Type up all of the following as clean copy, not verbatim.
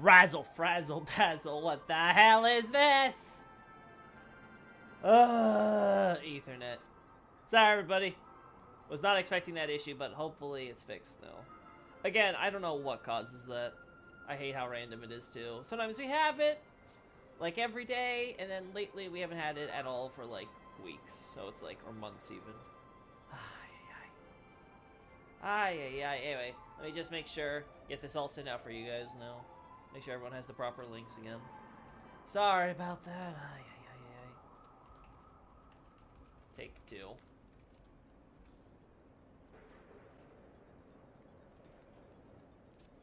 Razzle, frazzle, dazzle. What the hell is this? Ethernet. Sorry, everybody. Was not expecting that issue, but hopefully it's fixed now. Again, I don't know what causes that. I hate how random it is, too. Sometimes we have it, like, every day, and then lately we haven't had it at all for, like, weeks. So it's like, or months, even. Anyway, let me just make sure, get this all sent out for you guys now. Make sure everyone has the proper links again. Sorry about that. Take 2.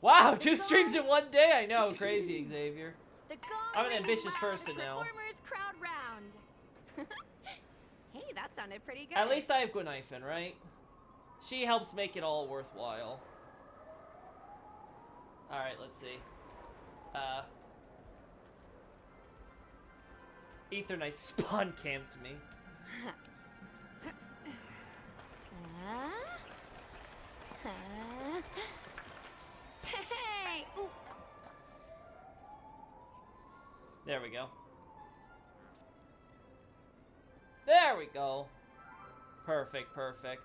Wow, 2 streams in one day. I know, crazy, Xavier. I'm an ambitious person now. Crowd round. Hey, that sounded pretty good. At least I have Gwenaifen, right? She helps make it all worthwhile. Alright, let's see. Aethernight spawn camped me. Hey! Ooh. There we go. There we go. Perfect, perfect.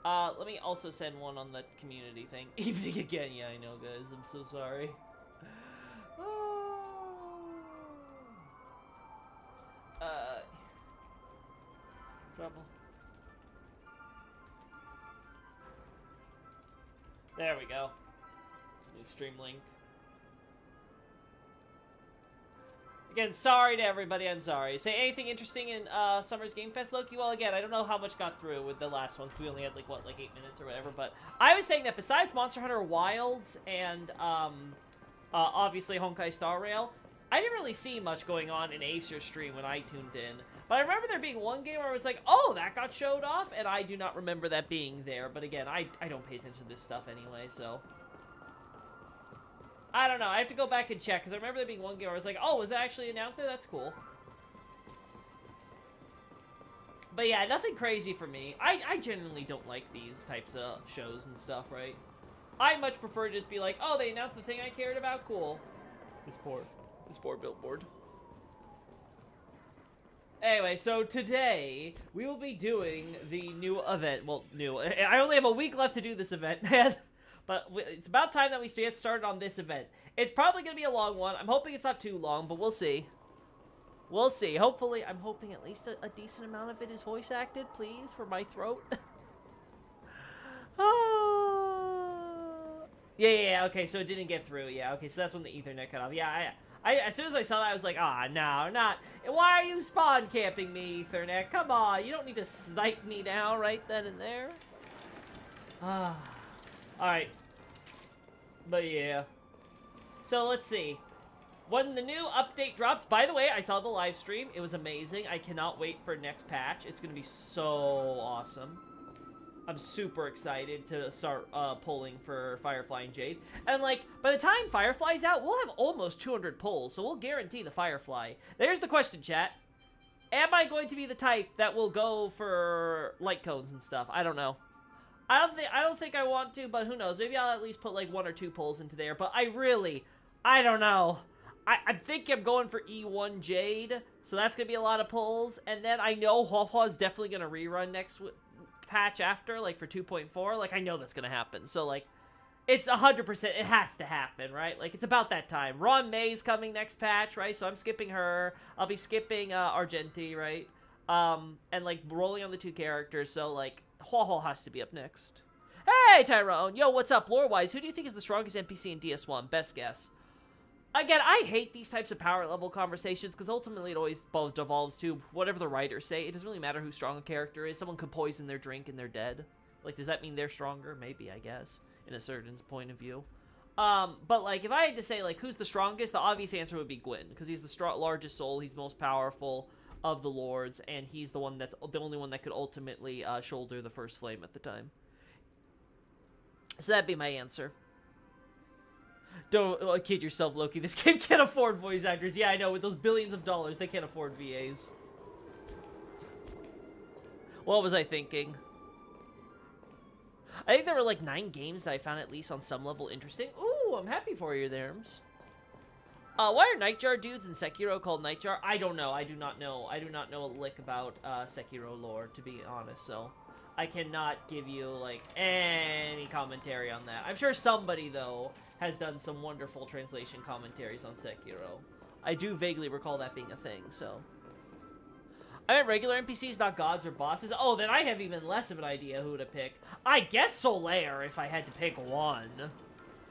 Let me also send one on the community thing. Evening again. Yeah, I know, guys. I'm so sorry. Trouble. There we go. New stream link. Again, sorry to everybody, I'm sorry. Say anything interesting in Summer's Game Fest, Loki? Well, again, I don't know how much got through with the last one, because we only had, like, what, like 8 minutes or whatever, but I was saying that besides Monster Hunter Wilds and, obviously Honkai Star Rail, I didn't really see much going on in Acer's stream when I tuned in. But I remember there being one game where I was like, oh, that got showed off, and I do not remember that being there. But again, I don't pay attention to this stuff anyway, so... I don't know, I have to go back and check, because I remember there being one game where I was like, oh, was that actually announced there? That's cool. But yeah, nothing crazy for me. I genuinely don't like these types of shows and stuff, right? I much prefer to just be like, oh, they announced the thing I cared about? Cool. This poor billboard. Anyway, so today, we will be doing the new event. Well, new. I only have a week left to do this event, man. But it's about time that we get started on this event. It's probably going to be a long one. I'm hoping it's not too long, but we'll see. We'll see. Hopefully, I'm hoping at least a decent amount of it is voice acted, please, for my throat. Yeah, okay, so it didn't get through. Yeah, okay, so that's when the Ethernet cut off. Yeah, I as soon as I saw that, I was like, ah, no, not. Why are you spawn camping me, Ethernet? Come on, you don't need to snipe me down right then and there. Ah. Alright. But yeah. So let's see. When the new update drops, by the way, I saw the live stream. It was amazing. I cannot wait for next patch. It's going to be so awesome. I'm super excited to start pulling for Firefly and Jade. And, like, by the time Firefly's out, we'll have almost 200 pulls, so we'll guarantee the Firefly. There's the question, chat. Am I going to be the type that will go for light cones and stuff? I don't know. I don't think I want to, but who knows? Maybe I'll at least put like 1 or 2 pulls into there. But I don't know. I think I'm going for E1 Jade, so that's gonna be a lot of pulls. And then I know Huahua is definitely gonna rerun next patch after, like for 2.4. Like I know that's gonna happen. So like, it's 100%. It has to happen, right? Like it's about that time. Ron May's coming next patch, right? So I'm skipping her. I'll be skipping Argenti, right? And like rolling on the 2 characters. So like. Huahua has to be up next. Hey, Tyrone! Yo, what's up? Lore-wise, who do you think is the strongest NPC in DS1? Best guess. Again, I hate these types of power level conversations, because ultimately it always devolves to whatever the writers say. It doesn't really matter who strong a character is. Someone could poison their drink and they're dead. Like, does that mean they're stronger? Maybe, I guess, in a certain point of view. But, like, if I had to say, like, who's the strongest, the obvious answer would be Gwyn, because he's the largest soul, he's the most powerful of the lords, and he's the one that's the only one that could ultimately shoulder the first flame at the time. So that'd be my answer. Don't kid yourself, Loki. This game can't afford voice actors. Yeah, I know. With those billions of dollars, they can't afford VAs. What was I thinking? I think there were like 9 games that I found at least on some level interesting. Ooh, I'm happy for you there, Ems. Why are Nightjar dudes in Sekiro called Nightjar? I don't know. I do not know. I do not know a lick about Sekiro lore, to be honest, so I cannot give you, like, any commentary on that. I'm sure somebody, though, has done some wonderful translation commentaries on Sekiro. I do vaguely recall that being a thing, so. I meant regular NPCs, not gods or bosses. Oh, then I have even less of an idea who to pick. I guess Solaire, if I had to pick one.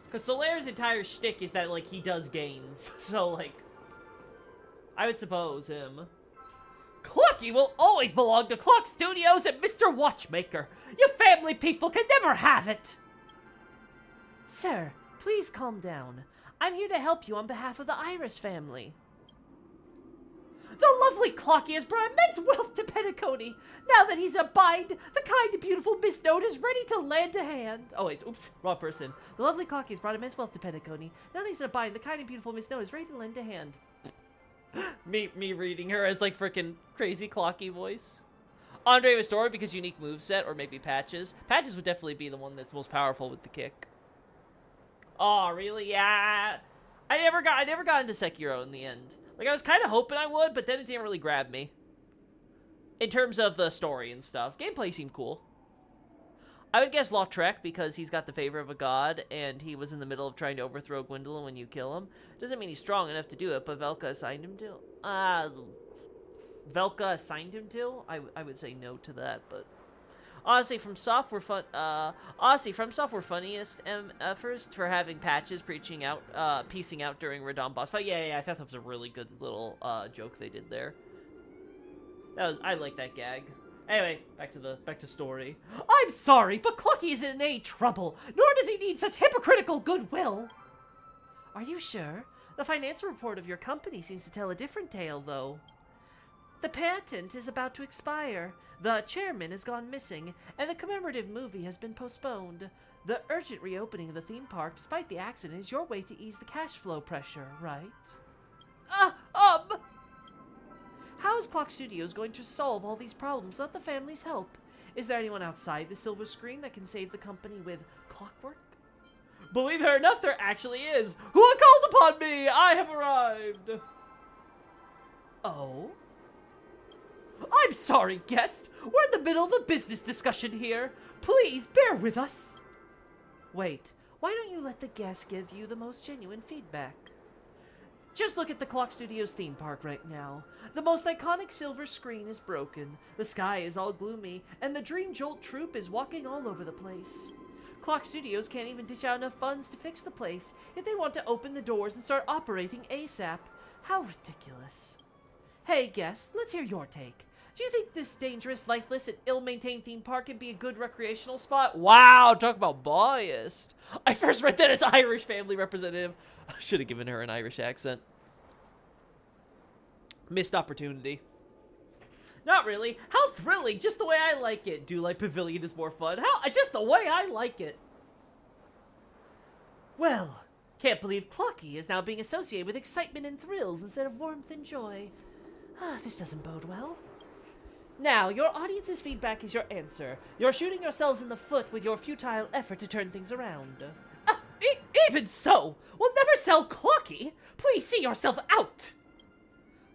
Because Solaire's entire shtick is that, like, he does gains. So, like, I would suppose him. Clucky will always belong to Clock Studios and Mr. Watchmaker. You family people can never have it. Sir, please calm down. I'm here to help you on behalf of the Iris family. The lovely Clocky has brought immense wealth to Penacony. Now that he's a bind, the kind and beautiful Miss Note is ready to lend a hand. Oh, wait, oops, wrong person. The lovely Clocky has brought immense wealth to Penacony. Now that he's a bind, the kind and beautiful Miss Note is ready to lend a hand. me reading her as, like, frickin' crazy Clocky voice. Andre Restored because unique moveset, or maybe Patches. Patches would definitely be the one that's most powerful with the kick. Oh, really? Yeah. I never got into Sekiro in the end. Like, I was kind of hoping I would, but then it didn't really grab me. In terms of the story and stuff. Gameplay seemed cool. I would guess Lautrec, because he's got the favor of a god, and he was in the middle of trying to overthrow Gwendolyn when you kill him. Doesn't mean he's strong enough to do it, but Velka assigned him to. Velka assigned him to? I would say no to that, but... Honestly, from Software Funniest first for having Patches piecing out during Radon boss fight. Yeah, I thought that was a really good little joke they did there. I like that gag. Anyway, back to story. I'm sorry, but Clucky isn't in any trouble, nor does he need such hypocritical goodwill. Are you sure? The financial report of your company seems to tell a different tale, though. The patent is about to expire. The chairman has gone missing, and the commemorative movie has been postponed. The urgent reopening of the theme park, despite the accident, is your way to ease the cash flow pressure, right? How is Clock Studios going to solve all these problems without the family's help? Is there anyone outside the silver screen that can save the company with clockwork? Believe it or not, there actually is. Who called upon me? I have arrived. Oh? I'm sorry, guest. We're in the middle of a business discussion here. Please bear with us. Wait, why don't you let the guest give you the most genuine feedback? Just look at the Clock Studios theme park right now. The most iconic silver screen is broken, the sky is all gloomy, and the Dream Jolt troupe is walking all over the place. Clock Studios can't even dish out enough funds to fix the place, yet they want to open the doors and start operating ASAP. How ridiculous. Hey, guest, let's hear your take. Do you think this dangerous, lifeless, and ill-maintained theme park can be a good recreational spot? Wow, talk about biased. I first read that as Irish family representative. I should have given her an Irish accent. Missed opportunity. Not really. How thrilling, just the way I like it. Dulite Pavilion is more fun. Just the way I like it. Well, can't believe Clocky is now being associated with excitement and thrills instead of warmth and joy. This doesn't bode well. Now, your audience's feedback is your answer. You're shooting yourselves in the foot with your futile effort to turn things around. Even so, we'll never sell Clocky. Please see yourself out.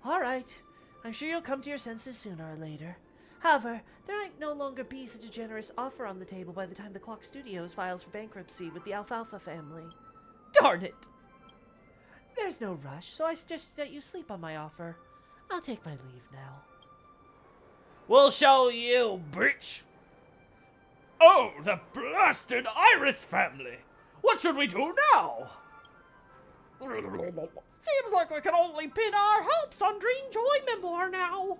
All right. I'm sure you'll come to your senses sooner or later. However, there might no longer be such a generous offer on the table by the time the Clock Studios files for bankruptcy with the Alfalfa family. Darn it! There's no rush, so I suggest that you sleep on my offer. I'll take my leave now. We'll show you, bitch! Oh, the blasted Iris family! What should we do now? Seems like we can only pin our hopes on Dream Joy Memoir now.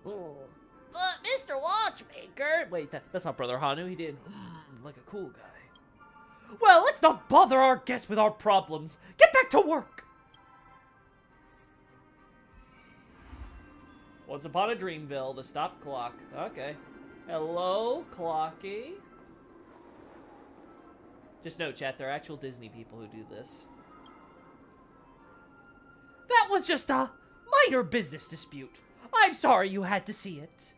But Mr. Watchmaker... Wait, that's not Brother Hanu. He did like a cool guy. Well, let's not bother our guests with our problems. Get back to work. Once upon a Dreamville, the stop clock. Okay. Hello, Clocky. Just note, chat, there are actual Disney people who do this. That was just a minor business dispute. I'm sorry you had to see it.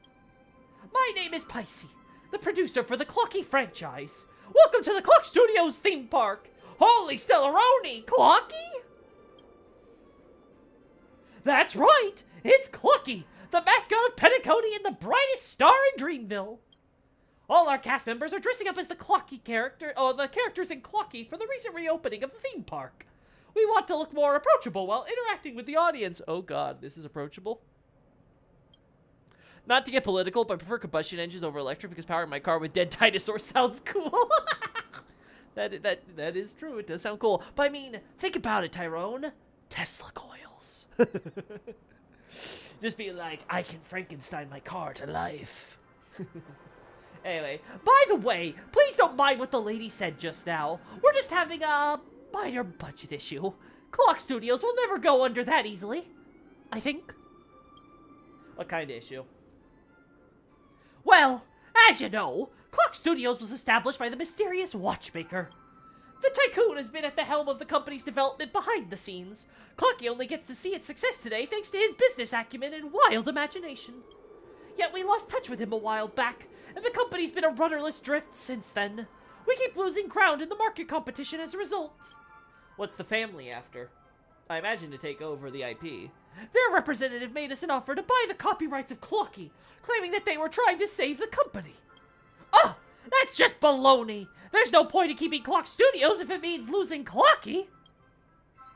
My name is Picey, the producer for the Clocky franchise. Welcome to the Clock Studios theme park. Holy Stellaroni, Clocky! That's right! It's Clucky, the mascot of Petticoat and the brightest star in Dreamville. All our cast members are dressing up as the characters in Clucky for the recent reopening of the theme park. We want to look more approachable while interacting with the audience. Oh god, this is approachable. Not to get political, but I prefer combustion engines over electric because powering my car with dead dinosaurs sounds cool. That is true. It does sound cool. But I mean, think about it, Tyrone. Tesla coils. Just be like, I can Frankenstein my car to life. Anyway, by the way, please don't mind what the lady said just now. We're just having a minor budget issue. Clock Studios will never go under that easily. I think. What kind of issue? Well, as you know, Clock Studios was established by the mysterious Watchmaker. The tycoon has been at the helm of the company's development behind the scenes. Clucky only gets to see its success today thanks to his business acumen and wild imagination. Yet we lost touch with him a while back, and the company's been a rudderless drift since then. We keep losing ground in the market competition as a result. What's the family after? I imagine to take over the IP. Their representative made us an offer to buy the copyrights of Clucky, claiming that they were trying to save the company. Oh, that's just baloney! There's no point in keeping Clock Studios if it means losing Clucky!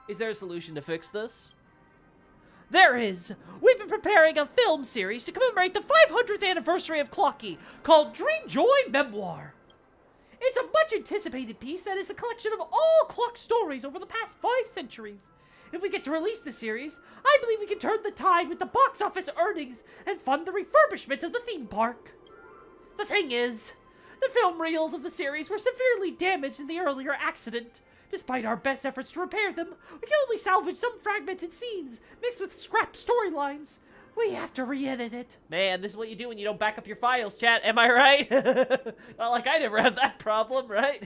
Is there a solution to fix this? There is! We've been preparing a film series to commemorate the 500th anniversary of Clucky, called Dream Joy Memoir. It's a much-anticipated piece that is a collection of all Clock stories over the past 5 centuries. If we get to release the series, I believe we can turn the tide with the box office earnings and fund the refurbishment of the theme park. The thing is, the film reels of the series were severely damaged in the earlier accident. Despite our best efforts to repair them, we can only salvage some fragmented scenes, mixed with scrap storylines. We have to re-edit it. Man, this is what you do when you don't back up your files, chat. Am I right? Not like I never have that problem, right?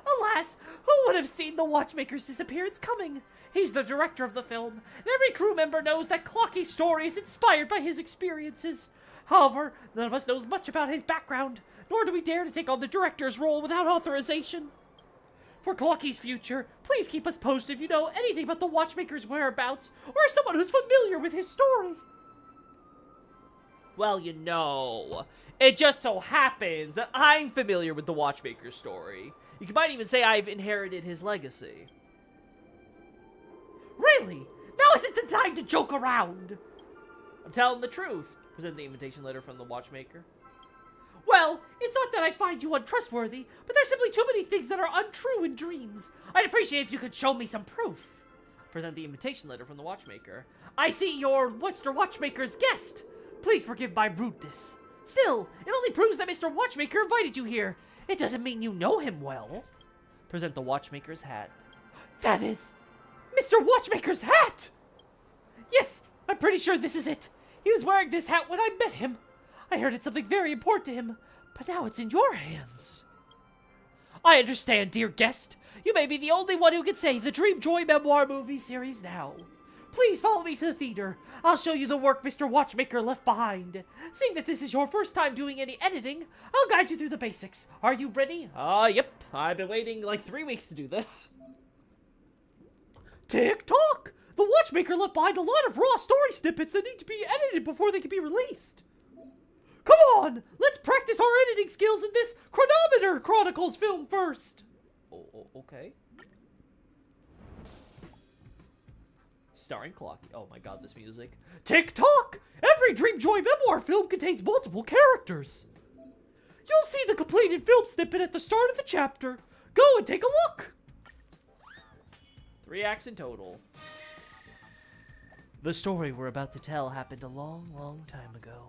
Alas, who would have seen the Watchmaker's disappearance coming? He's the director of the film, and every crew member knows that Clucky's story is inspired by his experiences. However, none of us knows much about his background, nor do we dare to take on the director's role without authorization. For Clucky's future, please keep us posted if you know anything about the Watchmaker's whereabouts, or as someone who's familiar with his story. Well, you know, it just so happens that I'm familiar with the Watchmaker's story. You might even say I've inherited his legacy. Really? Now isn't the time to joke around? I'm telling the truth. Present the invitation letter from the Watchmaker. Well, it's not that I find you untrustworthy, but there's simply too many things that are untrue in dreams. I'd appreciate if you could show me some proof. Present the invitation letter from the Watchmaker. I see you're Mr. Watchmaker's guest. Please forgive my rudeness. Still, it only proves that Mr. Watchmaker invited you here. It doesn't mean you know him well. Present the Watchmaker's hat. That is Mr. Watchmaker's hat! Yes, I'm pretty sure this is it. He was wearing this hat when I met him. I heard it's something very important to him, but now it's in your hands. I understand, dear guest. You may be the only one who can say the Dream Joy Memoir movie series now. Please follow me to the theater. I'll show you the work Mr. Watchmaker left behind. Seeing that this is your first time doing any editing, I'll guide you through the basics. Are you ready? Yep. I've been waiting like 3 weeks to do this. Tick-tock! The Watchmaker left behind a lot of raw story snippets that need to be edited before they can be released. Come on! Let's practice our editing skills in this Chronometer Chronicles film first! Okay. Starring Clucky. Oh my god, this music. Tick-tock! Every Dream Joy Memoir film contains multiple characters. You'll see the completed film snippet at the start of the chapter. Go and take a look! 3 acts in total. The story we're about to tell happened a long, long time ago.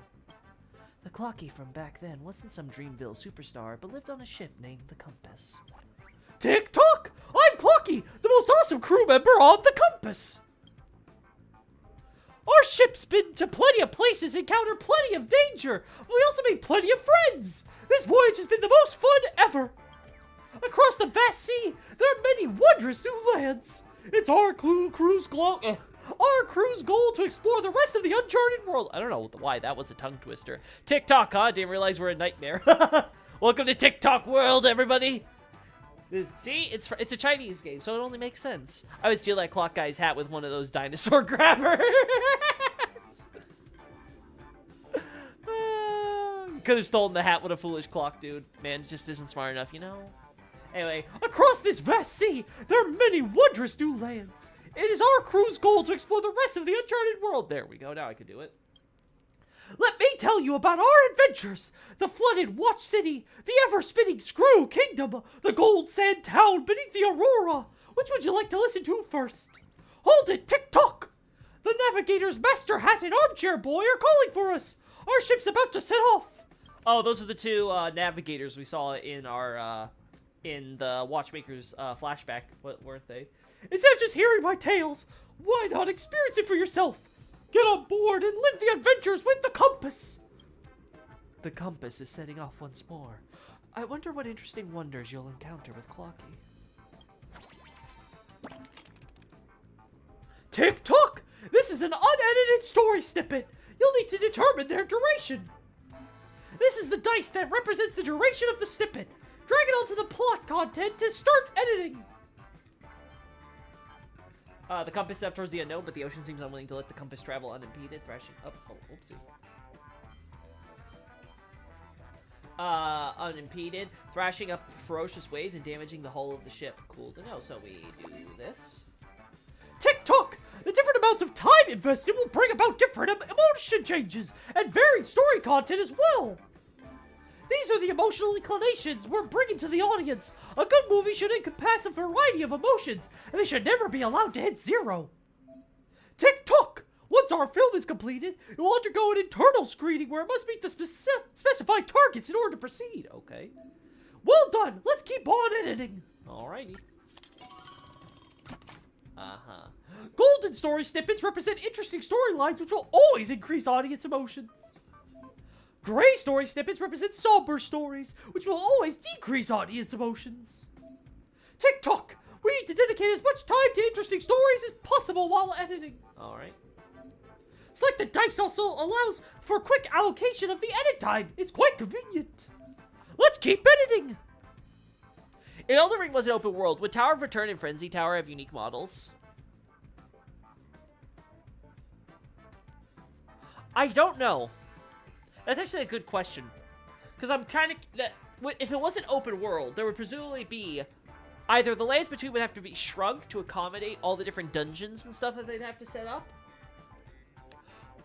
The Clucky from back then wasn't some Dreamville superstar, but lived on a ship named the Compass. Tick-tock! I'm Clucky, the most awesome crew member on the Compass! Our ship's been to plenty of places, encountered plenty of danger, but we also made plenty of friends! This voyage has been the most fun ever! Across the vast sea, there are many wondrous new lands! It's our crew's goal to explore the rest of the uncharted world. I don't know why that was a tongue twister. TikTok, huh? Didn't realize we're a nightmare. Welcome to TikTok world, everybody. See, it's a Chinese game, so it only makes sense. I would steal that clock guy's hat with one of those dinosaur grabbers. Could have stolen the hat with a foolish clock, dude. Man, just isn't smart enough, you know? Anyway, across this vast sea, there are many wondrous new lands. It is our crew's goal to explore the rest of the uncharted world. There we go, now I can do it. Let me tell you about our adventures. The flooded Watch City, the ever-spinning Screw Kingdom, the Gold Sand Town beneath the Aurora. Which would you like to listen to first? Hold it, tick-tock! The Navigator's Master Hat and Armchair Boy are calling for us. Our ship's about to set off. Oh, those are the two navigators we saw in our in the Watchmaker's flashback. What weren't they? Instead of just hearing my tales, why not experience it for yourself? Get on board and live the adventures with the compass. The compass is setting off once more. I wonder what interesting wonders you'll encounter with Clocky. Tick-tock! This is an unedited story snippet. You'll need to determine their duration. This is the dice that represents the duration of the snippet. Drag it onto the plot content to start editing. The compass up towards the unknown, but the ocean seems unwilling to let the compass travel unimpeded, thrashing up. Oh, oopsie. Unimpeded, thrashing up ferocious waves and damaging the hull of the ship. Cool to know. So we do this. Tick-tock! The different amounts of time invested will bring about different emotion changes and varied story content as well. These are the emotional inclinations we're bringing to the audience. A good movie should encompass a variety of emotions, and they should never be allowed to hit zero. Tick-tock! Once our film is completed, it will undergo an internal screening where it must meet the specified targets in order to proceed. Okay. Well done! Let's keep on editing! Alrighty. Uh-huh. Golden story snippets represent interesting storylines which will always increase audience emotions. Gray story snippets represent somber stories, which will always decrease audience emotions. Tick-tock! We need to dedicate as much time to interesting stories as possible while editing. Alright. Select the dice also allows for quick allocation of the edit time. It's quite convenient. Let's keep editing! In Elden Ring was an open world. Would Tower of Return and Frenzy Tower have unique models? I don't know. That's actually a good question. Because I'm kind of... If it was an open world, there would presumably be... Either the lands between would have to be shrunk to accommodate all the different dungeons and stuff that they'd have to set up.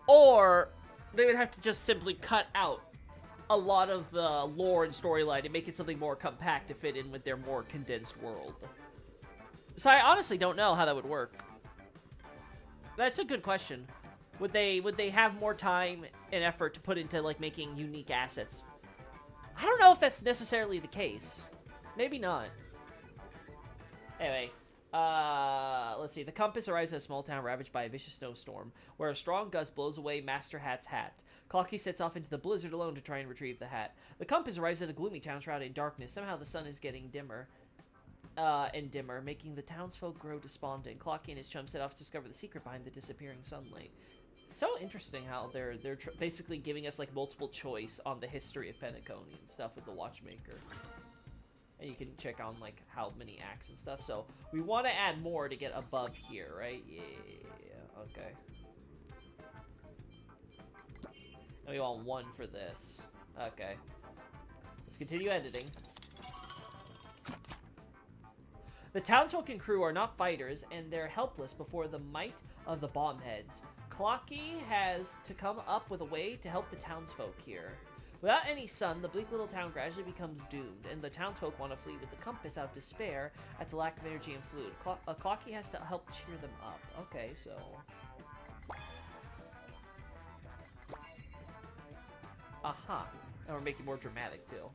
Or they would have to just simply cut out a lot of the lore and storyline and make it something more compact to fit in with their more condensed world. So I honestly don't know how that would work. That's a good question. Would they have more time and effort to put into, like, making unique assets? I don't know if that's necessarily the case. Maybe not. Anyway, let's see. The compass arrives at a small town ravaged by a vicious snowstorm, where a strong gust blows away Master Hat's hat. Clocky sets off into the blizzard alone to try and retrieve the hat. The compass arrives at a gloomy town shrouded in darkness. Somehow the sun is getting dimmer. And dimmer, making the townsfolk grow despondent. Clocky and his chum set off to discover the secret behind the disappearing sunlight. So interesting how they're basically giving us, like, multiple choice on the history of Penacony and stuff with the Watchmaker. And you can check on, like, how many acts and stuff. So we want to add more to get above here, right? Yeah, okay. And we want 1 for this. Okay. Let's continue editing. The townsfolk and crew are not fighters, and they're helpless before the might of the bombheads. Clocky has to come up with a way to help the townsfolk here. Without any sun, the bleak little town gradually becomes doomed, and the townsfolk want to flee with the compass out of despair at the lack of energy and food. Clocky has to help cheer them up. Okay, so... Aha. And we're making it more dramatic, too.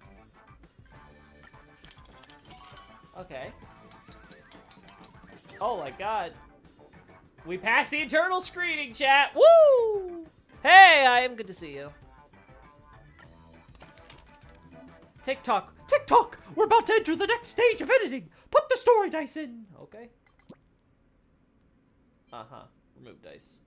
Okay. Oh my god. We passed the internal screening, chat! Woo! Hey, I am good to see you. Tick-tock. Tick-tock! We're about to enter the next stage of editing! Put the story dice in! Okay. Uh-huh. Remove dice.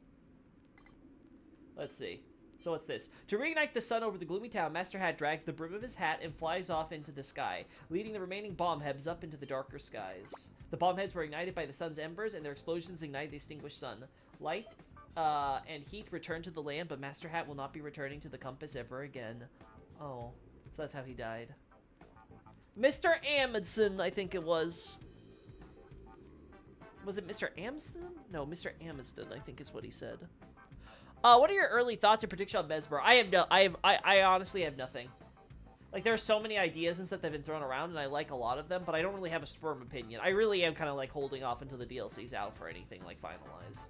Let's see. So what's this? To reignite the sun over the gloomy town, Master Hat drags the brim of his hat and flies off into the sky, leading the remaining bomb heads up into the darker skies. The bomb heads were ignited by the sun's embers, and their explosions ignite the extinguished sun. Light and heat return to the land, but Master Hat will not be returning to the compass ever again. Oh, so that's how he died. Mr. Amundsen, I think it was. Was it Mr. Amundsen? No, Mr. Amundsen, I think is what he said. What are your early thoughts and prediction on Mesmer? I honestly have nothing. Like, there are so many ideas and stuff that have been thrown around, and I like a lot of them, but I don't really have a firm opinion. I really am kind of, like, holding off until the DLC's out for anything, like, finalized.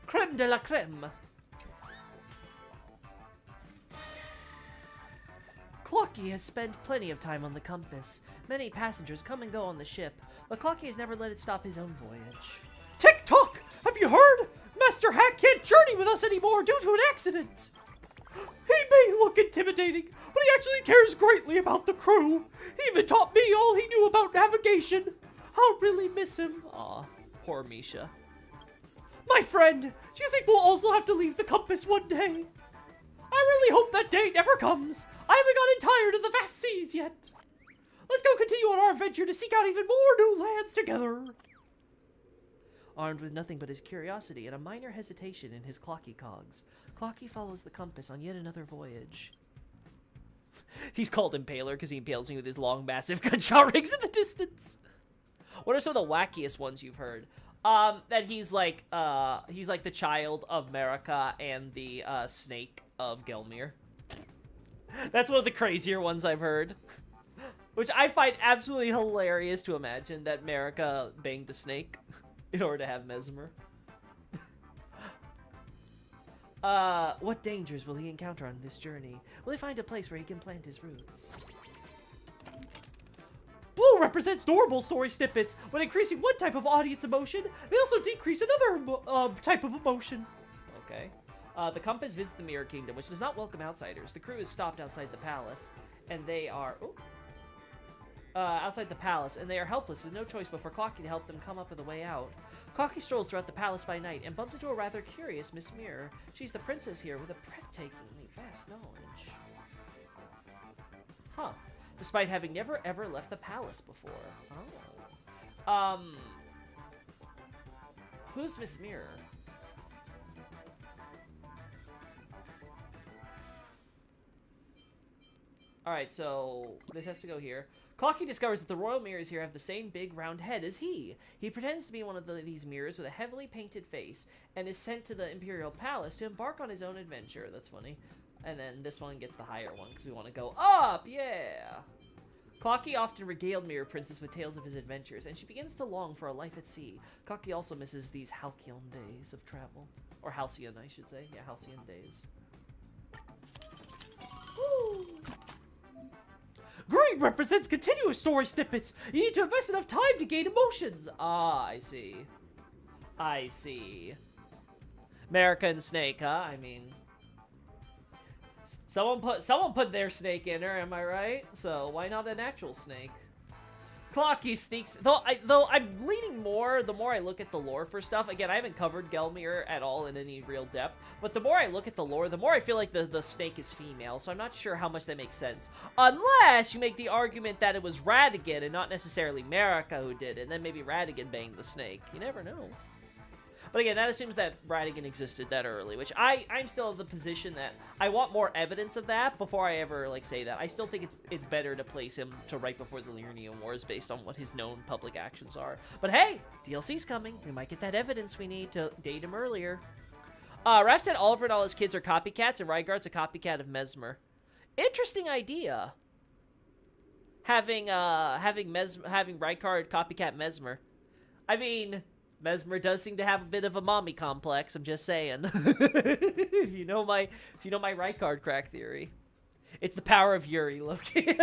Creme de la creme. Clocky has spent plenty of time on the compass. Many passengers come and go on the ship, but Clocky has never let it stop his own voyage. Tick-tock! Have you heard? Master Hat can't journey with us anymore due to an accident. He may look intimidating, but he actually cares greatly about the crew. He even taught me all he knew about navigation. I'll really miss him. Aw, poor Misha. My friend, do you think we'll also have to leave the compass one day? I really hope that day never comes. I haven't gotten tired of the vast seas yet. Let's go continue on our adventure to seek out even more new lands together. Armed with nothing but his curiosity and a minor hesitation in his Clocky cogs, Clocky follows the compass on yet another voyage. He's called Impaler because he impales me with his long, massive gunshot rings in the distance. What are some of the wackiest ones you've heard? That he's like the child of Marika and the snake of Gelmir. That's one of the crazier ones I've heard. Which I find absolutely hilarious to imagine that Marika banged a snake in order to have Mesmer. What dangers will he encounter on this journey? Will he find a place where he can plant his roots? Blue represents normal story snippets. When increasing one type of audience emotion, they also decrease another type of emotion. Okay. The compass visits the Mirror Kingdom, which does not welcome outsiders. The crew is stopped outside the palace, and they are... outside the palace, and they are helpless with no choice but for Clocky to help them come up with a way out. Clocky strolls throughout the palace by night and bumps into a rather curious Miss Mirror. She's the princess here with a breathtakingly vast knowledge. Huh. Despite having never ever left the palace before. Oh. Who's Miss Mirror? Alright, so this has to go here. Clocky discovers that the royal mirrors here have the same big round head as he. He pretends to be one of these mirrors with a heavily painted face and is sent to the Imperial Palace to embark on his own adventure. That's funny. And then this one gets the higher one because we want to go up, yeah! Clocky often regaled Mirror Princess with tales of his adventures, and she begins to long for a life at sea. Clocky also misses these halcyon days of travel. Or halcyon, I should say. Yeah, halcyon days. Woo! Green represents continuous story snippets. You need to invest enough time to gain emotions. Ah, I see. I see. Marika and Snake, huh? I mean, someone put their snake in her, am I right? So why not an actual snake? Clocky sneaks. Though I'm leaning more the more I look at the lore for stuff. Again, I haven't covered Gelmir at all in any real depth, but the more I look at the lore, the more I feel like the snake is female. So I'm not sure how much that makes sense, unless you make the argument that it was Radagon and not necessarily Marika who did it, and then maybe Radagon banged the snake. You never know. But again, that assumes that Radagon existed that early, which I'm still of the position that I want more evidence of that before I ever, like, say that. I still think it's better to place him to right before the Liurnian Wars based on what his known public actions are. But hey, DLC's coming. We might get that evidence we need to date him earlier. Raph said Oliver and all his kids are copycats, and Rygard's a copycat of Mesmer. Interesting idea. Having Rygard copycat Mesmer. I mean, Mesmer does seem to have a bit of a mommy complex, I'm just saying. if you know my Rykard crack theory. It's the power of Yuri, Loki.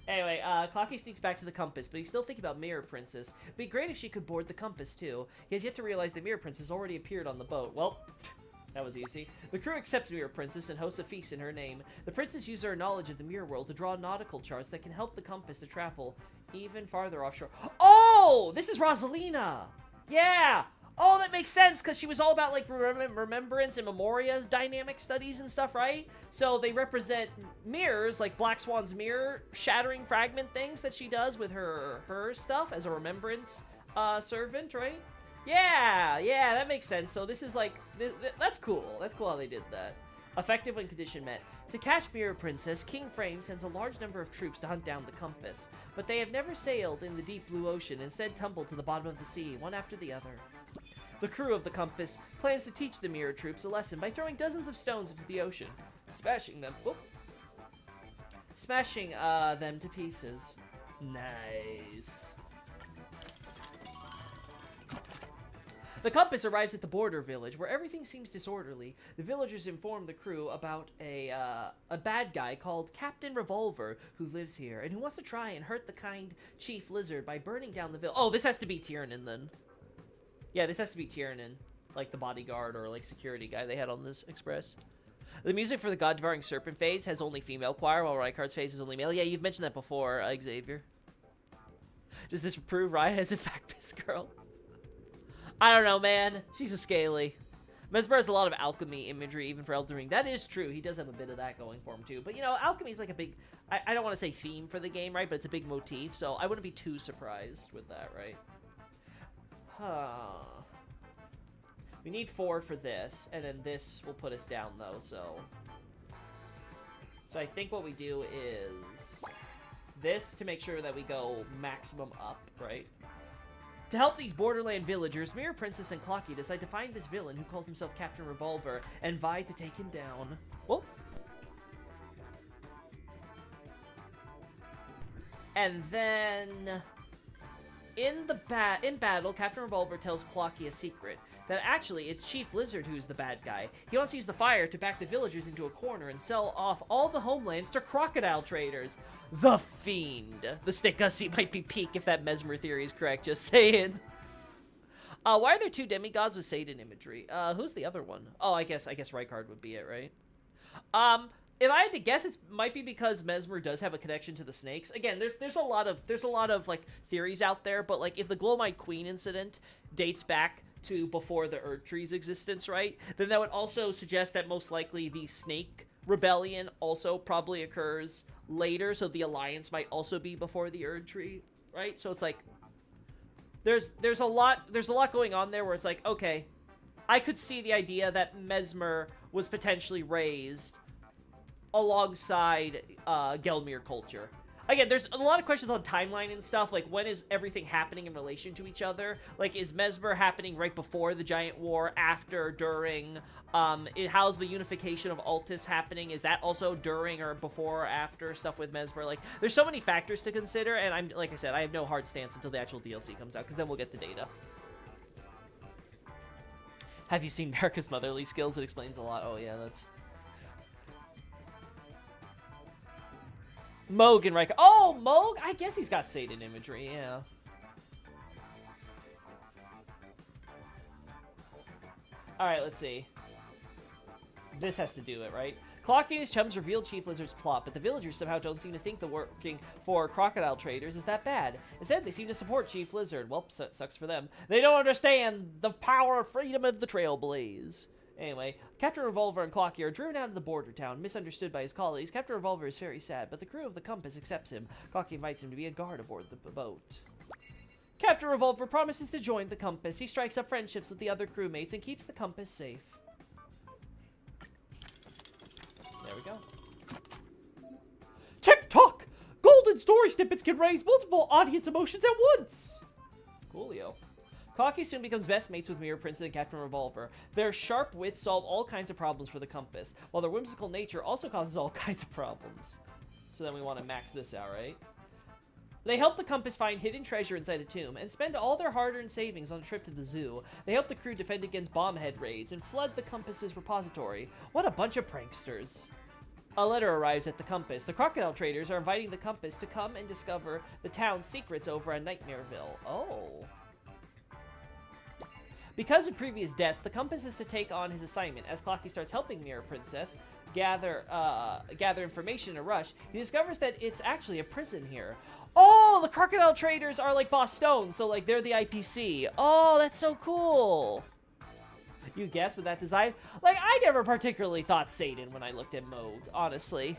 Anyway, Clocky sneaks back to the compass, but he's still thinking about Mirror Princess. It'd be great if she could board the compass, too. He has yet to realize that Mirror Princess already appeared on the boat. Well, that was easy. The crew accepts Mirror Princess and hosts a feast in her name. The princess uses her knowledge of the mirror world to draw nautical charts that can help the compass to travel even farther offshore. Oh! This is Rosalina! Yeah! Oh, that makes sense, because she was all about, like, remembrance and memoria dynamic studies and stuff, right? So they represent mirrors, like Black Swan's mirror shattering fragment things that she does with her stuff as a remembrance servant, right? Yeah, that makes sense. So this is, like, that's cool. That's cool how they did that. Effective when condition met. To catch Mirror Princess, King Frame sends a large number of troops to hunt down the Compass, but they have never sailed in the deep blue ocean, instead tumbled to the bottom of the sea, one after the other. The crew of the Compass plans to teach the Mirror troops a lesson by throwing dozens of stones into the ocean, smashing them to pieces. Nice. The Compass arrives at the border village, where everything seems disorderly. The villagers inform the crew about a bad guy called Captain Revolver, who lives here, and who wants to try and hurt the kind Chief Lizard by burning down the village. Oh, this has to be Tiernan, then. Yeah, this has to be Tiernan, like the bodyguard or, like, security guy they had on this express. The music for the God-Devouring Serpent phase has only female choir, while Rykard's phase is only male. Yeah, you've mentioned that before, Xavier. Does this prove Raya is in fact this girl? I don't know, man. She's a scaly. Mezmer has a lot of alchemy imagery, even for Elden Ring. That is true. He does have a bit of that going for him, too. But, you know, alchemy is like a big... I don't want to say theme for the game, right? But it's a big motif, so I wouldn't be too surprised with that, right? We need 4 for this, and then this will put us down, though, so... So I think what we do is... this to make sure that we go maximum up, right? To help these borderland villagers, Mirror Princess and Clocky decide to find this villain who calls himself Captain Revolver and vie to take him down. Well... and then... In battle, Captain Revolver tells Clocky a secret. That actually, it's Chief Lizard who's the bad guy. He wants to use the fire to back the villagers into a corner and sell off all the homelands to crocodile traders. The Fiend. The Stickgussy might be peak if that Mezmer theory is correct, just saying. Why are there 2 demigods with Satan imagery? Who's the other one? Oh, I guess Rykard would be it, right? If I had to guess, it might be because Mezmer does have a connection to the snakes. Again, there's a lot of like theories out there, but like if the Glowmite Queen incident dates back to before the Erdtree's existence, right? Then that would also suggest that most likely the Snake Rebellion also probably occurs later, so the Alliance might also be before the Erdtree, right? So it's like there's a lot going on there where it's like, okay, I could see the idea that Mezmer was potentially raised alongside Gelmir culture. Again, there's a lot of questions on timeline and stuff, like when is everything happening in relation to each other? Like, is Mezmer happening right before the Giant War, after, during? How's the unification of Altus happening? Is that also during or before or after stuff with Mezmer? Like, there's so many factors to consider, and like I said, I have no hard stance until the actual DLC comes out, because then we'll get the data. Have you seen Marika's motherly skills? It explains a lot. Oh yeah, that's... Mohg and Rykard. Oh, Mohg? I guess he's got Satan imagery, yeah. Alright, let's see. This has to do it, right? Clocky and his chums reveal Chief Lizard's plot, but the villagers somehow don't seem to think the working for crocodile traders is that bad. Instead, they seem to support Chief Lizard. Well, sucks for them. They don't understand the power of freedom of the Trailblaze. Anyway, Captain Revolver and Clocky are driven out of the border town, misunderstood by his colleagues. Captain Revolver is very sad, but the crew of the Compass accepts him. Clocky invites him to be a guard aboard the boat. Captain Revolver promises to join the Compass. He strikes up friendships with the other crewmates and keeps the Compass safe. There we go. TikTok! Golden story snippets can raise multiple audience emotions at once! Coolio. Clocky soon becomes best mates with Mirror Princess and Captain Revolver. Their sharp wits solve all kinds of problems for the Compass, while their whimsical nature also causes all kinds of problems. So then we want to max this out, right? They help the Compass find hidden treasure inside a tomb, and spend all their hard-earned savings on a trip to the zoo. They help the crew defend against bombhead raids, and flood the Compass's repository. What a bunch of pranksters. A letter arrives at the Compass. The crocodile traders are inviting the Compass to come and discover the town's secrets over at Nightmareville. Oh. Because of previous debts, the compass is to take on his assignment. As Clocky starts helping Mirror Princess gather information in a rush, he discovers that it's actually a prison here. Oh, the crocodile traders are like Boss Stone, so like they're the IPC. Oh, that's so cool. You guess with that design? Like, I never particularly thought Satan when I looked at Moog, honestly.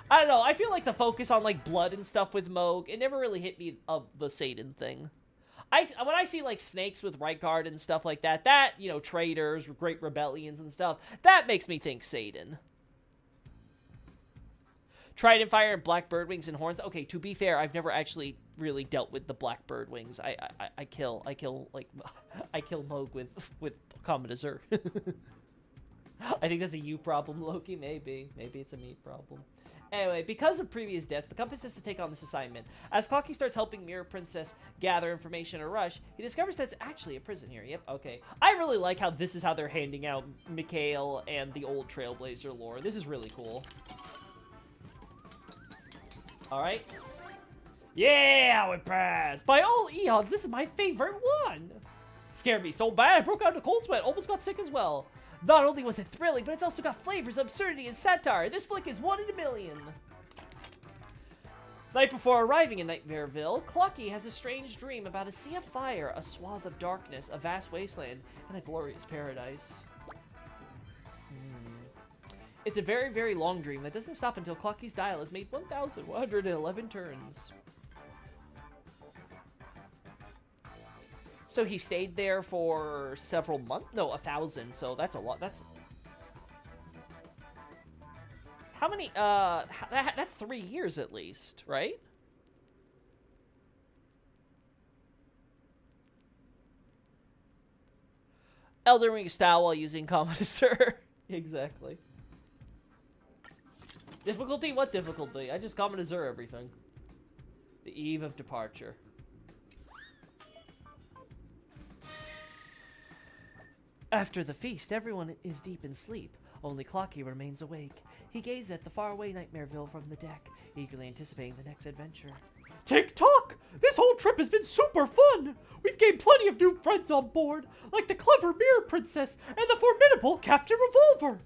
I don't know, I feel like the focus on like blood and stuff with Moog, it never really hit me of the Satan thing. When I see like snakes with Rykard and stuff like that, you know, traders, great rebellions and stuff, that makes me think Satan. Trident Fire and Black Bird Wings and Horns. Okay, to be fair, I've never actually really dealt with the Black Bird Wings. I kill Moog with Comet Azure. I think that's a you problem, Loki. Maybe it's a me problem. Anyway, because of previous deaths, the compass is to take on this assignment. As Clocky starts helping Mirror Princess gather information in a rush, he discovers that's actually a prison here. Yep, okay. I really like how this is how they're handing out Mikhail and the old Trailblazer lore. This is really cool. Alright. Yeah, we passed! By all eons, this is my favorite one! Scared me so bad, I broke out in a cold sweat, almost got sick as well. Not only was it thrilling, but it's also got flavors of absurdity and satire. This flick is 1 in a million. Night before arriving in Nightmareville, Clocky has a strange dream about a sea of fire, a swath of darkness, a vast wasteland, and a glorious paradise. It's a very, very long dream that doesn't stop until Clocky's dial has made 1,111 turns. So he stayed there for several months? No, 1,000, so that's a lot. That's... How many, that's 3 years at least, right? Elden Ring style while using Comet Azure. Exactly. Difficulty? What difficulty? I just Comet Azure everything. The eve of departure. After the feast, everyone is deep in sleep. Only Clocky remains awake. He gazes at the faraway Nightmareville from the deck, eagerly anticipating the next adventure. Tick-tock! This whole trip has been super fun! We've gained plenty of new friends on board, like the clever Mirror Princess and the formidable Captain Revolver.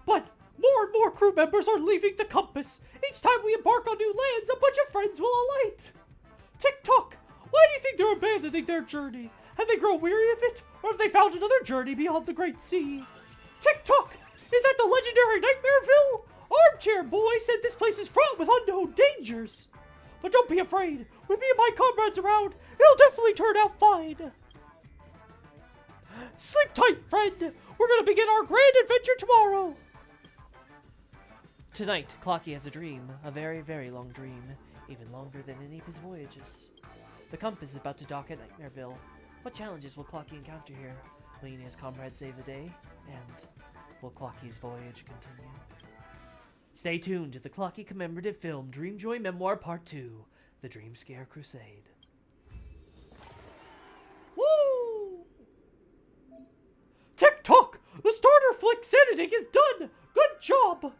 But more and more crew members are leaving the compass. Each time we embark on new lands, a bunch of friends will alight. Tick-tock! Why do you think they're abandoning their journey? Have they grown weary of it? Or have they found another journey beyond the Great Sea? Tick-tock! Is that the legendary Nightmareville? Armchair Boy said this place is fraught with unknown dangers. But don't be afraid. With me and my comrades around, it'll definitely turn out fine. Sleep tight, friend. We're gonna begin our grand adventure tomorrow. Tonight, Clocky has a dream. A very, very long dream. Even longer than any of his voyages. The compass is about to dock at Nightmareville. What challenges will Clocky encounter here? Will he and his comrades save the day? And will Clocky's voyage continue? Stay tuned to the Clocky commemorative film Dreamjoy Memoir Part 2, The Dream Scare Crusade. Woo! Tick-tock! The starter flick's editing is done! Good job!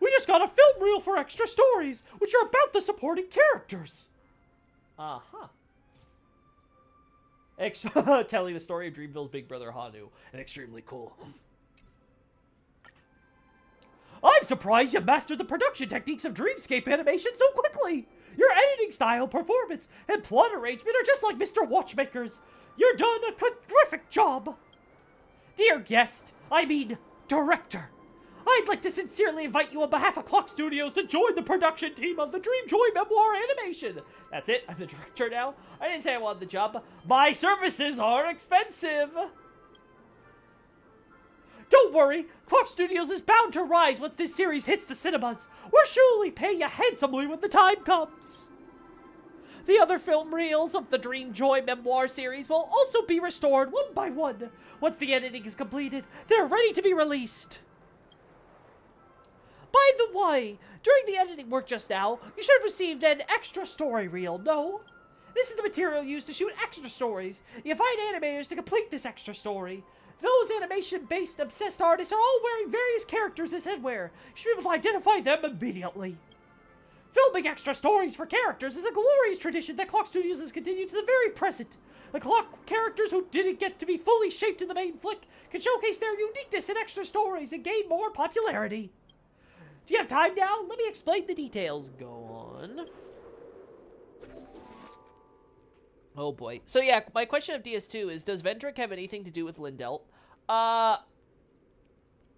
We just got a film reel for extra stories, which are about the supporting characters. Uh-huh. Telling the story of Dreamville's big brother Hanu. And extremely cool. I'm surprised you mastered the production techniques of Dreamscape animation so quickly! Your editing style, performance, and plot arrangement are just like Mr. Watchmaker's. You're done a terrific job! Dear guest, I mean, director, I'd like to sincerely invite you on behalf of Clock Studios to join the production team of the Dreamjoy Memoir animation. That's it, I'm the director now. I didn't say I wanted the job. My services are expensive. Don't worry, Clock Studios is bound to rise once this series hits the cinemas. We'll surely pay you handsomely when the time comes. The other film reels of the Dreamjoy Memoir series will also be restored one by one. Once the editing is completed, they're ready to be released. By the way, during the editing work just now, you should have received an extra story reel, no? This is the material used to shoot extra stories. You find animators to complete this extra story. Those animation-based obsessed artists are all wearing various characters as headwear. You should be able to identify them immediately. Filming extra stories for characters is a glorious tradition that Clock Studios has continued to the very present. The Clock characters who didn't get to be fully shaped in the main flick can showcase their uniqueness in extra stories and gain more popularity. Do you have time now? Let me explain the details. Go on. Oh boy. So yeah, my question of DS2 is, does Vendrick have anything to do with Lindelt? I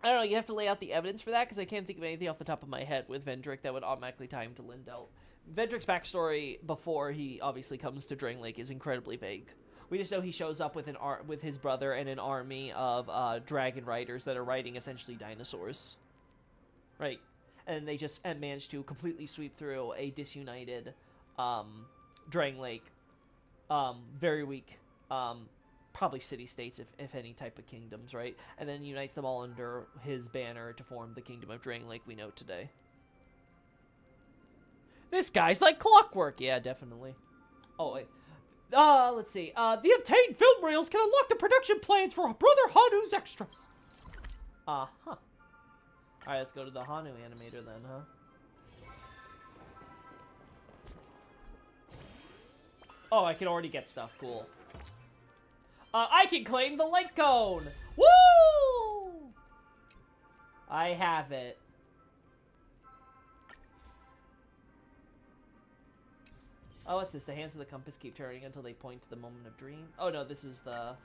don't know, you have to lay out the evidence for that, because I can't think of anything off the top of my head with Vendrick that would automatically tie him to Lindelt. Vendrick's backstory before he obviously comes to Drangleic is incredibly vague. We just know he shows up with with his brother and an army of dragon riders that are riding essentially dinosaurs. Right. And they just managed to completely sweep through a disunited Drangleic. Very weak, probably city-states, if any type of kingdoms, right? And then unites them all under his banner to form the Kingdom of Drangleic we know today. This guy's like clockwork! Yeah, definitely. Oh, wait. Let's see. The obtained film reels can unlock the production plans for Brother Hanu's extras. Alright, let's go to the Hanu animator then, huh? Oh, I can already get stuff. Cool. I can claim the light cone! Woo! I have it. Oh, what's this? The hands of the compass keep turning until they point to the moment of dream. Oh, no, this is the...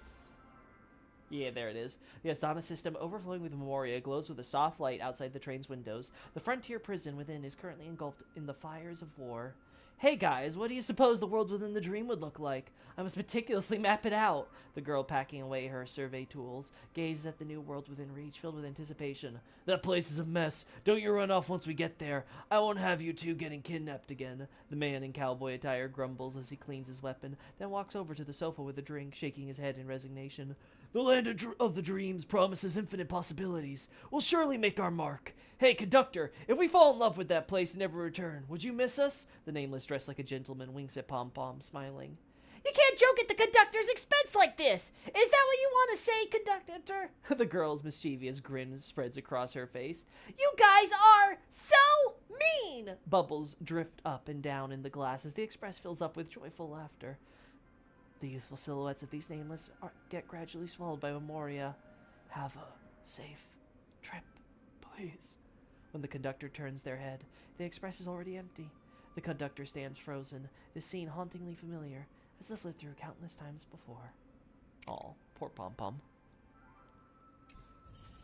Yeah, there it is. The Astana system, overflowing with Memoria, glows with a soft light outside the train's windows. The frontier prison within is currently engulfed in the fires of war. Hey guys, what do you suppose the world within the dream would look like? I must meticulously map it out. The girl, packing away her survey tools, gazes at the new world within reach, filled with anticipation. That place is a mess. Don't you run off once we get there. I won't have you two getting kidnapped again. The man in cowboy attire grumbles as he cleans his weapon, then walks over to the sofa with a drink, shaking his head in resignation. The land of the dreams promises infinite possibilities. We'll surely make our mark. Hey, conductor, if we fall in love with that place and never return, would you miss us? The nameless, dressed like a gentleman, winks at Pom Pom, smiling. You can't joke at the conductor's expense like this! Is that what you want to say, conductor? The girl's mischievous grin spreads across her face. You guys are so mean! Bubbles drift up and down in the glass as the express fills up with joyful laughter. The youthful silhouettes of these nameless get gradually swallowed by Memoria. Have a safe trip, please. When the conductor turns their head, the express is already empty. The conductor stands frozen, this scene hauntingly familiar, as if lived through countless times before. Aw, poor Pom Pom.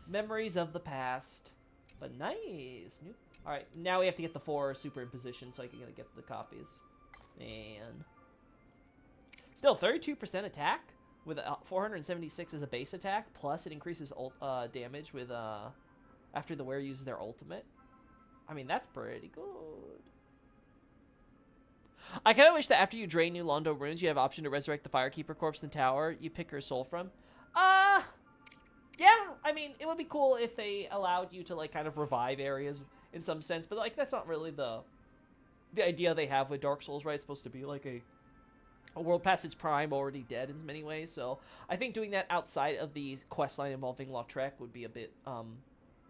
Memories of the past. But nice. Alright, now we have to get the 4 superimposition so I can get the copies. Man. Still, 32% attack with 476 as a base attack, plus it increases damage with after the wearer uses their ultimate. I mean, that's pretty good. I kind of wish that after you drain New Londo runes, you have option to resurrect the Firekeeper corpse in the tower you pick her soul from. Yeah, I mean, it would be cool if they allowed you to, like, kind of revive areas in some sense, but, like, that's not really the idea they have with Dark Souls, right? It's supposed to be, like, a world past its prime, already dead in many ways, so I think doing that outside of the questline involving Lautrec would be a bit,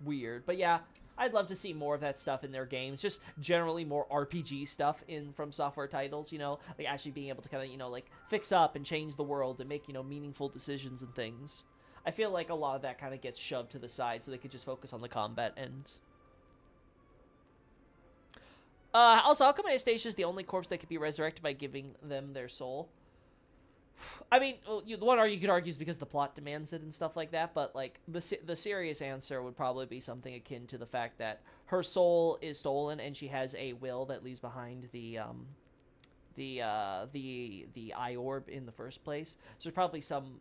weird. But yeah, I'd love to see more of that stuff in their games, just generally more RPG stuff from software titles, you know, like actually being able to kind of, you know, like, fix up and change the world and make, you know, meaningful decisions and things. I feel like a lot of that kind of gets shoved to the side so they could just focus on the combat end. Also, how come Anastasia is the only corpse that can be resurrected by giving them their soul? I mean, the one you could argue is because the plot demands it and stuff like that, but, like, the serious answer would probably be something akin to the fact that her soul is stolen and she has a will that leaves behind the eye orb in the first place. So there's probably some...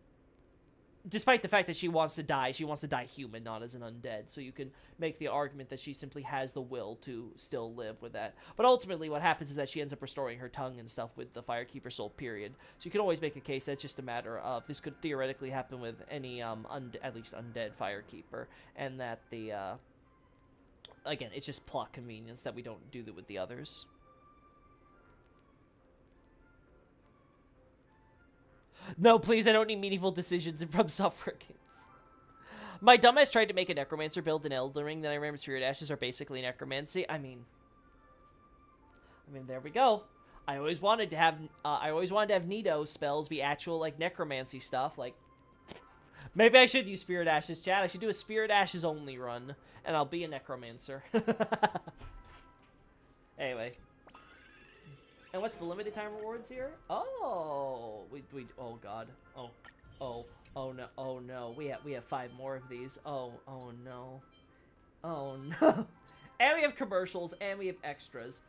Despite the fact that she wants to die human, not as an undead. So you can make the argument that she simply has the will to still live with that. But ultimately what happens is that she ends up restoring her tongue and stuff with the Firekeeper soul, period. So you can always make a case that it's just a matter of this could theoretically happen with any, at least undead Firekeeper. And that the, again, it's just plot convenience that we don't do that with the others. No, please, I don't need meaningful decisions from software games. My dumbass tried to make a Necromancer build in Elden Ring, then I remember Spirit Ashes are basically Necromancy. I mean, I mean, there we go. I always wanted to have Nido spells be actual, like, necromancy stuff. Like, maybe I should use Spirit Ashes, chat. I should do a Spirit Ashes only run, and I'll be a necromancer. Anyway. And what's the limited time rewards here? Oh, oh god. Oh no. We have 5 more of these. Oh no. Oh no. And we have commercials, and we have extras.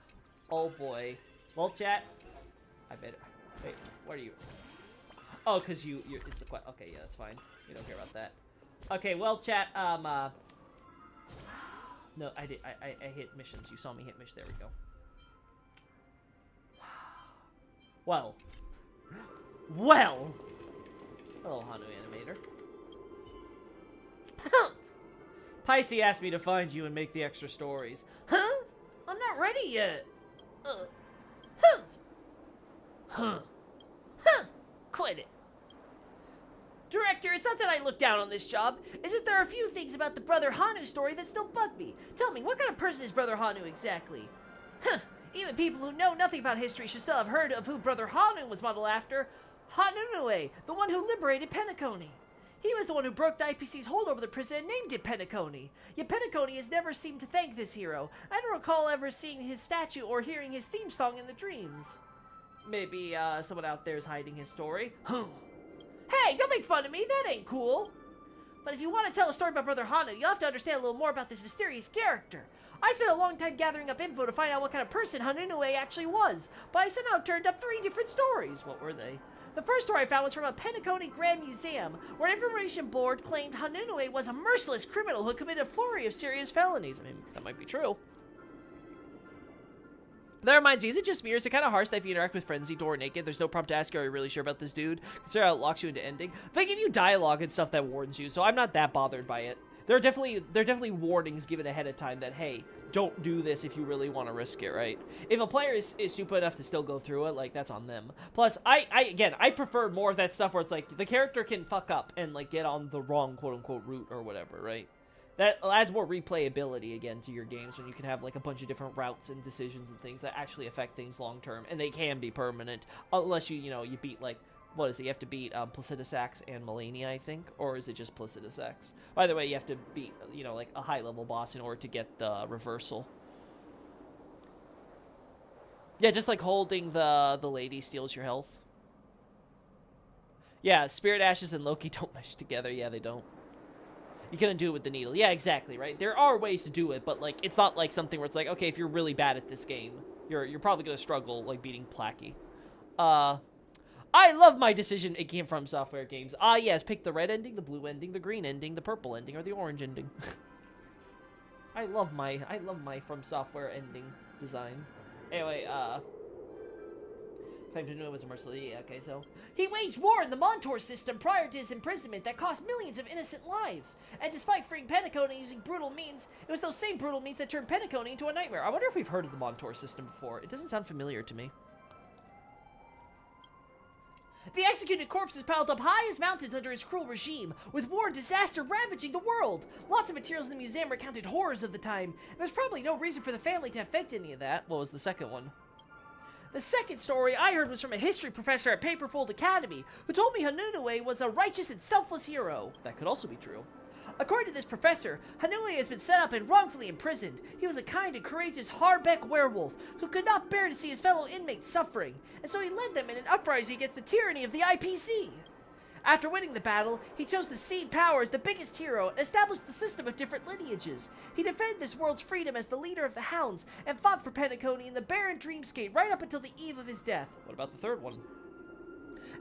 Oh boy. Well, chat. I bet. Wait, what are you? Oh, cause you're. It's the okay, yeah, that's fine. You don't care about that. Okay, well, chat. No, I did. I hit missions. You saw me hit missions. There we go. Well. Hello, Hanu Animator. Pisces asked me to find you and make the extra stories. Huh? I'm not ready yet. Quit it. Director, it's not that I look down on this job. It's just there are a few things about the Brother Hanu story that still bug me. Tell me, what kind of person is Brother Hanu exactly? Even people who know nothing about history should still have heard of who Brother Hanu was modeled after. Hanunue, the one who liberated Penacony. He was the one who broke the IPC's hold over the prison and named it Penacony. Yet Penacony has never seemed to thank this hero. I don't recall ever seeing his statue or hearing his theme song in the dreams. Maybe, someone out there is hiding his story. Hey, don't make fun of me, that ain't cool. But if you want to tell a story about Brother Hanu, you'll have to understand a little more about this mysterious character. I spent a long time gathering up info to find out what kind of person Hanunue actually was, but I somehow turned up 3 different stories. What were they? The first story I found was from a Penacony Grand Museum, where an information board claimed Hanunue was a merciless criminal who committed a flurry of serious felonies. I mean, that might be true. That reminds me, is it just me or is it kind of harsh that if you interact with Frenzy Door naked, there's no prompt to ask, are you really sure about this dude? Consider how it locks you into ending. They give you dialogue and stuff that warns you, so I'm not that bothered by it. There are definitely warnings given ahead of time that, hey, don't do this if you really want to risk it, right? If a player is stupid enough to still go through it, like, that's on them. Plus, I prefer more of that stuff where it's like, the character can fuck up and, like, get on the wrong quote-unquote route or whatever, right? That adds more replayability, again, to your games when you can have, like, a bunch of different routes and decisions and things that actually affect things long-term, and they can be permanent, unless you beat, like, what is it? You have to beat Placidusax and Melania, I think? Or is it just Placidusax? By the way, you have to beat, like a high-level boss in order to get the reversal. Yeah, just like holding the lady steals your health. Yeah, Spirit Ashes and Loki don't mesh together. Yeah, they don't. You couldn't do it with the needle. Yeah, exactly, right? There are ways to do it, but, like, it's not like something where it's like, okay, if you're really bad at this game, you're probably going to struggle, like, beating Placky. I love my decision it came from Software games. Yes, pick the red ending, the blue ending, the green ending, the purple ending, or the orange ending. I love my From Software ending design. Anyway, claimed to know it was a merciless. Yeah, okay, so he waged war in the Montor system prior to his imprisonment that cost millions of innocent lives. And despite freeing Penacony using brutal means, it was those same brutal means that turned Penacony into a nightmare. I wonder if we've heard of the Montor system before. It doesn't sound familiar to me. The executed corpses piled up high as mountains under his cruel regime, with war and disaster ravaging the world. Lots of materials in the museum recounted horrors of the time, and there's probably no reason for the family to have faked any of that. What was the second one? The second story I heard was from a history professor at Paperfold Academy, who told me Hanunue was a righteous and selfless hero. That could also be true. According to this professor, Hanunue has been set up and wrongfully imprisoned. He was a kind and courageous Harbeck werewolf who could not bear to see his fellow inmates suffering, and so he led them in an uprising against the tyranny of the IPC. After winning the battle, he chose to cede power as the biggest hero and established the system of different lineages. He defended this world's freedom as the leader of the Hounds and fought for Penacony in the barren dreamscape right up until the eve of his death. What about the third one?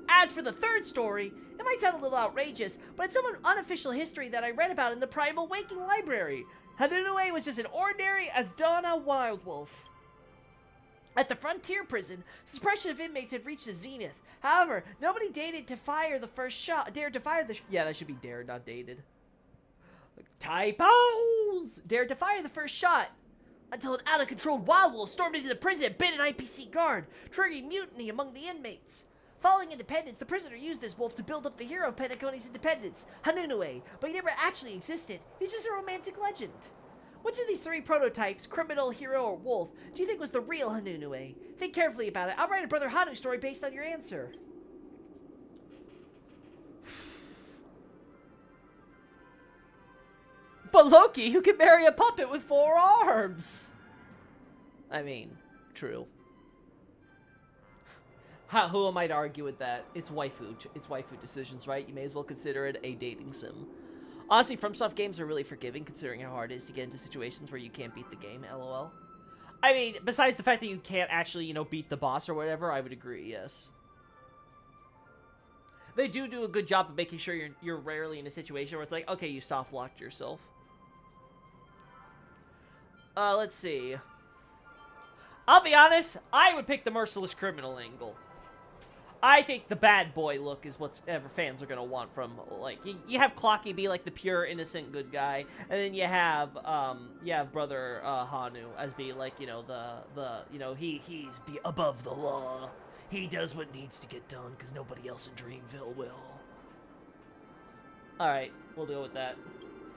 As for the third story, it might sound a little outrageous, but it's some unofficial history that I read about in the Primal Waking Library. Hanunue was just an ordinary Asdana Wildwolf. At the frontier prison, suppression of inmates had reached a zenith. However, nobody dared to fire the first shot. Yeah, that should be dared, not dated. Typos! Dared to fire the first shot until an out-of-control Wildwolf stormed into the prison and bit an IPC guard, triggering mutiny among the inmates. Following independence, the prisoner used this wolf to build up the hero of Penacony's independence, Hanunue, but he never actually existed. He's just a romantic legend. Which of these three prototypes, criminal, hero, or wolf, do you think was the real Hanunue? Think carefully about it. I'll write a Brother Hanu story based on your answer. But Loki, who can marry a puppet with 4 arms? I mean, true. Who am I to argue with that? It's waifu. It's waifu decisions, right? You may as well consider it a dating sim. Honestly, FromSoft games are really forgiving, considering how hard it is to get into situations where you can't beat the game, lol. I mean, besides the fact that you can't actually, you know, beat the boss or whatever, I would agree, yes. They do a good job of making sure you're rarely in a situation where it's like, okay, you soft-locked yourself. Let's see. I'll be honest, I would pick the merciless criminal angle. I think the bad boy look is whatever fans are gonna want from, like, you have Clocky be like the pure, innocent, good guy, and then you have Brother Hanu as be like, you know, you know, he's be above the law. He does what needs to get done, because nobody else in Dreamville will. Alright, we'll deal with that.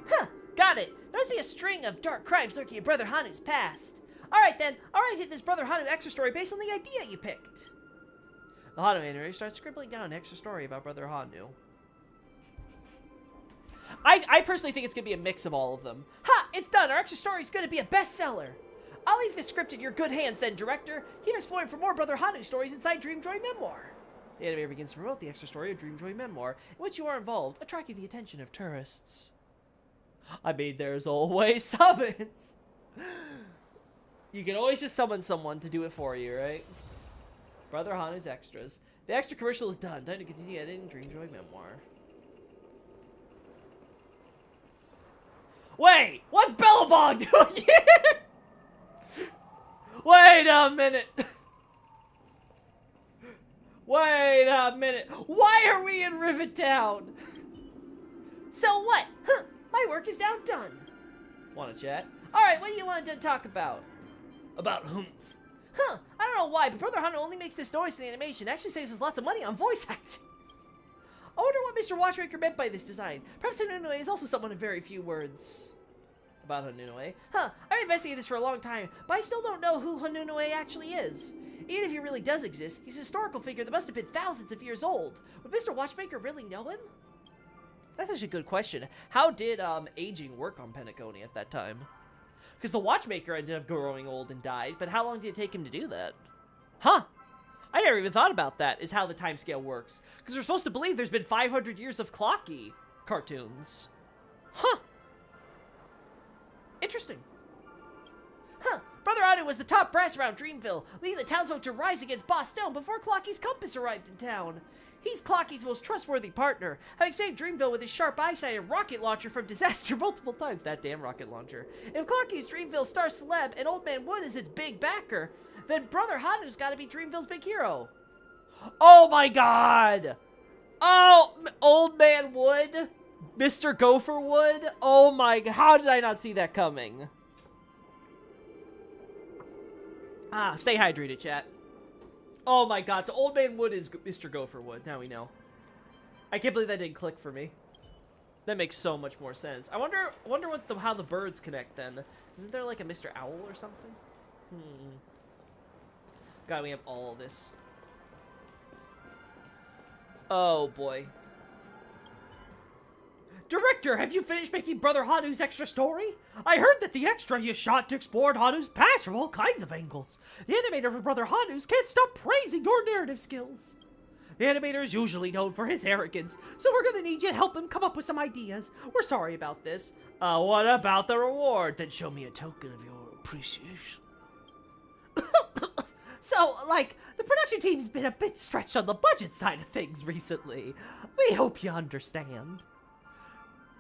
Huh, got it! There must be a string of dark crimes lurking in Brother Hanu's past. Alright then, I'll write this Brother Hanu extra story based on the idea you picked. The Hanu narrator starts scribbling down an extra story about Brother Hanu. I personally think it's going to be a mix of all of them. Ha! It's done! Our extra story is going to be a bestseller! I'll leave this script in your good hands then, director. Keep exploring for more Brother Hanu stories inside Dreamjoy Memoir. The animator begins to promote the extra story of Dreamjoy Memoir, in which you are involved, attracting the attention of tourists. I mean, there's always summons! You can always just summon someone to do it for you, right? Brother Hanu's extras. The extra commercial is done. Time to continue editing Dreamjoy Memoir. Wait! What's Billabong doing here? Wait a minute! Wait a minute! Why are we in Rivet Town? So what? Huh, my work is now done. Wanna chat? Alright, what do you want to talk about? About Humph. Huh, I don't know why, but Brother Hanu only makes this noise in the animation. It actually saves us lots of money on voice acting. I wonder what Mr. Watchmaker meant by this design. Perhaps Hanunue is also someone of very few words. About Hanunue? Huh, I've investigated this for a long time, but I still don't know who Hanunue actually is. Even if he really does exist, he's a historical figure that must have been thousands of years old. Would Mr. Watchmaker really know him? That's actually a good question. How did aging work on Penacony at that time? Because the Watchmaker ended up growing old and died, but how long did it take him to do that? Huh! I never even thought about that, is how the timescale works. Because we're supposed to believe there's been 500 years of Clocky cartoons. Huh! Interesting. Huh! Brother Hanu was the top brass around Dreamville, leading the townsfolk to rise against Boss Stone before Clocky's compass arrived in town. He's Clocky's most trustworthy partner, having saved Dreamville with his sharp eyesight and rocket launcher from disaster multiple times. That damn rocket launcher. If Clocky's Dreamville star celeb and Old Man Wood is its big backer, then Brother Hanu's gotta be Dreamville's big hero. Oh my god! Oh, Old Man Wood? Mr. Gopher Wood? Oh my god, how did I not see that coming? Ah, stay hydrated, chat. Oh my god, so Old Man Wood is Mr. Gopher Wood. Now we know. I can't believe that didn't click for me. That makes so much more sense. I wonder what how the birds connect then. Isn't there like a Mr. Owl or something? God, we have all of this. Oh boy. Director, have you finished making Brother Hanu's extra story? I heard that the extra you shot explored Hanu's past from all kinds of angles. The animator for Brother Hanu's can't stop praising your narrative skills. The animator is usually known for his arrogance, so we're gonna need you to help him come up with some ideas. We're sorry about this. What about the reward? Then show me a token of your appreciation. So, like, the production team's been a bit stretched on the budget side of things recently. We hope you understand.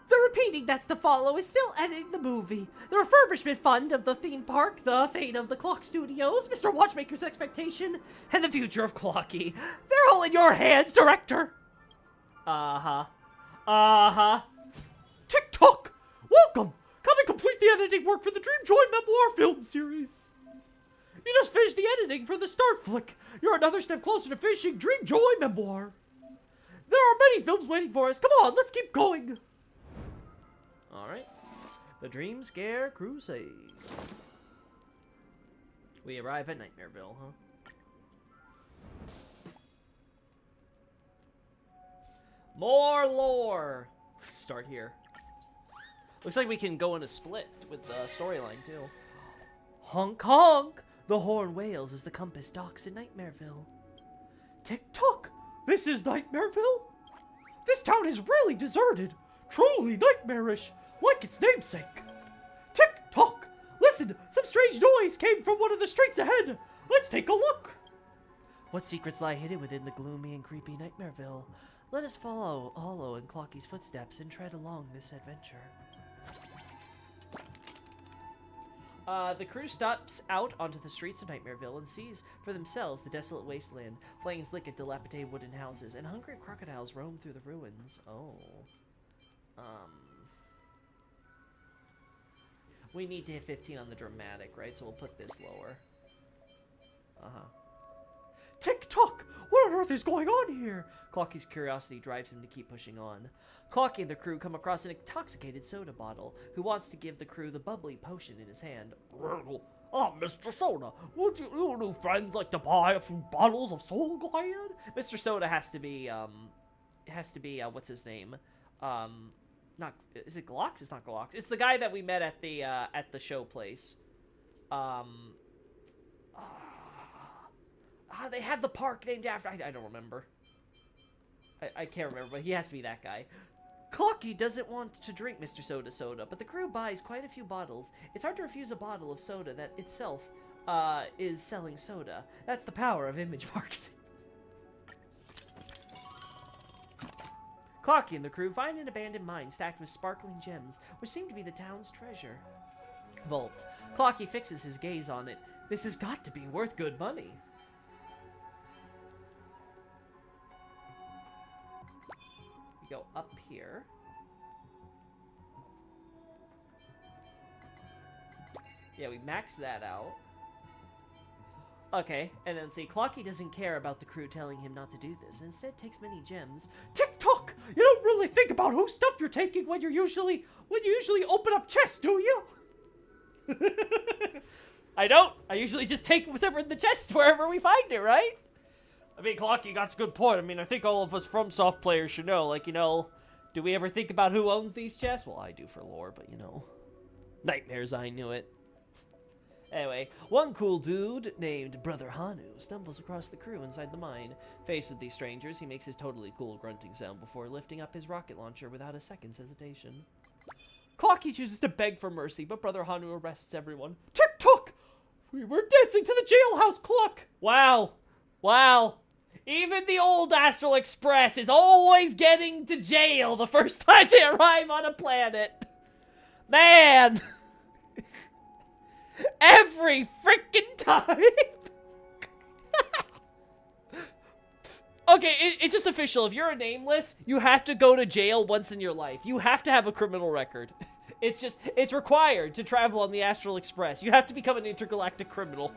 The repeating that's to follow is still editing the movie. The refurbishment fund of the theme park, the fate of the Clock Studios, Mr. Watchmaker's expectation, and the future of Clocky. They're all in your hands, director! TikTok! Welcome! Come and complete the editing work for the Dreamjoy Memoir film series. You just finished the editing for the Start Flick. You're another step closer to finishing Dreamjoy Memoir. There are many films waiting for us. Come on, let's keep going. Alright. The Dream Scare Crusade. We arrive at Nightmareville, huh? More lore! Start here. Looks like we can go in a split with the storyline, too. Honk honk! The horn wails as the compass docks in Nightmareville. Tick-tock! This is Nightmareville? This town is really deserted. Truly nightmarish, like its namesake. Tick-tock! Listen, some strange noise came from one of the streets ahead. Let's take a look. What secrets lie hidden within the gloomy and creepy Nightmareville? Let us follow Hollow and Clocky's footsteps and tread along this adventure. The crew stops out onto the streets of Nightmareville and sees for themselves the desolate wasteland. Flames lick at dilapidated wooden houses, and hungry crocodiles roam through the ruins. Oh. We need to hit 15 on the dramatic, right? So we'll put this lower. Tick-tock! What on earth is going on here? Clocky's curiosity drives him to keep pushing on. Clocky and the crew come across an intoxicated soda bottle, who wants to give the crew the bubbly potion in his hand. Oh, Mr. Soda, would you new friends like to buy a few bottles of Soul Glide? Mr. Soda has to be, what's his name? Is it Glox? It's not Glox. It's the guy that we met at the show place. They had the park named after... I don't remember. I can't remember, but he has to be that guy. Clocky doesn't want to drink Mr. Soda, but the crew buys quite a few bottles. It's hard to refuse a bottle of soda that itself is selling soda. That's the power of image marketing. Clocky and the crew find an abandoned mine stacked with sparkling gems, which seem to be the town's treasure. Vault. Clocky fixes his gaze on it. This has got to be worth good money. We go up here. Yeah, we max that out. Okay, and then see, Clocky doesn't care about the crew telling him not to do this, and instead takes many gems. Tick-tock! You don't really think about whose stuff you're taking when you usually open up chests, do you? I don't. I usually just take whatever in the chests wherever we find it, right? I mean, Clocky got a good point. I mean, I think all of us FromSoft players should know, like, you know, do we ever think about who owns these chests? Well, I do for lore, but, you know, nightmares, I knew it. Anyway, one cool dude named Brother Hanu stumbles across the crew inside the mine. Faced with these strangers, he makes his totally cool grunting sound before lifting up his rocket launcher without a second's hesitation. Clocky chooses to beg for mercy, but Brother Hanu arrests everyone. Tick-tock! We were dancing to the jailhouse clock! Wow. Wow. Even the old Astral Express is always getting to jail the first time they arrive on a planet. Man! Every freaking time! Okay, it's just official. If you're a nameless, you have to go to jail once in your life. You have to have a criminal record. It's required to travel on the Astral Express. You have to become an intergalactic criminal.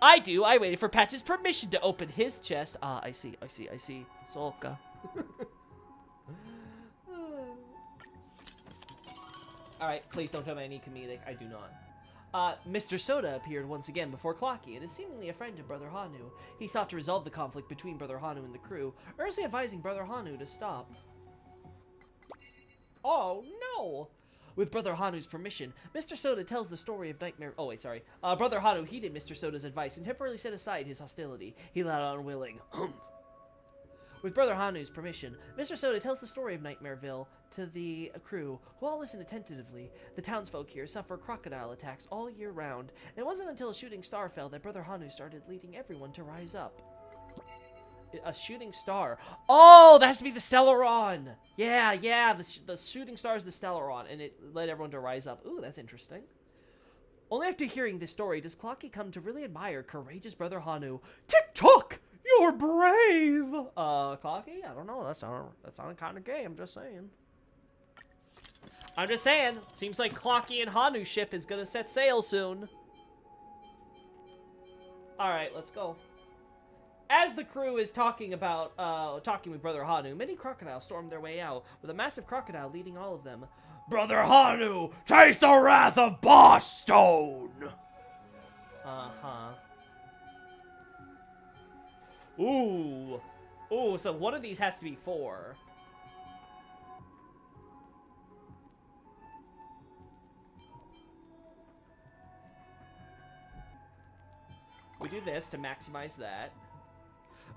I do. I waited for Patch's permission to open his chest. Ah, I see. Soka. Alright, please don't tell me any comedic. I do not. Mr. Soda appeared once again before Clocky and is seemingly a friend of Brother Hanu. He sought to resolve the conflict between Brother Hanu and the crew, earnestly advising Brother Hanu to stop. Oh, no! With Brother Hanu's permission, Mr. Soda tells the story of Nightmare... Oh, wait, sorry. Brother Hanu heeded Mr. Soda's advice and temporarily set aside his hostility. He let out unwilling With Brother Hanu's permission, Mr. Soda tells the story of Nightmareville to the crew, who all listen attentively. The townsfolk here suffer crocodile attacks all year round, and it wasn't until a shooting star fell that Brother Hanu started leading everyone to rise up. A shooting star. Oh, that has to be the Stellaron. Yeah, the shooting star is the Stellaron, and it led everyone to rise up. Ooh, that's interesting. Only after hearing this story does Clocky come to really admire courageous Brother Hanu. Tick-tock! You're brave! Clocky? I don't know. That's not kind of gay. I'm just saying. Seems like Clocky and Hanu ship is gonna set sail soon. Alright, let's go. As the crew is talking with Brother Hanu, many crocodiles storm their way out, with a massive crocodile leading all of them. Brother Hanu, taste the wrath of Boss Stone! Uh-huh. Ooh. Ooh, so one of these has to be 4. We do this to maximize that.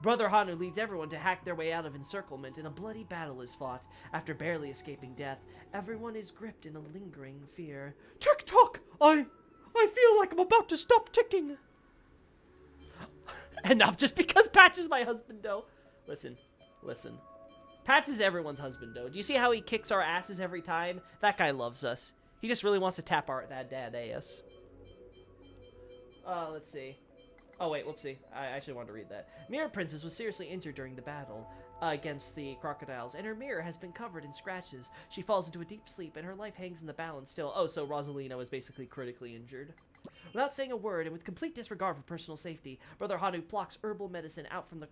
Brother Hanu leads everyone to hack their way out of encirclement, and a bloody battle is fought. After barely escaping death, everyone is gripped in a lingering fear. Tick-tock! I feel like I'm about to stop ticking. And not just because Patch is my husbando. Listen. Patch is everyone's husbando. Do you see how he kicks our asses every time? That guy loves us. He just really wants to tap that dad ass. Let's see. Oh, wait, whoopsie. I actually wanted to read that. Mirror Princess was seriously injured during the battle against the crocodiles, and her mirror has been covered in scratches. She falls into a deep sleep, and her life hangs in the balance still. Oh, so Rosalina was basically critically injured. Without saying a word, and with complete disregard for personal safety, Brother Hanu plucks herbal medicine out from the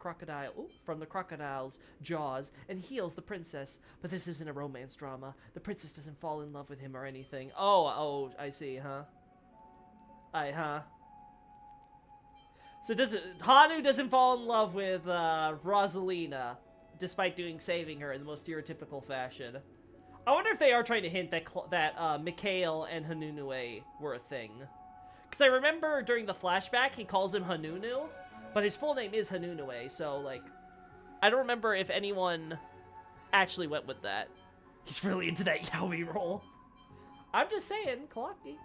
crocodile's jaws and heals the princess. But this isn't a romance drama. The princess doesn't fall in love with him or anything. Oh, I see, huh? So Hanu doesn't fall in love with Rosalina, despite saving her in the most stereotypical fashion. I wonder if they are trying to hint that Mikhail and Hanunue were a thing. Because I remember during the flashback, he calls him Hanunu, but his full name is Hanunue, so, like, I don't remember if anyone actually went with that. He's really into that yaoi role. I'm just saying, Clocky.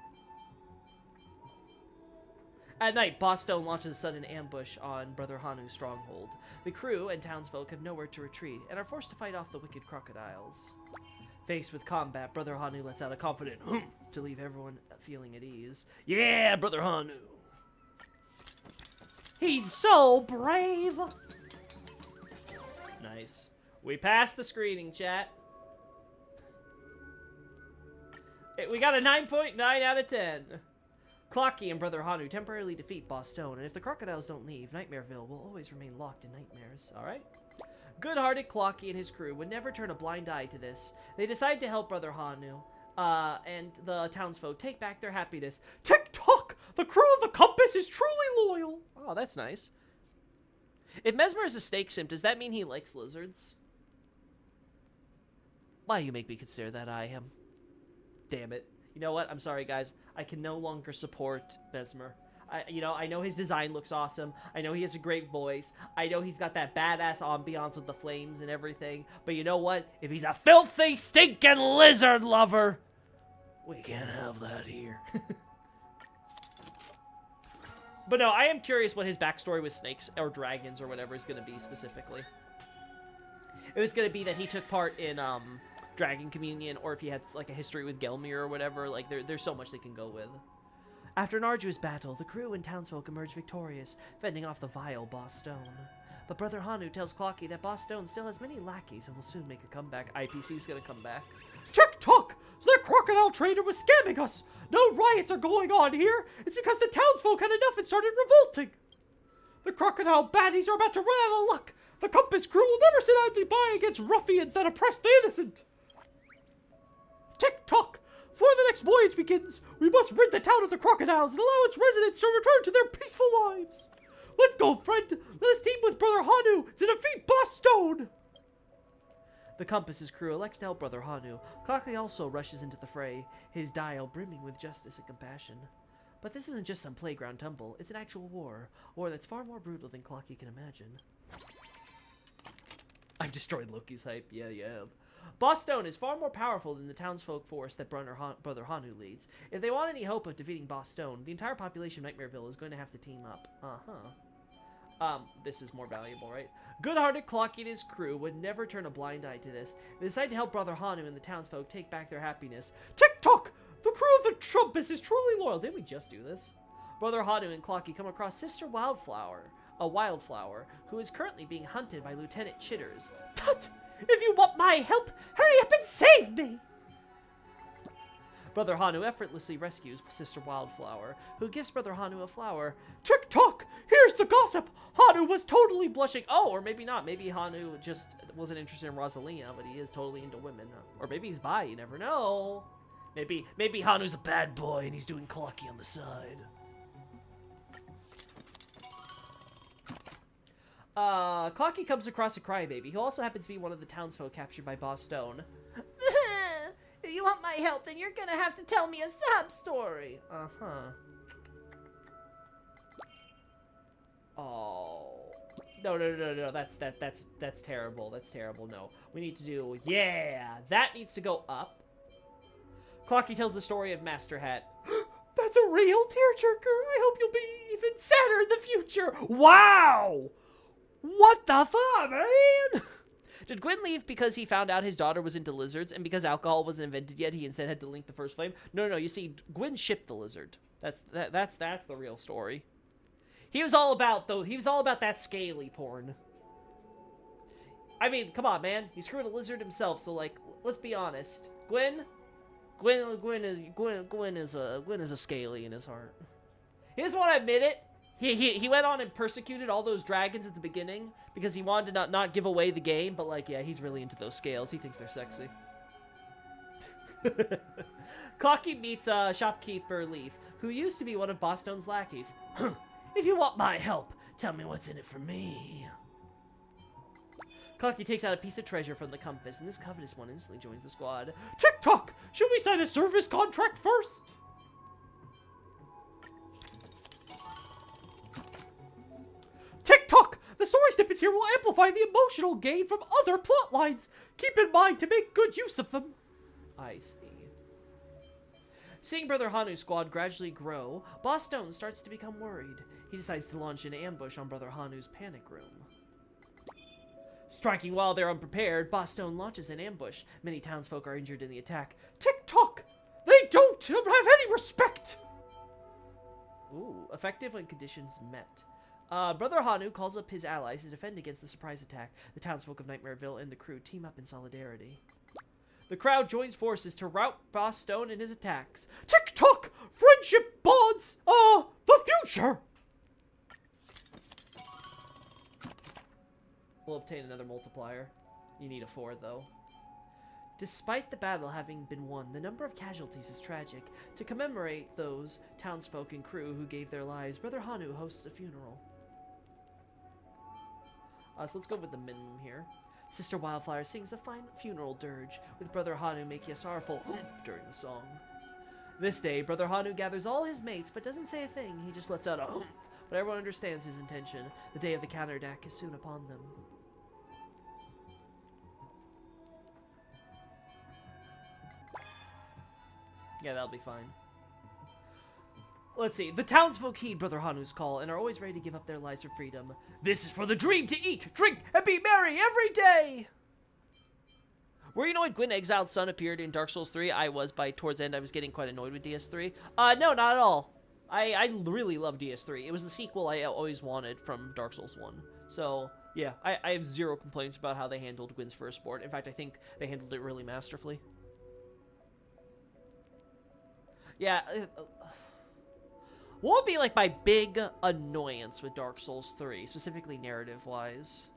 At night, Boss Stone launches a sudden ambush on Brother Hanu's stronghold. The crew and townsfolk have nowhere to retreat and are forced to fight off the wicked crocodiles. Faced with combat, Brother Hanu lets out a confident "Hum" to leave everyone feeling at ease. Yeah, Brother Hanu! He's so brave! Nice. We passed the screening, chat. We got a 9.9 out of 10. Clocky and Brother Hanu temporarily defeat Boss Stone, and if the crocodiles don't leave, Nightmareville will always remain locked in nightmares. Alright? Good-hearted Clocky and his crew would never turn a blind eye to this. They decide to help Brother Hanu, and the townsfolk take back their happiness. Tick-tock! The crew of the Compass is truly loyal! Oh, that's nice. If Mesmer is a snake simp, does that mean he likes lizards? Why you make me consider that I am? Damn it. You know what? I'm sorry, guys. I can no longer support Mesmer. I know his design looks awesome. I know he has a great voice. I know he's got that badass ambiance with the flames and everything. But you know what? If he's a filthy, stinking lizard lover, we can't have that here. But no, I am curious what his backstory with snakes or dragons or whatever is going to be specifically. If it's going to be that he took part in Dragon Communion, or if he had like a history with Gelmir or whatever, like there's so much they can go with. After an arduous battle, the crew and townsfolk emerge victorious, fending off the vile Boss Stone. But Brother Hanu tells Clocky that Boss Stone still has many lackeys and will soon make a comeback. IPC's gonna come back. Tick-tock! So that crocodile trader was scamming us! No riots are going on here! It's because the townsfolk had enough and started revolting! The crocodile baddies are about to run out of luck! The Compass crew will never sit idly by against ruffians that oppress the innocent! Tick-tock! Before the next voyage begins, we must rid the town of the crocodiles and allow its residents to return to their peaceful lives. Let's go, friend! Let us team with Brother Hanu to defeat Boss Stone! The Compass's crew elects to help Brother Hanu. Clocky also rushes into the fray, his dial brimming with justice and compassion. But this isn't just some playground tumble, it's an actual war. A war that's far more brutal than Clocky can imagine. I've destroyed Loki's hype, yeah. Boss Stone is far more powerful than the townsfolk force that Brother Hanu leads. If they want any hope of defeating Boss Stone, the entire population of Nightmareville is going to have to team up. This is more valuable, right? Good-hearted Clocky and his crew would never turn a blind eye to this. They decide to help Brother Hanu and the townsfolk take back their happiness. Tick-tock! The crew of the Trumpus is truly loyal. Didn't we just do this? Brother Hanu and Clocky come across Sister Wildflower, a wildflower, who is currently being hunted by Lieutenant Chitters. Tut! If you want my help, hurry up and save me! Brother Hanu effortlessly rescues Sister Wildflower, who gives Brother Hanu a flower. Tick-tock! Here's the gossip! Hanu was totally blushing. Oh, or maybe not. Maybe Hanu just wasn't interested in Rosalina, but he is totally into women. Or maybe he's bi, you never know. Maybe Hanu's a bad boy and he's doing Clucky on the side. Clocky comes across a crybaby, who also happens to be one of the townsfolk captured by Boss Stone. If you want my help, then you're gonna have to tell me a sob story. Uh-huh. Oh. No, that's terrible. That's terrible. No. We need to do, yeah, that needs to go up. Clocky tells the story of Master Hat. That's a real tearjerker. I hope you'll be even sadder in the future. Wow! What the fuck, man? Did Gwyn leave because he found out his daughter was into lizards, and because alcohol wasn't invented yet, he instead had to link the first flame? No, you see, Gwyn shipped the lizard. That's the real story. He was all about that scaly porn. I mean, come on, man. He screwed a lizard himself, so like, let's be honest. Gwyn is a scaly in his heart. He doesn't want to admit it. He went on and persecuted all those dragons at the beginning because he wanted to not give away the game, but like, yeah, he's really into those scales. He thinks they're sexy. Clocky meets shopkeeper Leaf, who used to be one of Boss Stone's lackeys. If you want my help, tell me what's in it for me. Clocky takes out a piece of treasure from the compass, and this covetous one instantly joins the squad. Tick-tock! Should we sign a service contract first? Tick-tock! The story snippets here will amplify the emotional gain from other plot lines. Keep in mind to make good use of them. I see. Seeing Brother Hanu's squad gradually grow, Boss Stone starts to become worried. He decides to launch an ambush on Brother Hanu's panic room. Striking while they're unprepared, Boss Stone launches an ambush. Many townsfolk are injured in the attack. Tick-tock! They don't have any respect! Ooh, effective when conditions met. Brother Hanu calls up his allies to defend against the surprise attack. The townsfolk of Nightmareville and the crew team up in solidarity. The crowd joins forces to rout Boss Stone in his attacks. Tick-tock! Friendship bonds! The future! We'll obtain another multiplier. You need a 4, though. Despite the battle having been won, the number of casualties is tragic. To commemorate those townsfolk and crew who gave their lives, Brother Hanu hosts a funeral. So let's go with the minimum here. Sister Wildflower sings a fine funeral dirge, with Brother Hanu making a sorrowful during the song. This day, Brother Hanu gathers all his mates, but doesn't say a thing. He just lets out a but everyone understands his intention. The day of the counterattack is soon upon them. Yeah, that'll be fine. Let's see. The townsfolk heed Brother Hanu's call and are always ready to give up their lives for freedom. This is for the dream to eat, drink, and be merry every day! Were you annoyed when Exiled Sun appeared in Dark Souls 3? I was. By towards the end, I was getting quite annoyed with DS3. No, not at all. I really love DS3. It was the sequel I always wanted from Dark Souls 1. So, yeah, I have zero complaints about how they handled Gwyn's firstborn. In fact, I think they handled it really masterfully. Yeah, what would be, like, my big annoyance with Dark Souls 3, specifically narrative-wise?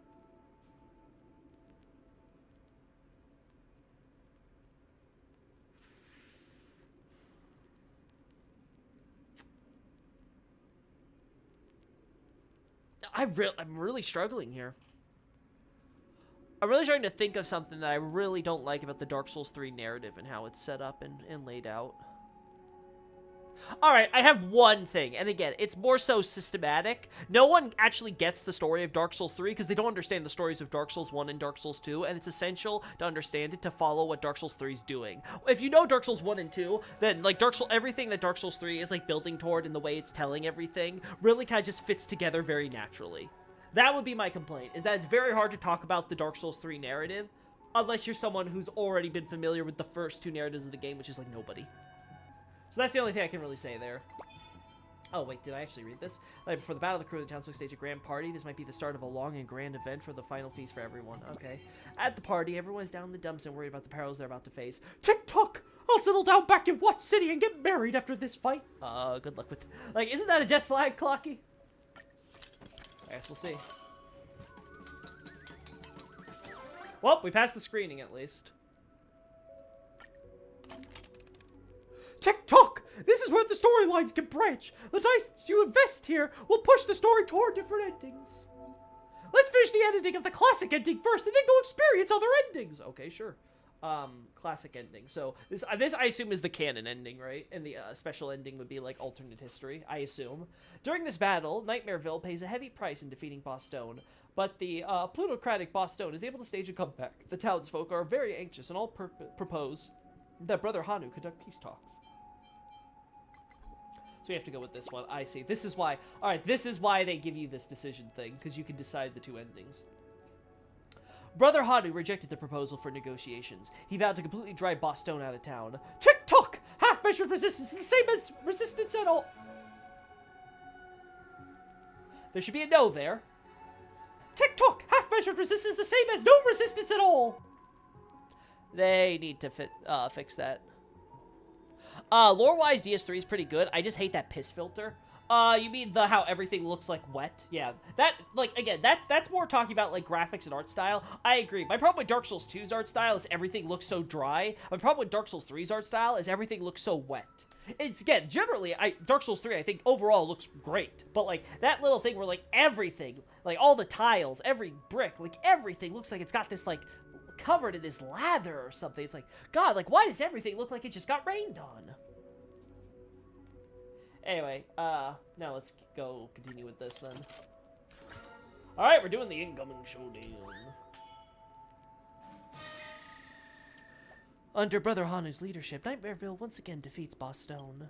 I'm really struggling here. I'm really trying to think of something that I really don't like about the Dark Souls 3 narrative and how it's set up and laid out. Alright, I have one thing, and again, it's more so systematic. No one actually gets the story of Dark Souls 3 because they don't understand the stories of Dark Souls 1 and Dark Souls 2, and it's essential to understand it to follow what Dark Souls 3 is doing. If you know Dark Souls 1 and 2, then like everything that Dark Souls 3 is like building toward and the way it's telling everything really kind of just fits together very naturally. That would be my complaint, is that it's very hard to talk about the Dark Souls 3 narrative unless you're someone who's already been familiar with the first two narratives of the game, which is like nobody. So that's the only thing I can really say there. Oh, wait, did I actually read this? Like, before the Battle of the Crew, the townsfolk stage a grand party. This might be the start of a long and grand event for the final feast for everyone. Okay. At the party, everyone is down in the dumps and worried about the perils they're about to face. Tick-tock! I'll settle down back in Watch City and get married after this fight. Good luck with... Like, isn't that a death flag, Clocky? I guess we'll see. Well, we passed the screening, at least. Tick-tock! This is where the storylines can branch. The dice you invest here will push the story toward different endings. Let's finish the editing of the classic ending first, and then go experience other endings. Okay, sure. Classic ending. So this I assume is the canon ending, right? And the special ending would be like alternate history, I assume. During this battle, Nightmareville pays a heavy price in defeating Boss Stone, but the plutocratic Boss Stone is able to stage a comeback. The townsfolk are very anxious and all propose that Brother Hanu conduct peace talks. So we have to go with this one. I see. This is why. All right, this is why they give you this decision thing, because you can decide the two endings. Brother Hanu rejected the proposal for negotiations. He vowed to completely drive Boss Stone out of town. Tick-tock! Half-measured resistance is the same as resistance at all. There should be a no there. Tick-tock! Half-measured resistance is the same as no resistance at all. They need to fix that. Lore-wise, DS3 is pretty good. I just hate that piss filter. You mean how everything looks like wet? Yeah, that, like, again, that's more talking about, like, graphics and art style. I agree. My problem with Dark Souls 2's art style is everything looks so dry. My problem with Dark Souls 3's art style is everything looks so wet. It's, again, generally, Dark Souls 3, I think, overall looks great. But, like, that little thing where, like, everything, like, all the tiles, every brick, like, everything looks like it's got this, like, covered in this lather or something. It's like, God, like, why does everything look like it just got rained on? Anyway, now let's continue with this then. Alright, we're doing the incoming showdown. Under Brother Hanu's leadership, Nightmareville once again defeats Boss Stone.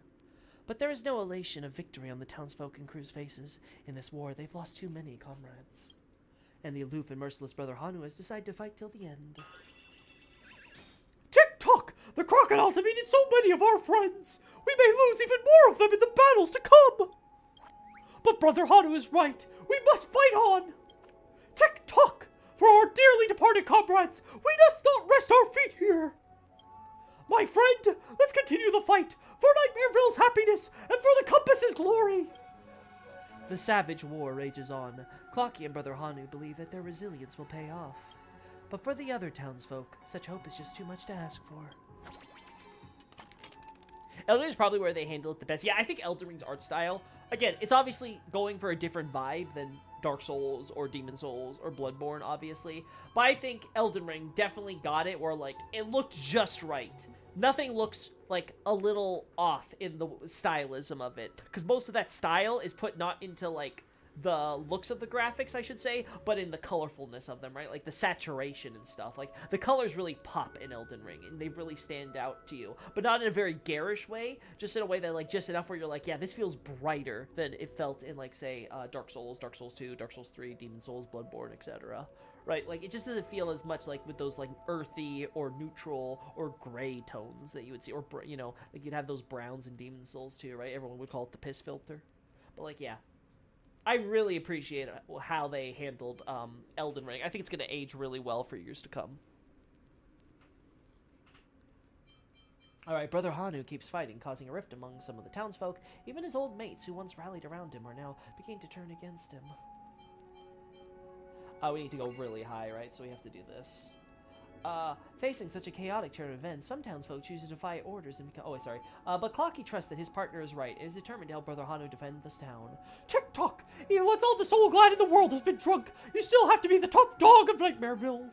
But there is no elation of victory on the townsfolk and crew's faces. In this war, they've lost too many comrades. And the aloof and merciless Brother Hanu has decided to fight till the end. Tick-tock! The crocodiles have eaten so many of our friends! We may lose even more of them in the battles to come! But Brother Hanu is right! We must fight on! Tick-tock! For our dearly departed comrades, we must not rest our feet here! My friend, let's continue the fight! For Nightmareville's happiness, and for the Compass's glory! The savage war rages on. Clocky and Brother Hanu believe that their resilience will pay off. But for the other townsfolk, such hope is just too much to ask for. Elden Ring is probably where they handle it the best. Yeah, I think Elden Ring's art style, again, it's obviously going for a different vibe than Dark Souls or Demon Souls or Bloodborne, obviously. But I think Elden Ring definitely got it where, like, it looked just right. Nothing looks, like, a little off in the stylism of it. Because most of that style is put not into, like, the looks of the graphics, I should say, but in the colorfulness of them, right? Like the saturation and stuff. Like the colors really pop in Elden Ring and they really stand out to you, but not in a very garish way, just in a way that like just enough where you're like, yeah, this feels brighter than it felt in like say Dark Souls, Dark Souls 2, Dark Souls 3, Demon Souls, Bloodborne, etc. Right? Like it just doesn't feel as much like with those like earthy or neutral or gray tones that you would see, or you know, like you'd have those browns in Demon Souls too, right? Everyone would call it the piss filter. But like, yeah, I really appreciate how they handled Elden Ring. I think it's going to age really well for years to come. Alright, Brother Hanu keeps fighting, causing a rift among some of the townsfolk. Even his old mates, who once rallied around him, are now beginning to turn against him. We need to go really high, right? So we have to do this. Facing such a chaotic turn of events, some townsfolk choose to defy orders and become... Oh, sorry. But Clocky trusts that his partner is right and is determined to help Brother Hanu defend this town. Tick-tock! Even once all the soul glad in the world has been drunk, you still have to be the top dog of Nightmareville!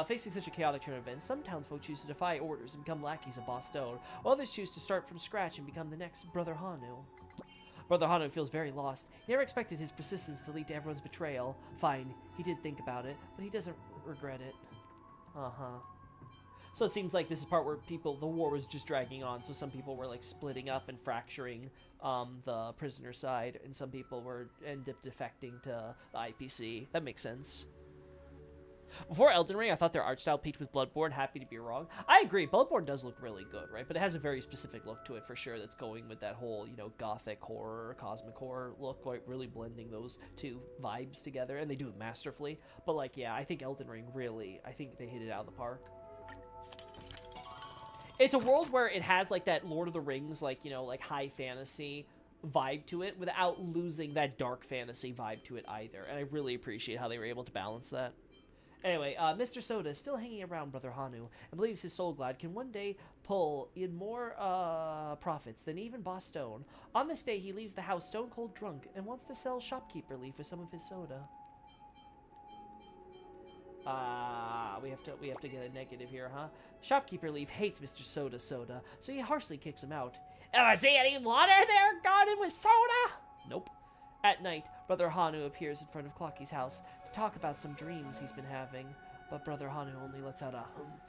Facing such a chaotic turn of events, some townsfolk choose to defy orders and become lackeys of Boss Stone, while others choose to start from scratch and become the next Brother Hanu. Brother Hanu feels very lost. He never expected his persistence to lead to everyone's betrayal. Fine, he did think about it, but he doesn't regret it. So it seems like this is part where the war was just dragging on, so some people were like splitting up and fracturing the prisoner side, and some people ended up defecting to the IPC. That makes sense. Before Elden Ring, I thought their art style peaked with Bloodborne. Happy to be wrong. I agree. Bloodborne does look really good, right? But it has a very specific look to it for sure that's going with that whole, you know, gothic horror, cosmic horror look, like really blending those two vibes together. And they do it masterfully. But, like, yeah, I think Elden Ring really, I think they hit it out of the park. It's a world where it has, like, that Lord of the Rings, like, you know, like, high fantasy vibe to it without losing that dark fantasy vibe to it either. And I really appreciate how they were able to balance that. Anyway, Mr. Soda is still hanging around Brother Hanu and believes his Soul Glad can one day pull in more profits than even Boss Stone. On this day, he leaves the house stone cold drunk and wants to sell Shopkeeper Leaf for some of his soda. We have to get a negative here, huh? Shopkeeper Leaf hates Mr. Soda, so he harshly kicks him out. Ever see any water there garden with soda? Nope. At night, Brother Hanu appears in front of Clocky's house to talk about some dreams he's been having, but Brother Hanu only lets out a humph.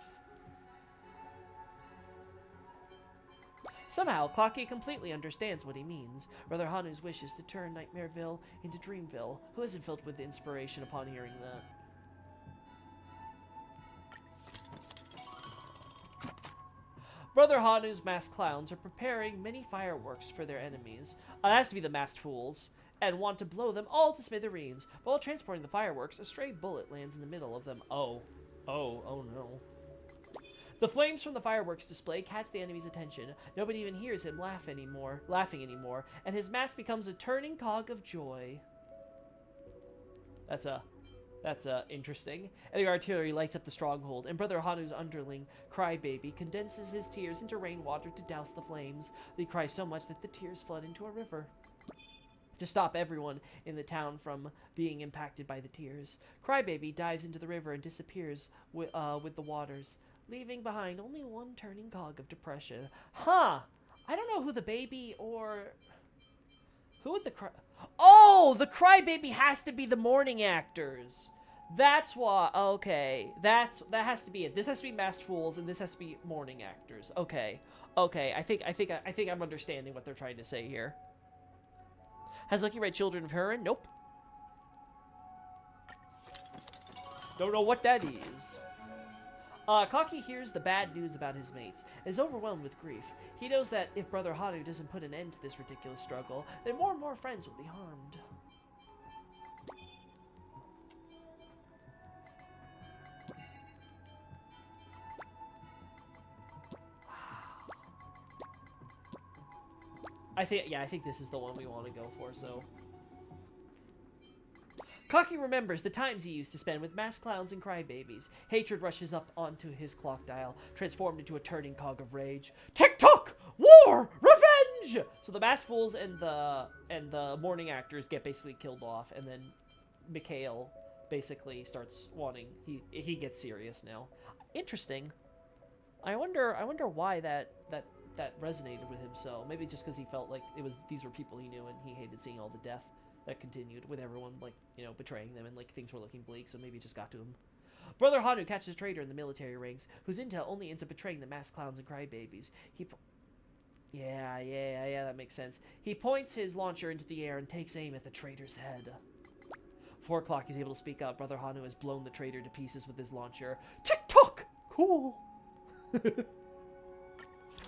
Somehow, Clocky completely understands what he means. Brother Hanu's wish is to turn Nightmareville into Dreamville. Who isn't filled with inspiration upon hearing that? Brother Hanu's masked clowns are preparing many fireworks for their enemies. It has to be the masked fools. And want to blow them all to smithereens. While transporting the fireworks, a stray bullet lands in the middle of them. Oh no. The flames from the fireworks display catch the enemy's attention. Nobody even hears him laughing anymore, and his mask becomes a turning cog of joy. That's interesting. And the artillery lights up the stronghold, and Brother Hanu's underling, Crybaby, condenses his tears into rainwater to douse the flames. They cry so much that the tears flood into a river. To stop everyone in the town from being impacted by the tears, Crybaby dives into the river and disappears with the waters, leaving behind only one turning cog of depression. Huh! I don't know who the baby or... Who would the cry... Oh! The Crybaby has to be the Morning Actors! That's why... Okay. That has to be it. This has to be Masked Fools, and this has to be Morning Actors. Okay. Okay. I think I'm understanding what they're trying to say here. Has Lucky Red children of her? Nope. Don't know what that is. Clocky hears the bad news about his mates and is overwhelmed with grief. He knows that if Brother Hanu doesn't put an end to this ridiculous struggle, then more and more friends will be harmed. I think this is the one we want to go for, so... Clocky remembers the times he used to spend with masked clowns and crybabies. Hatred rushes up onto his clock dial, transformed into a turning cog of rage. Tick-tock! War! Revenge! So the masked fools and the morning actors get basically killed off, and then Mikhail basically starts wanting... He gets serious now. Interesting. I wonder why that resonated with him so. Maybe just because he felt like these were people he knew and he hated seeing all the death that continued with everyone, like, you know, betraying them and, like, things were looking bleak, so maybe it just got to him. Brother Hanu catches a traitor in the military ranks whose intel only ends up betraying the masked clowns and crybabies. Yeah, that makes sense. He points his launcher into the air and takes aim at the traitor's head. Before Clock is able to speak up, Brother Hanu has blown the traitor to pieces with his launcher. Tick-tock! Cool!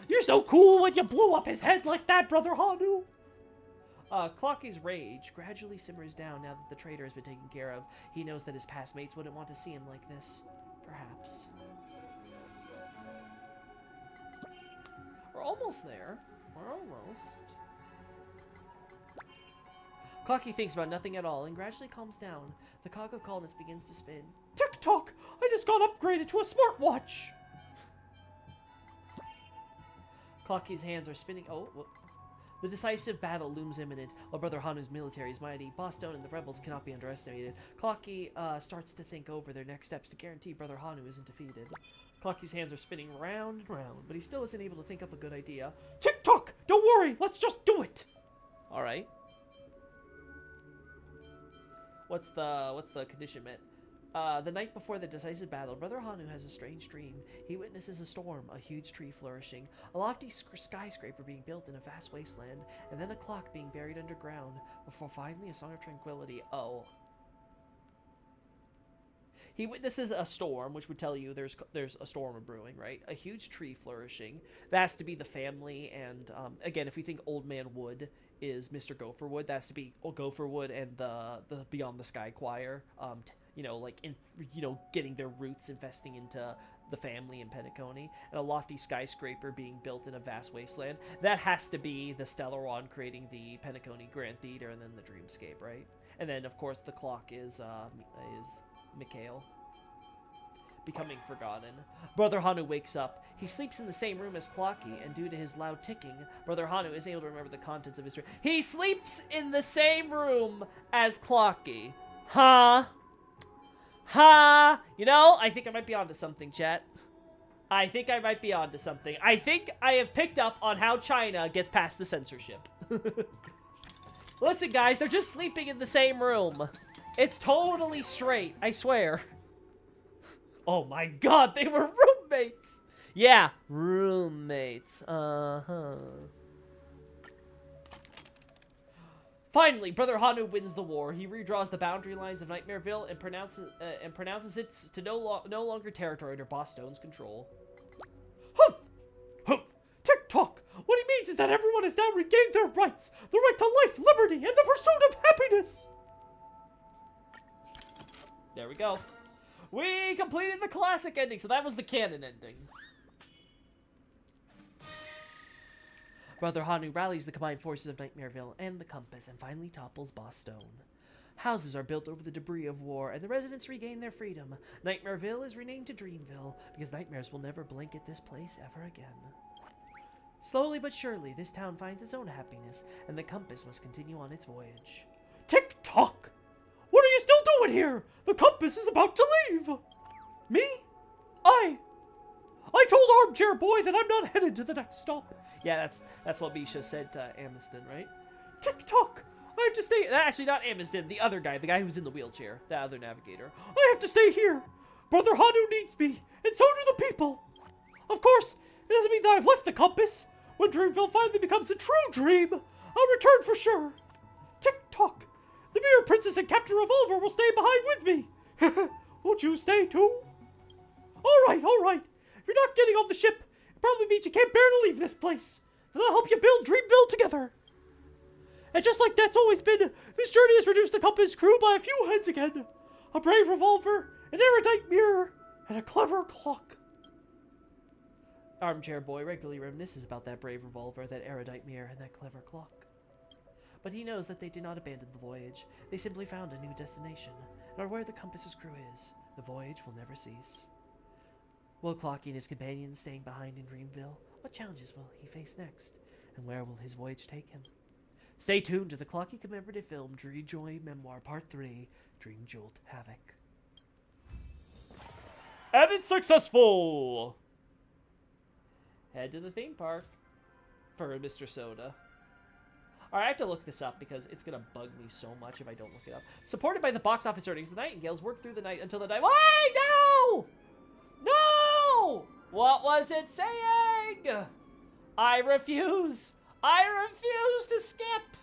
You're so cool when you blew up his head like that, Brother Hanu! Clocky's rage gradually simmers down now that the traitor has been taken care of. He knows that his past mates wouldn't want to see him like this. Perhaps. We're almost there. We're almost. Clocky thinks about nothing at all and gradually calms down. The cog of calmness begins to spin. Tick-tock! I just got upgraded to a smartwatch! Clocky's hands are spinning. Oh, whoop. The decisive battle looms imminent. While Brother Hanu's military is mighty, Boss Stone and the rebels cannot be underestimated. Clocky starts to think over their next steps to guarantee Brother Hanu isn't defeated. Clocky's hands are spinning round and round, but he still isn't able to think up a good idea. Tick-tock! Don't worry, let's just do it! Alright. What's the condition meant? The night before the decisive battle, Brother Hanu has a strange dream. He witnesses a storm, a huge tree flourishing, a lofty skyscraper being built in a vast wasteland, and then a clock being buried underground, before finally a song of tranquility. Oh. He witnesses a storm, which would tell you there's a storm brewing, right? A huge tree flourishing. That has to be the family, and again, if we think Old Man Wood is Mr. Gopherwood, that has to be Gopherwood and the Beyond the Sky Choir. You know, like getting their roots investing into the family in Penacony, and a lofty skyscraper being built in a vast wasteland. That has to be the Stellaron creating the Penacony Grand Theater and then the Dreamscape, right? And then, of course, the clock is Mikhail. Becoming forgotten. Brother Hanu wakes up. He sleeps in the same room as Clocky, and due to his loud ticking, Brother Hanu is able to remember the contents of his dream. He sleeps in the same room as Clocky. Huh? Huh? You know, I think I might be onto something, chat. I think I might be onto something. I think I have picked up on how China gets past the censorship. Listen, guys, they're just sleeping in the same room. It's totally straight, I swear. Oh my god, they were roommates! Yeah, roommates. Uh-huh. Finally, Brother Hanu wins the war. He redraws the boundary lines of Nightmareville and pronounces it to no longer territory under Boss Stone's control. Humph! Humph! Tick-tock! What he means is that everyone has now regained their rights. The right to life, liberty, and the pursuit of happiness! There we go. We completed the classic ending, so that was the canon ending. Brother Hanu rallies the combined forces of Nightmareville and the Compass and finally topples Boss Stone. Houses are built over the debris of war, and the residents regain their freedom. Nightmareville is renamed to Dreamville, because nightmares will never blanket this place ever again. Slowly but surely, this town finds its own happiness, and the Compass must continue on its voyage. Tick-tock! What are you still doing here? The Compass is about to leave! Me? I told Armchair Boy that I'm not headed to the next stop. Yeah, that's what Misha said to Amiston, right? Tick-tock! I have to stay... Actually, not Amiston, the other guy, the guy who's in the wheelchair, the other navigator. I have to stay here. Brother Hanu needs me, and so do the people. Of course, it doesn't mean that I've left the Compass. When Dreamville finally becomes a true dream, I'll return for sure. Tick-tock! The Mirror Princess and Captain Revolver will stay behind with me. Won't you stay too? All right. If you're not getting on the ship, it probably means you can't bear to leave this place. Then I'll help you build Dreamville together. And just like that's always been, this journey has reduced the Compass crew by a few heads again. A brave revolver, an erudite mirror, and a clever clock. Armchair Boy regularly reminisces about that brave revolver, that erudite mirror, and that clever clock. But he knows that they did not abandon the voyage. They simply found a new destination, and are where the Compass's crew is. The voyage will never cease. Will Clocky and his companions staying behind in Dreamville? What challenges will he face next? And where will his voyage take him? Stay tuned to the Clocky commemorative film Dream Joy Memoir Part 3, Dream Jolt Havoc. And it's successful! Head to the theme park for Mr. Soda. Alright, I have to look this up because it's gonna bug me so much if I don't look it up. Supported by the box office earnings, the Nightingales work through the night until the night. Wait, no! No! What was it saying? I refuse. I refuse to skip.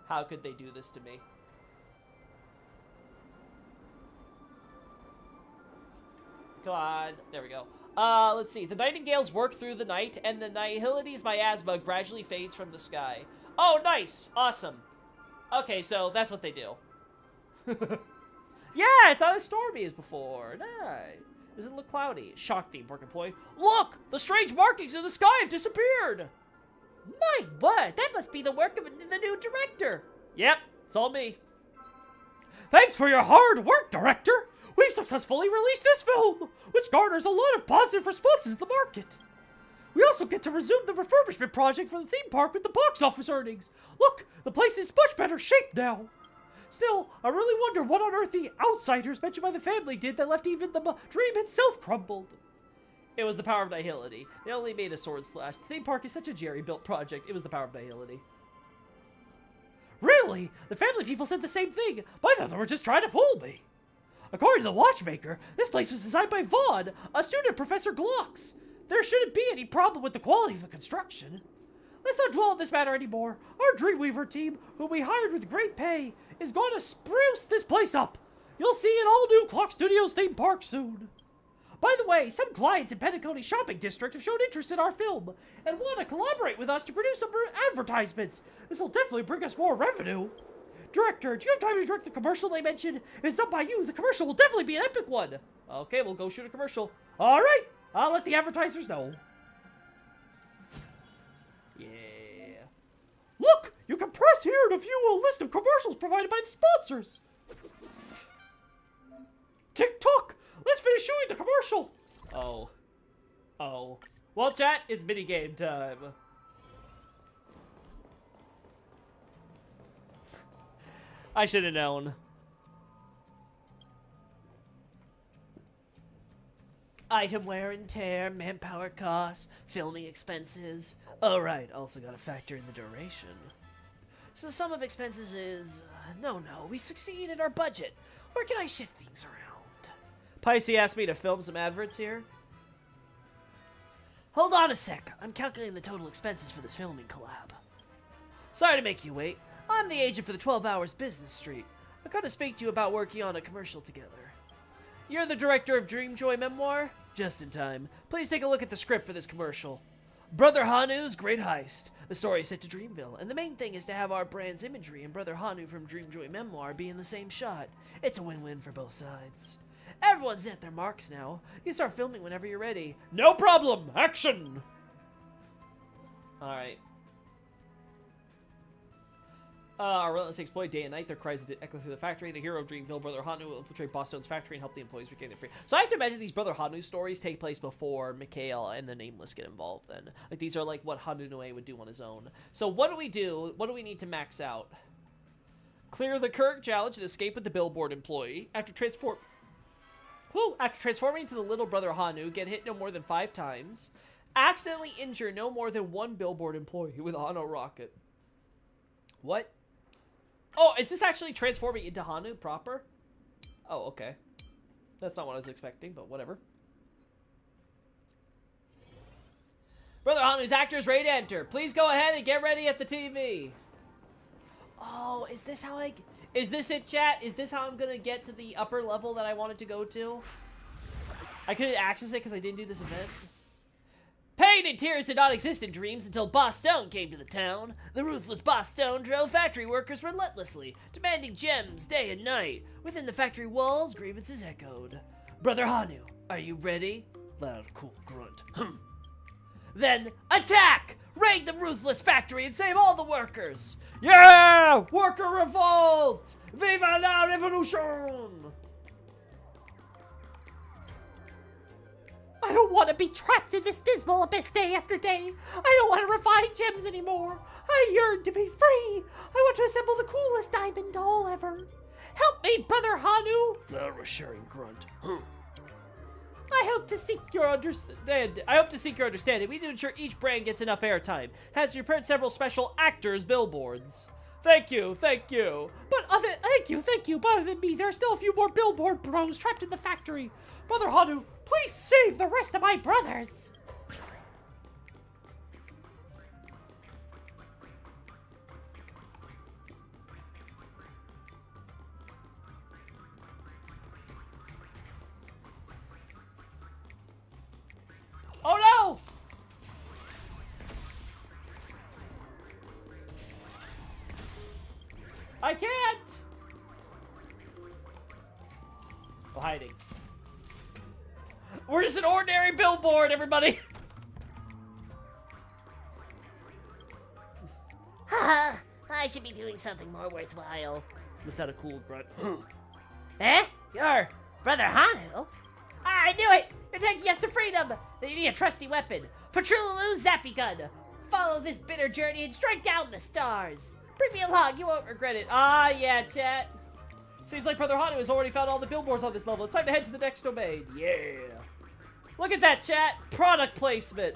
How could they do this to me? Come on. There we go. Let's see. The Nightingales work through the night, and the Nihilities miasma gradually fades from the sky. Oh, nice. Awesome. Okay, so that's what they do. Yeah, it's not as stormy as before. Nice. Doesn't look cloudy. Shock theme, work employee. Look! The strange markings in the sky have disappeared! My word, that must be the work of the new director. Yep, it's all me. Thanks for your hard work, director! We've successfully released this film, which garners a lot of positive responses in the market. We also get to resume the refurbishment project for the theme park with the box office earnings. Look, the place is much better shape now. Still, I really wonder what on earth the outsiders mentioned by the family did that left even the dream itself crumbled. It was the power of nihility. They only made a sword slash. The theme park is such a Jerry-built project. It was the power of nihility. Really? The family people said the same thing, but I thought they were just trying to fool me. According to the watchmaker, this place was designed by Vaughn, a student of Professor Glocks. There shouldn't be any problem with the quality of the construction. Let's not dwell on this matter anymore. Our Dreamweaver team, whom we hired with great pay, is going to spruce this place up. You'll see an all-new Clock Studios theme park soon. By the way, some clients in Petticone Shopping District have shown interest in our film and want to collaborate with us to produce some advertisements. This will definitely bring us more revenue. Director, do you have time to direct the commercial they mentioned? If it's not by you, the commercial will definitely be an epic one. Okay, we'll go shoot a commercial. All right, I'll let the advertisers know. Yeah. Look, you can press here to view a list of commercials provided by the sponsors. TikTok, let's finish shooting the commercial. Oh. Oh. Well, chat, it's minigame time. I should have known. Item wear and tear, manpower costs, filming expenses. Oh, right, also gotta factor in the duration. So the sum of expenses is... no, we succeeded our budget. Where can I shift things around? Picey asked me to film some adverts here. Hold on a sec. I'm calculating the total expenses for this filming collab. Sorry to make you wait. I'm the agent for the 12 Hours Business Street. I've got to speak to you about working on a commercial together. You're the director of Dreamjoy Memoir? Just in time. Please take a look at the script for this commercial. Brother Hanu's Great Heist. The story is set to Dreamville, and the main thing is to have our brand's imagery and Brother Hanu from Dreamjoy Memoir be in the same shot. It's a win-win for both sides. Everyone's at their marks now. You start filming whenever you're ready. No problem. Action. Alright. Our relentless exploit day and night. Their cries echo through the factory. The hero of Dreamville, Brother Hanu, will infiltrate Boston's factory and help the employees regain their freedom. So I have to imagine these Brother Hanu stories take place before Mikhail and the Nameless get involved then. Like, these are like what Hanunue would do on his own. So what do we do? What do we need to max out? Clear the Kirk challenge and escape with the billboard employee. After transforming into the little Brother Hanu, get hit no more than 5 times. Accidentally injure no more than 1 billboard employee with Hano Rocket. What? Oh, is this actually transforming into Hanu proper? Oh, okay. That's not what I was expecting, but whatever. Brother Hanu's actors ready to enter. Please go ahead and get ready at the TV. Oh, is this how I... Is this it, chat? Is this how I'm gonna get to the upper level that I wanted to go to? I couldn't access it because I didn't do this event. Pain and tears did not exist in dreams until Boss Stone came to the town. The ruthless Boss Stone drove factory workers relentlessly, demanding gems day and night. Within the factory walls, grievances echoed. Brother Hanu, are you ready? Loud, cool grunt. Then, attack! Raid the ruthless factory and save all the workers! Yeah! Worker revolt! Viva la revolution! I don't want to be trapped in this dismal abyss day after day. I don't want to refine gems anymore. I yearn to be free. I want to assemble the coolest diamond doll ever. Help me, Brother Hanu! Loud reassuring grunt. I hope to seek your understanding. We need to ensure each brand gets enough airtime. Has prepared several special actors' billboards. Thank you. Thank you. But other than me, there are still a few more billboard bros trapped in the factory. Brother Hanu, please save the rest of my brothers. Oh no! I can't! We're hiding. We're just an ordinary billboard, everybody! Haha, I should be doing something more worthwhile. Let's out a cool grunt. Eh? You're Brother Hanu? I knew it! You're taking us to freedom! You need a trusty weapon. Patrullaloo Zappy Gun! Follow this bitter journey and strike down the stars! Bring me along, you won't regret it. Ah, yeah, chat. Seems like Brother Hanu has already found all the billboards on this level. It's time to head to the next domain. Yeah. Look at that, chat. Product placement.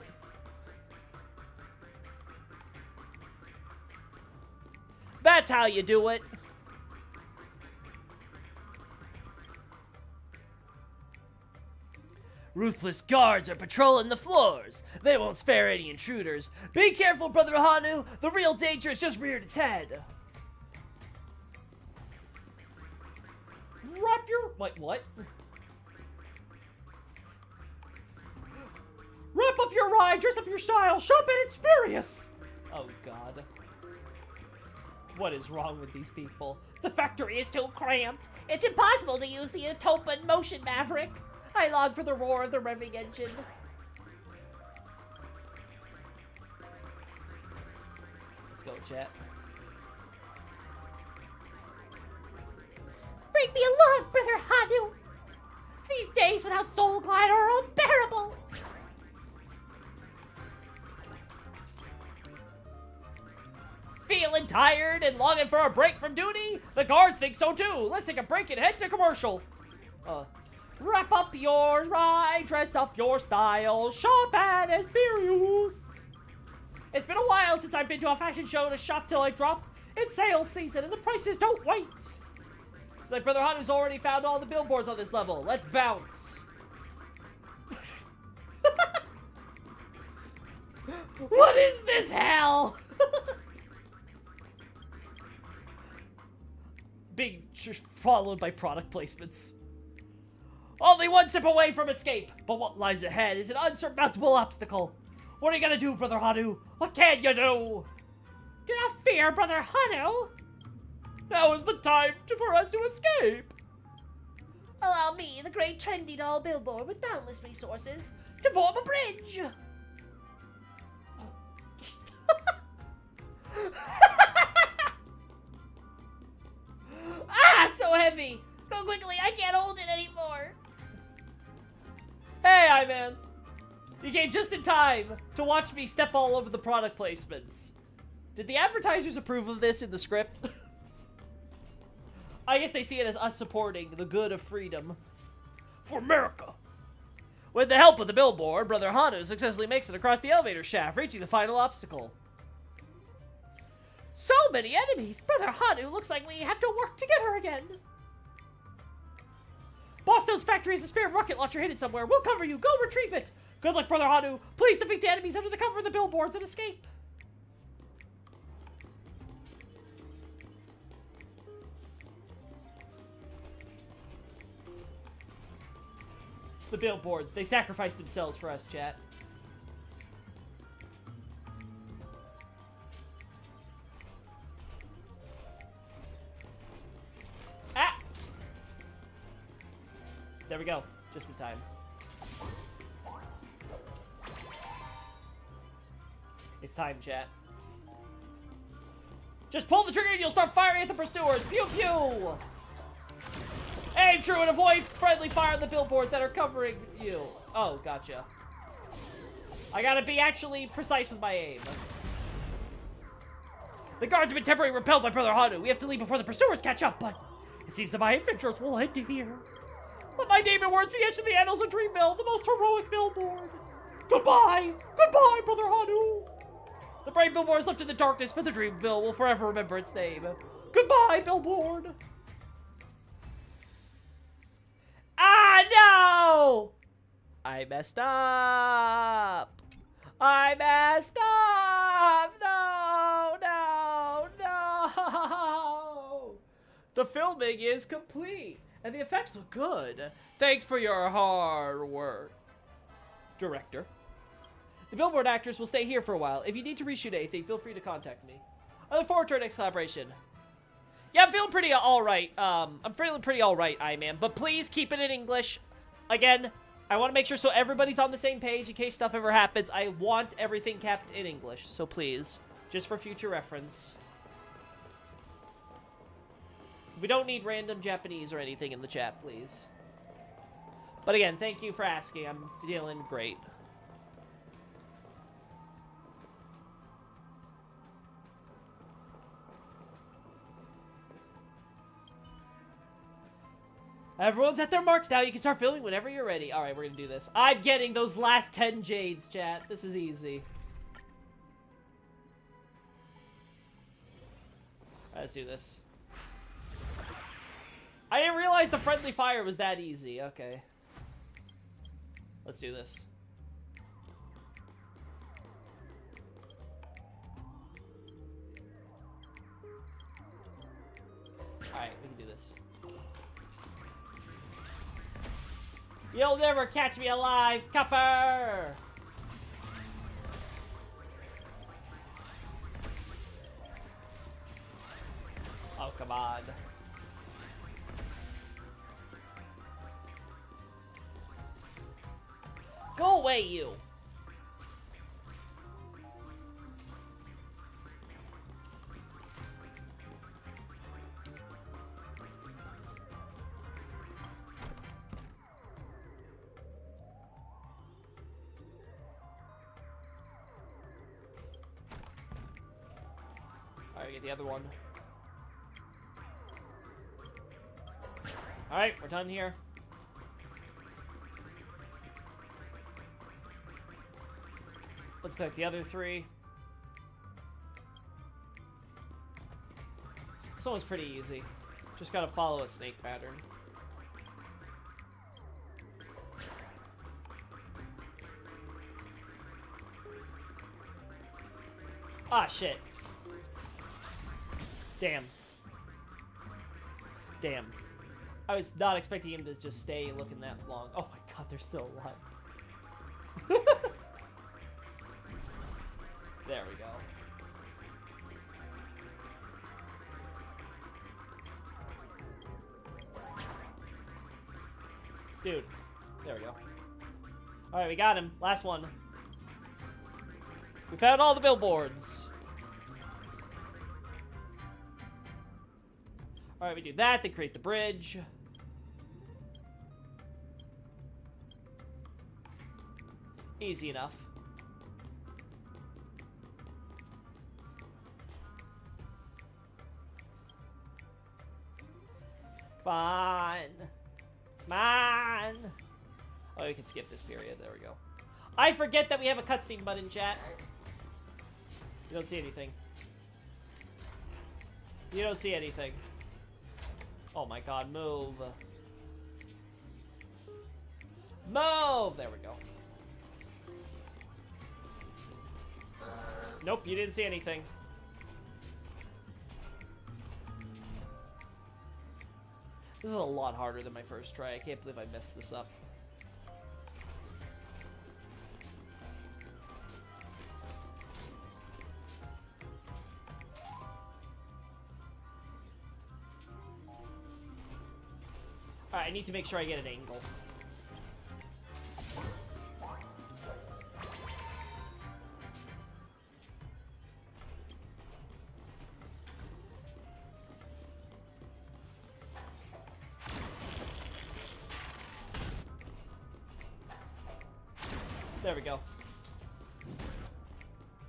That's how you do it. Ruthless guards are patrolling the floors. They won't spare any intruders. Be careful, Brother Hanu. The real danger has just reared its head. your... Wait, what? Wrap up your ride, dress up your style, shop at Experius! Oh, God. What is wrong with these people? The factory is too cramped. It's impossible to use the Utopan Motion Maverick. I long for the roar of the revving engine. Let's go, chat. Bring me along, Brother Hanu. These days without Soul Glider are unbearable. Feeling tired and longing for a break from duty? The guards think so too. Let's take a break and head to commercial. Wrap up your ride, dress up your style, shop at Experius. It's been a while since I've been to a fashion show to shop till I drop. It's sales season and the prices don't wait. It's like Brother Hanu's already found all the billboards on this level. Let's bounce. What is this hell? Being followed by product placements. Only one step away from escape, but what lies ahead is an unsurmountable obstacle. What are you gonna do, Brother Hanu? What can you do? Do not fear, Brother Hanu. Now is the time for us to escape. Allow me, the great trendy doll billboard with boundless resources, to form a bridge. Ah, so heavy. Go quickly, I can't hold it anymore. Hey, I-Man. You came just in time to watch me step all over the product placements. Did the advertisers approve of this in the script? I guess they see it as us supporting the good of freedom. For America! With the help of the billboard, Brother Hanu successfully makes it across the elevator shaft, reaching the final obstacle. So many enemies! Brother Hanu, looks like we have to work together again. Boston's factory has a spare rocket launcher hidden somewhere. We'll cover you. Go retrieve it. Good luck, Brother Hanu. Please defeat the enemies under the cover of the billboards and escape. The billboards. They sacrificed themselves for us, chat. Ah! There we go. Just in time. It's time, chat. Just pull the trigger and you'll start firing at the pursuers. Pew pew! Aim true and avoid friendly fire on the billboards that are covering you. Oh, gotcha. I gotta be actually precise with my aim. The guards have been temporarily repelled by Brother Hanu. We have to leave before the pursuers catch up, but it seems that my adventures will end here. Let my name and words be etched in the annals of Dreamville, the most heroic billboard. Goodbye! Goodbye, Brother Hanu! The bright billboard is left in the darkness, but the Dreamville will forever remember its name. Goodbye, billboard! Ah, no! I messed up! I messed up! No, no, no! The filming is complete, and the effects look good. Thanks for your hard work, director. The billboard actors will stay here for a while. If you need to reshoot anything, feel free to contact me. I look forward to our next collaboration. Yeah, I'm feeling pretty alright. I'm feeling pretty alright, I-Man. But please keep it in English. Again, I want to make sure so everybody's on the same page in case stuff ever happens. I want everything kept in English. So please, just for future reference. We don't need random Japanese or anything in the chat, please. But again, thank you for asking. I'm feeling great. Everyone's at their marks now. You can start filming whenever you're ready. All right, we're going to do this. I'm getting those last 10 jades, chat. This is easy. All right, let's do this. I didn't realize the friendly fire was that easy. Okay. Let's do this. All right, we can do this. You'll never catch me alive, Copper! Oh, come on. Go away, you! Alright, get the other one. Alright, we're done here. Let's collect the other 3. This one was pretty easy. Just gotta follow a snake pattern. Ah, shit. Damn. Damn. I was not expecting him to just stay looking that long. Oh my god, they're still alive. There we go. Dude. There we go. Alright, we got him. Last one. We found all the billboards. Alright, we do that, then create the bridge. Easy enough. Come on. Come on. Oh, we can skip this period. There we go. I forget that we have a cutscene button, chat. You don't see anything. You don't see anything. Oh my god, move. Move! There we go. Nope, you didn't see anything. This is a lot harder than my first try. I can't believe I messed this up. Alright, I need to make sure I get an angle. There we go.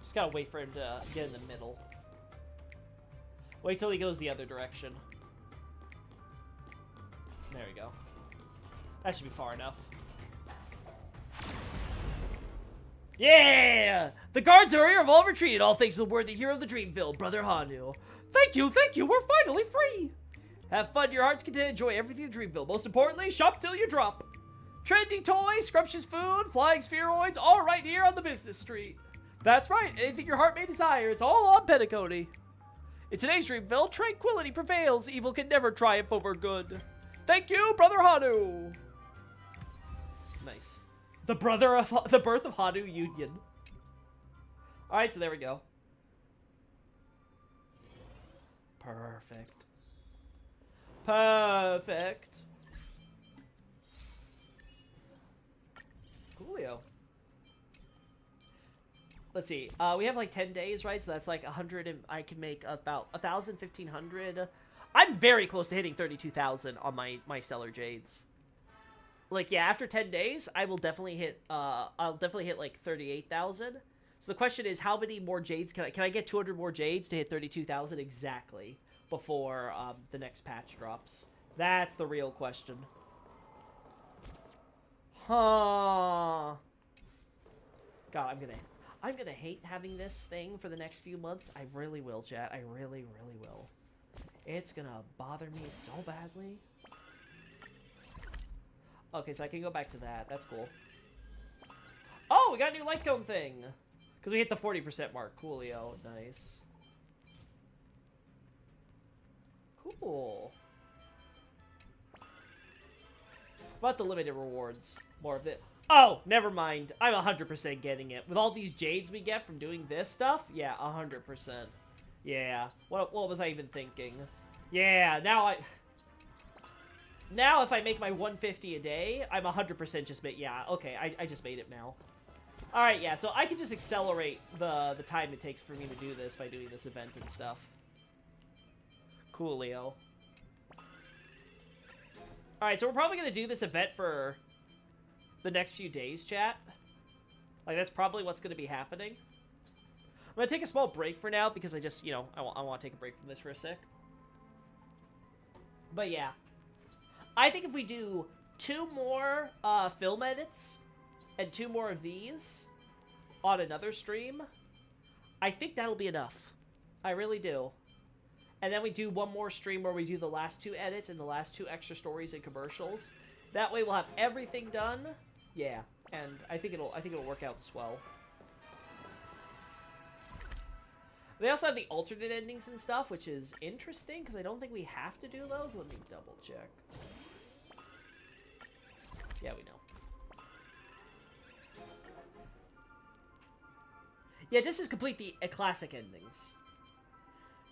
Just gotta wait for him to get in the middle. Wait till he goes the other direction. There we go. That should be far enough. Yeah! The guards are here have all retreated, all thanks to the worthy hero of the Dreamville, Brother Hanu. Thank you, we're finally free! Have fun to your heart's content, enjoy everything in Dreamville. Most importantly, shop till you drop. Trendy toys, scrumptious food, flying spheroids, all right here on the business street. That's right, anything your heart may desire, it's all on Petticody. In today's Dreamville, tranquility prevails, evil can never triumph over good. Thank you, Brother Hanu! Nice. The birth of Hanu Union. Alright, so there we go. Perfect. Perfect. Coolio. Let's see. We have like 10 days, right? So that's like 100 and I can make about 1,000, 1,500. I'm very close to hitting 32,000 on my Stellar Jades. Like, yeah, after 10 days, I will definitely hit, I'll definitely hit like 38,000. So the question is, how many more Jades can I get 200 more Jades to hit 32,000 exactly before the next patch drops? That's the real question. Huh. God, I'm gonna hate having this thing for the next few months. I really will, chat. I really, really will. It's gonna bother me so badly. Okay, so I can go back to that. That's cool. Oh, we got a new light cone thing. Because we hit the 40% mark. Coolio. Nice. Cool. About the limited rewards. More of it. Oh, never mind. I'm 100% getting it. With all these jades we get from doing this stuff, yeah, 100%. Yeah. What was I even thinking? Yeah, now if I make my 150 a day, I'm 100% just yeah, okay, I just made it now. Alright, yeah, so I can just accelerate the time it takes for me to do this by doing this event and stuff. Coolio. Alright, so we're probably going to do this event for the next few days, chat. Like, that's probably what's going to be happening. I'm going to take a small break for now because I just, you know, I want to take a break from this for a sec. But yeah. I think if we do 2 more film edits and 2 more of these on another stream, I think that'll be enough. I really do. And then we do 1 more stream where we do the last 2 edits and the last 2 extra stories and commercials. That way we'll have everything done. Yeah, and I think it'll work out swell. They also have the alternate endings and stuff, which is interesting because I don't think we have to do those. Let me double check. Yeah, we know. Yeah, just as complete the classic endings.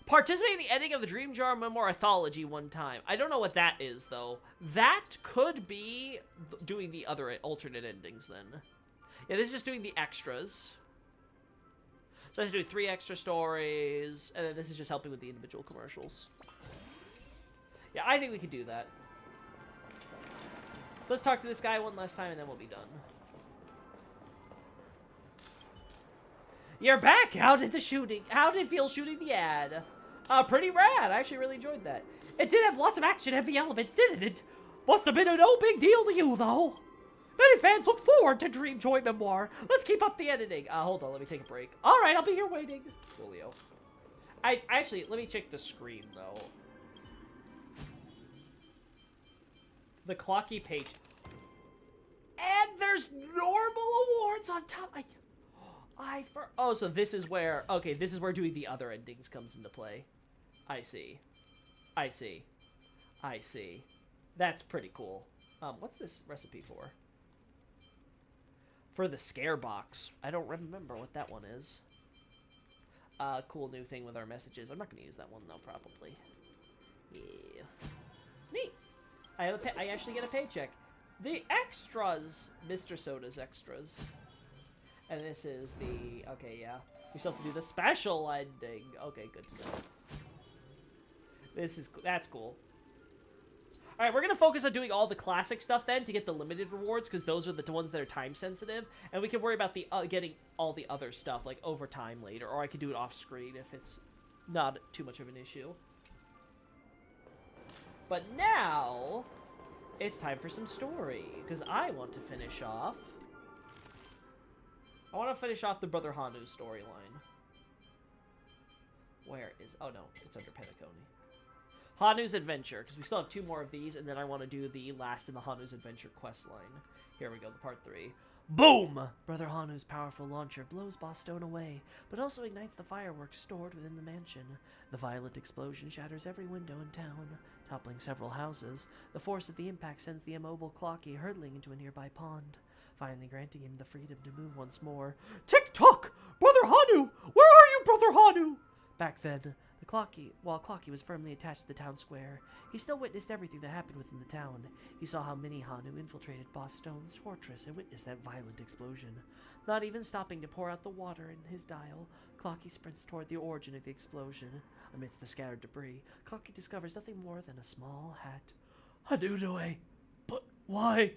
Participate in the ending of the Dream Jar Memoir Anthology 1 time. I don't know what that is, though. That could be doing the other alternate endings, then. Yeah, this is just doing the extras. So I have to do 3 extra stories, and then this is just helping with the individual commercials. Yeah, I think we could do that. So let's talk to this guy one last time, and then we'll be done. You're back! How did it feel shooting the ad? Pretty rad. I actually really enjoyed that. It did have lots of action-heavy elements, didn't it? Must have been a no big deal to you, though. Many fans look forward to Dream Joy Memoir. Let's keep up the editing. Hold on, let me take a break. All right, I'll be here waiting. Julio. Actually, let me check the screen, though. The clocky page. And there's normal awards on top. Oh, so this is where... Okay, this is where doing the other endings comes into play. I see. I see. I see. That's pretty cool. What's this recipe for? For the scare box. I don't remember what that one is. Cool new thing with our messages. I'm not going to use that one, though, probably. Yeah. Neat. I actually get a paycheck. The extras. Mr. Soda's extras. And this is the... Okay, yeah. We still have to do the special ending. Okay, good to know. That's cool. Alright, we're going to focus on doing all the classic stuff then to get the limited rewards, because those are the ones that are time sensitive. And we can worry about the getting all the other stuff, like over time later. Or I could do it off screen if it's not too much of an issue. But now, it's time for some story, because I want to finish off... I want to finish off the Brother Hanu storyline. Where is... Oh, no. It's under Penacony. Hanu's Adventure, because we still have 2 more of these, and then I want to do the last in the Hanu's Adventure quest line. Here we go, the part 3. Boom! Brother Hanu's powerful launcher blows Boss Stone away, but also ignites the fireworks stored within the mansion. The violent explosion shatters every window in town, toppling several houses. The force of the impact sends the immobile Clocky hurtling into a nearby pond, finally granting him the freedom to move once more. Tick-tock! Brother Hanu! Where are you, Brother Hanu? Back then, while Clocky was firmly attached to the town square, he still witnessed everything that happened within the town. He saw how Mini Hanu infiltrated Boss Stone's fortress and witnessed that violent explosion. Not even stopping to pour out the water in his dial, Clocky sprints toward the origin of the explosion. Amidst the scattered debris, Clocky discovers nothing more than a small hat. Hanunoe! But why?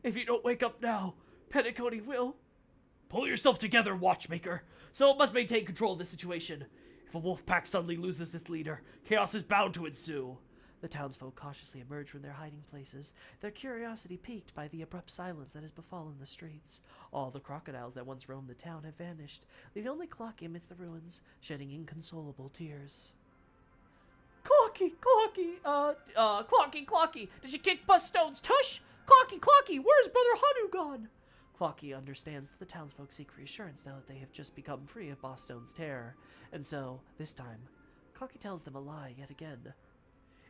If you don't wake up now, Penacony will... Pull yourself together, Watchmaker. Someone must maintain control of the situation. If a wolf pack suddenly loses its leader, chaos is bound to ensue. The townsfolk cautiously emerge from their hiding places, their curiosity piqued by the abrupt silence that has befallen the streets. All the crocodiles that once roamed the town have vanished, leaving only Clocky amidst the ruins, shedding inconsolable tears. Clocky! Clocky! Did you kick Boss Stone's tush? Clocky! Where's Brother Hanu gone? Clocky understands that the townsfolk seek reassurance now that they have just become free of Boss Stone's terror. And so, this time, Clocky tells them a lie yet again.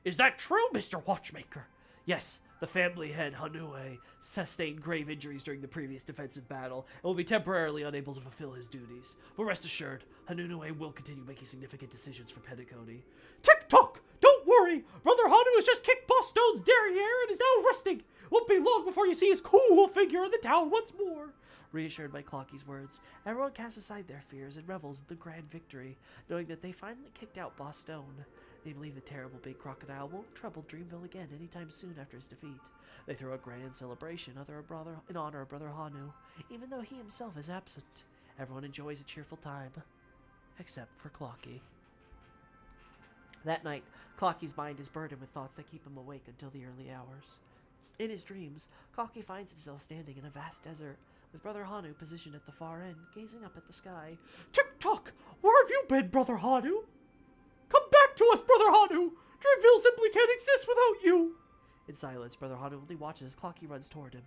Is that true, Mr. Watchmaker? Yes, the family head, Hanue, sustained grave injuries during the previous defensive battle and will be temporarily unable to fulfill his duties. But rest assured, Hanue will continue making significant decisions for Petticone. Tick-tock! Don't worry! Brother Hanu has just kicked Boss Stone's derriere and is now resting. Won't be long before you see his cool figure in the town once more. Reassured by Clocky's words, everyone casts aside their fears and revels in the grand victory, knowing that they finally kicked out Boss Stone. They believe the terrible big crocodile won't trouble Dreamville again anytime soon after his defeat. They throw a grand celebration in honor of Brother Hanu, even though he himself is absent. Everyone enjoys a cheerful time, except for Clocky. That night, Clocky's mind is burdened with thoughts that keep him awake until the early hours. In his dreams, Clocky finds himself standing in a vast desert, with Brother Hanu positioned at the far end, gazing up at the sky. Tick-tock! Where have you been, Brother Hanu? Come back to us, Brother Hanu! Dreamville simply can't exist without you! In silence, Brother Hanu only watches as Clocky runs toward him,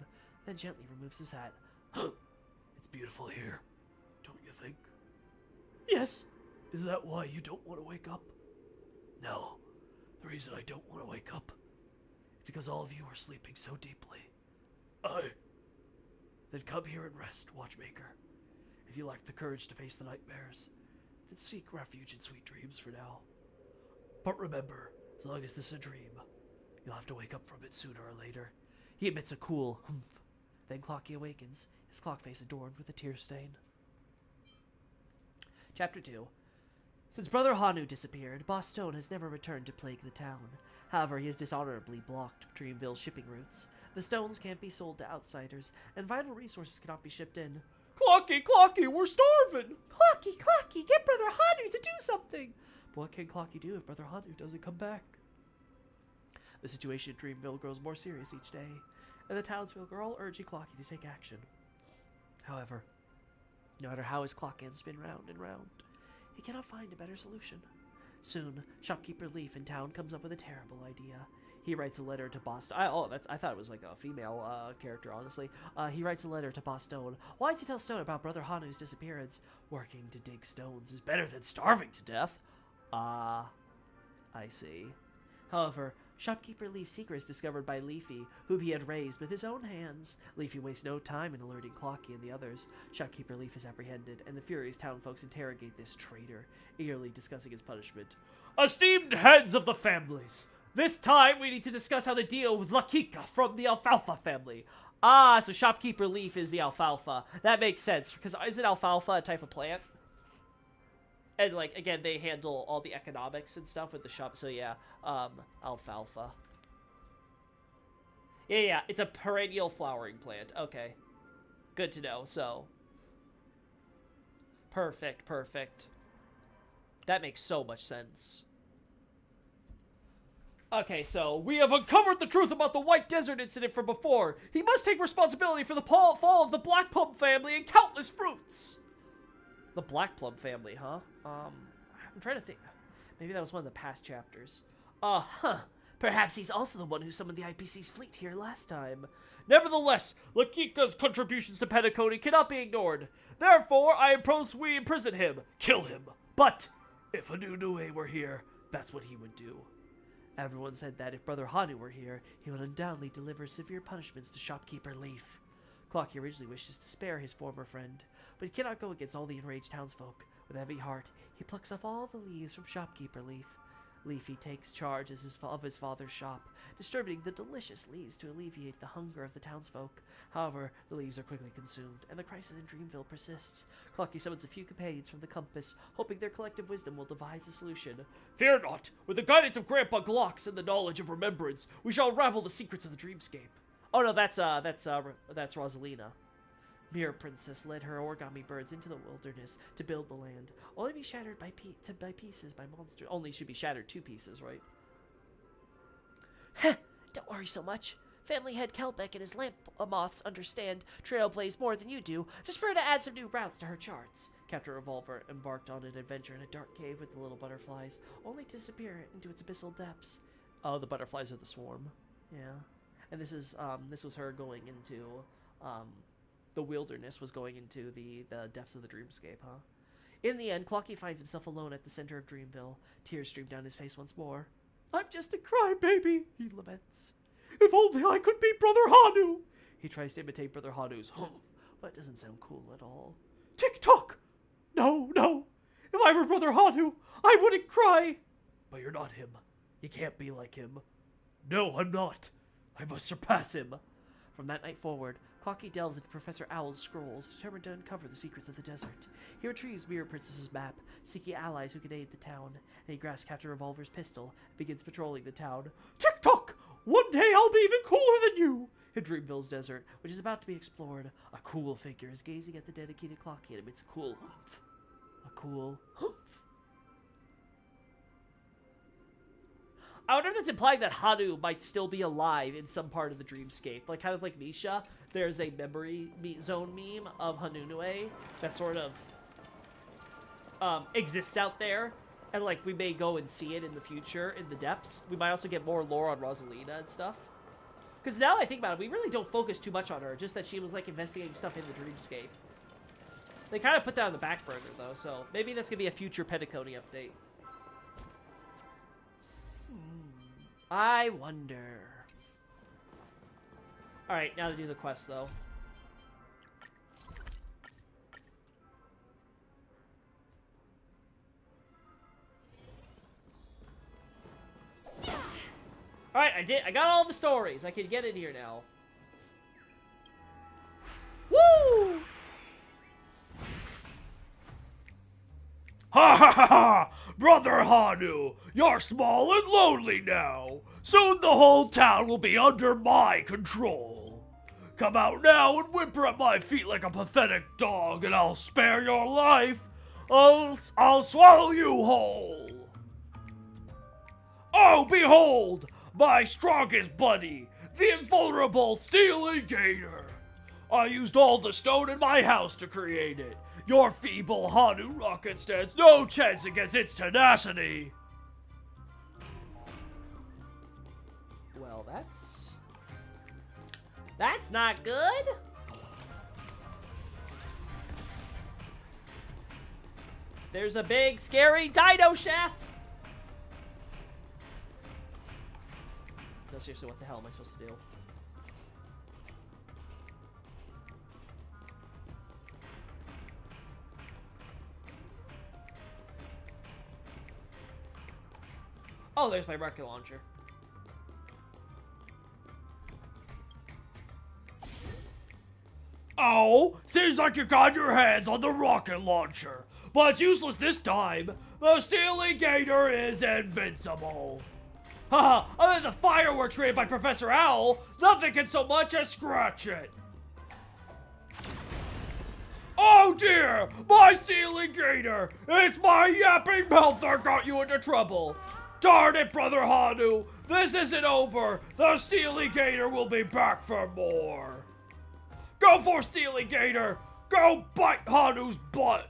then gently removes his hat. It's beautiful here, don't you think? Yes. Is that why you don't want to wake up? No. The reason I don't want to wake up is because all of you are sleeping so deeply. Then come here and rest, Watchmaker. If you lack the courage to face the nightmares, then seek refuge in sweet dreams for now. But remember, as long as this is a dream, you'll have to wake up from it sooner or later. He emits a cool humph. Then Clocky awakens, his clock face adorned with a tear stain. Chapter 2. Since Brother Hanu disappeared, Boss Stone has never returned to plague the town. However, he has dishonorably blocked Dreamville's shipping routes. The stones can't be sold to outsiders, and vital resources cannot be shipped in. Clocky, we're starving! Clocky, get Brother Hanu to do something! But what can Clocky do if Brother Hanu doesn't come back? The situation in Dreamville grows more serious each day, and the townsfolk are all urging Clocky to take action. However, no matter how his clock can spin round and round, he cannot find a better solution. Soon, shopkeeper Leaf in town comes up with a terrible idea. He writes a letter to Boss Stone. I thought it was like a female character, honestly. He writes a letter to Boss Stone. Why to tell Stone about Brother Hanu's disappearance? Working to dig stones is better than starving to death. I see. However, shopkeeper Leaf's secret is discovered by Leafy, whom he had raised with his own hands. Leafy wastes no time in alerting Clocky and the others. Shopkeeper Leaf is apprehended, and the furious townfolks interrogate this traitor, eagerly discussing his punishment. Esteemed heads of the families, this time we need to discuss how to deal with Lakika from the Alfalfa family. Ah, so shopkeeper Leaf is the alfalfa. That makes sense, because isn't alfalfa a type of plant? And, like, again, they handle all the economics and stuff with the shop, so yeah, alfalfa. Yeah, it's a perennial flowering plant. Okay. Good to know, so. Perfect. That makes so much sense. Okay, so we have uncovered the truth about the White Desert incident from before. He must take responsibility for the fall of the Black Plum family and countless fruits. The Black Plum family, huh? I'm trying to think. Maybe that was one of the past chapters. Perhaps he's also the one who summoned the IPC's fleet here last time. Nevertheless, Lakika's contributions to Petticone cannot be ignored. Therefore, I propose we imprison him, kill him. But if Hanunue were here, that's what he would do. Everyone said that if Brother Hanu were here, he would undoubtedly deliver severe punishments to shopkeeper Leaf. Clocky originally wishes to spare his former friend, but he cannot go against all the enraged townsfolk. With a heavy heart, he plucks off all the leaves from shopkeeper Leaf. Leafy takes charge of his father's shop, distributing the delicious leaves to alleviate the hunger of the townsfolk. However, the leaves are quickly consumed, and the crisis in Dreamville persists. Clocky summons a few companions from the compass, hoping their collective wisdom will devise a solution. Fear not, with the guidance of Grandpa Glocks and the knowledge of remembrance, we shall unravel the secrets of the dreamscape. Oh no, that's Rosalina. Mirror Princess led her origami birds into the wilderness to build the land, only to be shattered by pieces by monsters. Only should be shattered to pieces, right? Don't worry so much. Family head Kelbeck and his lamp moths understand Trailblaze more than you do. Just for her to add some new routes to her charts. Captain Revolver embarked on an adventure in a dark cave with the little butterflies, only to disappear into its abyssal depths. Oh, the butterflies are the swarm. Yeah. And this was her going into, the wilderness was going into the depths of the dreamscape, huh? In the end, Clocky finds himself alone at the center of Dreamville. Tears stream down his face once more. I'm just a crybaby, he laments. If only I could be Brother Hanu. He tries to imitate Brother Hanu's hum, but it doesn't sound cool at all. Tick-tock! No, no. If I were Brother Hanu, I wouldn't cry. But you're not him. You can't be like him. No, I'm not. I must surpass him. From that night forward, Clocky delves into Professor Owl's scrolls, determined to uncover the secrets of the desert. He retrieves Mirror Princess's map, seeking allies who can aid the town, and he grasps Captain Revolver's pistol and begins patrolling the town. Tick-tock! One day I'll be even cooler than you! In Dreamville's desert, which is about to be explored, a cool figure is gazing at the dedicated Clocky and emits a cool humph. A cool humph. I wonder if that's implying that Hanu might still be alive in some part of the dreamscape. Like, kind of like Misha, there's a memory zone meme of Hanunue that sort of exists out there. And, like, we may go and see it in the future in the depths. We might also get more lore on Rosalina and stuff. Because now I think about it, we really don't focus too much on her. Just that she was, like, investigating stuff in the dreamscape. They kind of put that on the back burner, though. So maybe that's going to be a future Petticone update. I wonder. Alright, now to do the quest, though. Alright, I got all the stories. I can get in here now. Woo! Ha ha ha ha! Brother Hanu, you're small and lonely now. Soon the whole town will be under my control. Come out now and whimper at my feet like a pathetic dog, and I'll spare your life. I'll swallow you whole. Oh, behold, my strongest buddy, the invulnerable Steely Gator. I used all the stone in my house to create it. Your feeble Hanu rocket stands no chance against its tenacity. Well, that's not good. There's a big, scary dino chef. No, seriously, what the hell am I supposed to do? Oh, there's my rocket launcher. Oh, seems like you got your hands on the rocket launcher. But it's useless this time. The Steely Gator is invincible. Haha, other than the fireworks rated by Professor Owl, nothing can so much as scratch it. Oh dear, my Steely Gator! It's my yapping mouth that got you into trouble. Darn it, Brother Hanu! This isn't over! The Steely Gator will be back for more! Go for Steely Gator! Go bite Hanu's butt!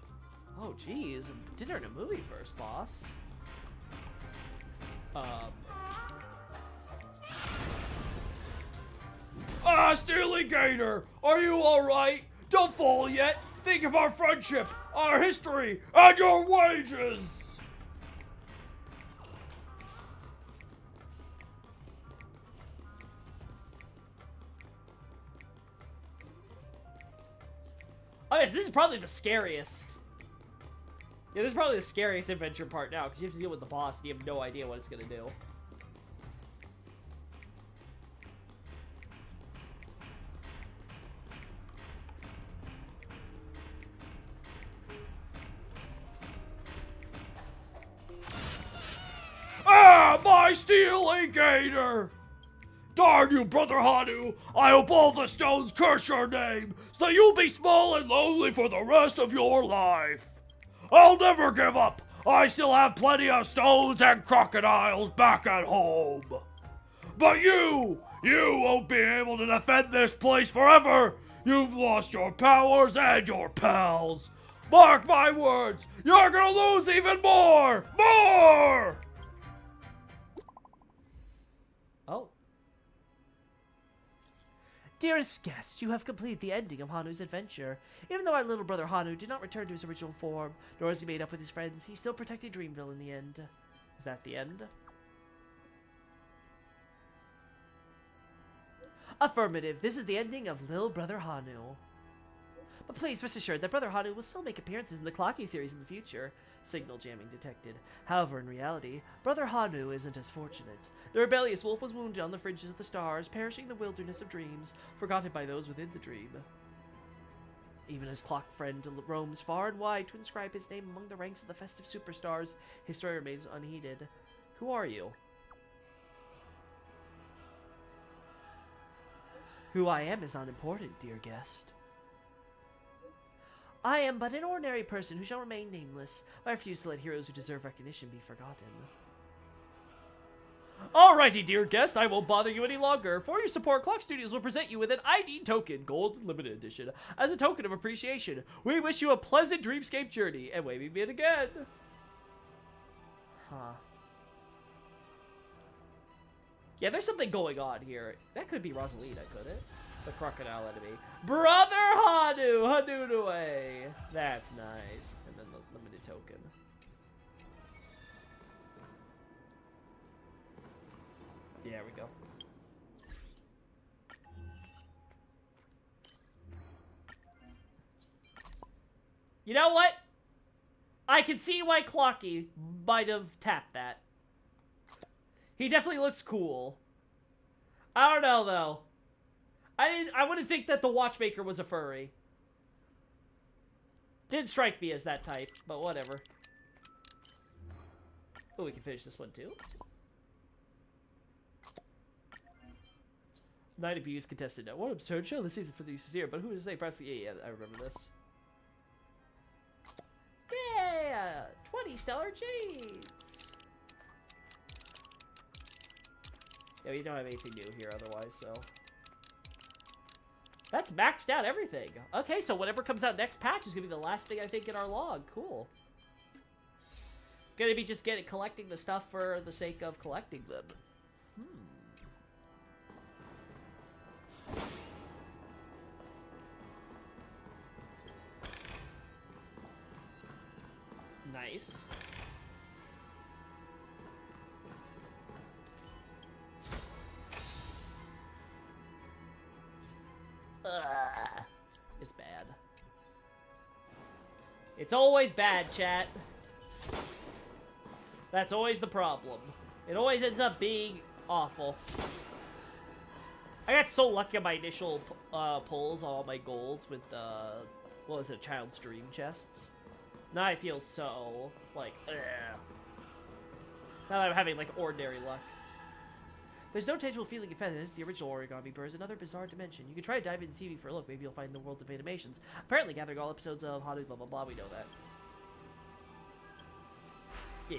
Oh, geez. Dinner and a movie first, boss. Steely Gator! Are you alright? Don't fall yet! Think of our friendship, our history, and your wages! Oh, yes, this is probably the scariest. Yeah, this is probably the scariest adventure part now, because you have to deal with the boss and you have no idea what it's going to do. My Steely Gator! Darn you, Brother Hanu! I hope all the stones curse your name, so that you'll be small and lonely for the rest of your life. I'll never give up! I still have plenty of stones and crocodiles back at home. But you won't be able to defend this place forever! You've lost your powers and your pals! Mark my words, you're gonna lose even more! More! Oh. Dearest guest, you have completed the ending of Hanu's adventure. Even though our little brother Hanu did not return to his original form, nor is he made up with his friends, he still protected Dreamville in the end. Is that the end? Affirmative. This is the ending of Lil Brother Hanu. But please rest assured that Brother Hanu will still make appearances in the Clocky series in the future. Signal jamming detected. However, in reality, Brother Hanu isn't as fortunate. The rebellious wolf was wounded on the fringes of the stars, perishing in the wilderness of dreams, forgotten by those within the dream. Even as Clock Friend roams far and wide to inscribe his name among the ranks of the festive superstars, his story remains unheeded. Who are you? Who I am is unimportant, dear guest. I am but an ordinary person who shall remain nameless. I refuse to let heroes who deserve recognition be forgotten. Alrighty, dear guest, I won't bother you any longer. For your support, Clock Studios will present you with an ID token, Gold Limited Edition, as a token of appreciation. We wish you a pleasant dreamscape journey, and may we meet again. Huh. Yeah, there's something going on here. That could be Rosalina, could it? The crocodile enemy. Brother Hanu! Hanunue! That's nice. And then the limited token. There we go. You know what? I can see why Clocky might have tapped that. He definitely looks cool. I don't know though. I wouldn't think that the watchmaker was a furry. Didn't strike me as that type, but whatever. Oh, we can finish this one too. Night of Views contested. What absurd show this season for the UCC, but who would say practically? Yeah, I remember this. Yeah, 20 stellar jades. Yeah, we don't have anything new here otherwise, so. That's maxed out everything. Okay, so whatever comes out next patch is gonna be the last thing I think in our log. Cool. Gonna be just collecting the stuff for the sake of collecting them. Nice. It's bad. It's always bad, chat. That's always the problem. It always ends up being awful. I got so lucky on my initial pulls on all my golds with what was it, Child's Dream chests. Now I feel so, like, ugh. Now that I'm having, like, ordinary luck. There's no tangible feeling of feather. The original Origami Bird is another bizarre dimension. You can try to dive into TV for a look. Maybe you'll find the world of animations. Apparently gathering all episodes of Hanu blah blah blah. We know that. Yeah.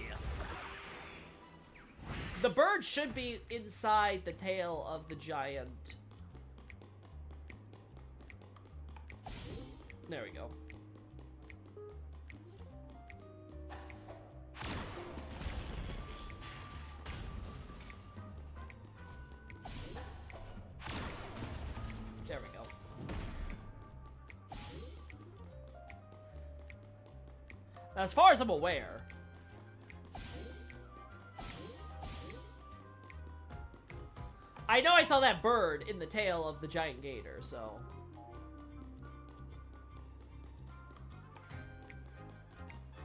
The bird should be inside the tail of the giant. There we go. There we go. Now, as far as I'm aware, I know I saw that bird in the tail of the giant gator, so.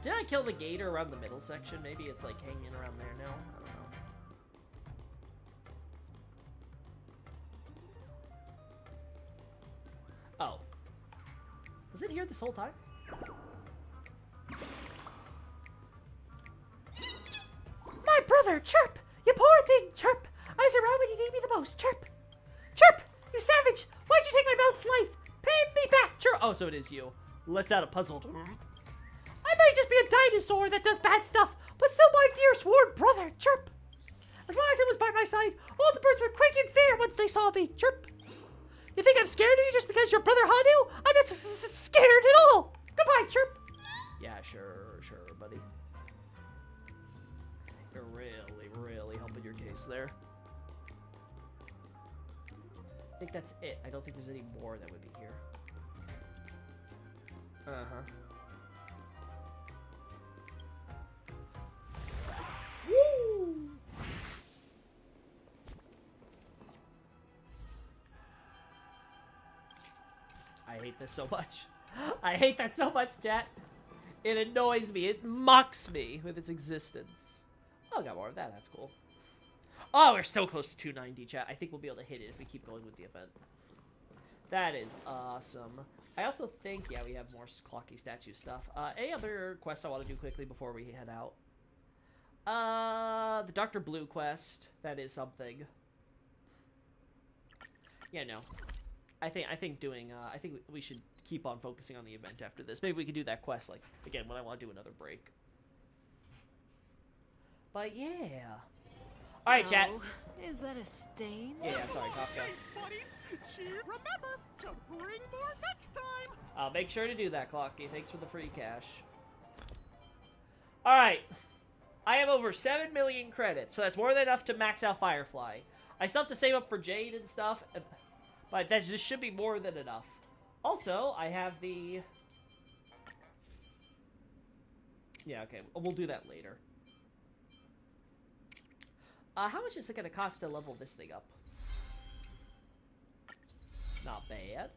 Did I kill the gator around the middle section? Maybe it's like hanging around there now? I don't know. Oh. Was it here this whole time? My brother, Chirp! You poor thing, Chirp! I was around when you need me the most, Chirp! Chirp! You savage! Why'd you take my mountain life? Pay me back, Chirp! Oh, so it is you. Let's add a puzzle. I might just be a dinosaur that does bad stuff, but still my dear sworn brother, Chirp! As long as it was by my side, all the birds would quake in fear once they saw me, Chirp! You think I'm scared of you just because you're Brother Hanu? I'm not scared at all! Goodbye, Chirp! Yeah, sure, buddy. You're really, really helping your case there. I think that's it. I don't think there's any more that would be here. Uh-huh. Woo! hate this so much. I hate that so much, chat. It annoys me. It mocks me with its existence. Oh, got more of that. That's cool. Oh, we're so close to 290, chat. I think we'll be able to hit it if we keep going with the event. That is awesome. I also think, yeah, we have more Clocky statue stuff. Any other quests I want to do quickly before we head out? The Dr. Blue quest. That is something. Yeah, no. I think doing, I think we should keep on focusing on the event after this. Maybe we could do that quest, like, again, when I want to do another break. But, yeah. Alright, chat. Oh, is that a stain? Yeah, sorry, Kafka. Remember to bring more next time. I'll make sure to do that, Clocky. Thanks for the free cash. Alright. I have over 7 million credits, so that's more than enough to max out Firefly. I still have to save up for Jade and stuff, but that just should be more than enough. Also, I have the... Yeah, okay. We'll do that later. How much is it going to cost to level this thing up? Not bad.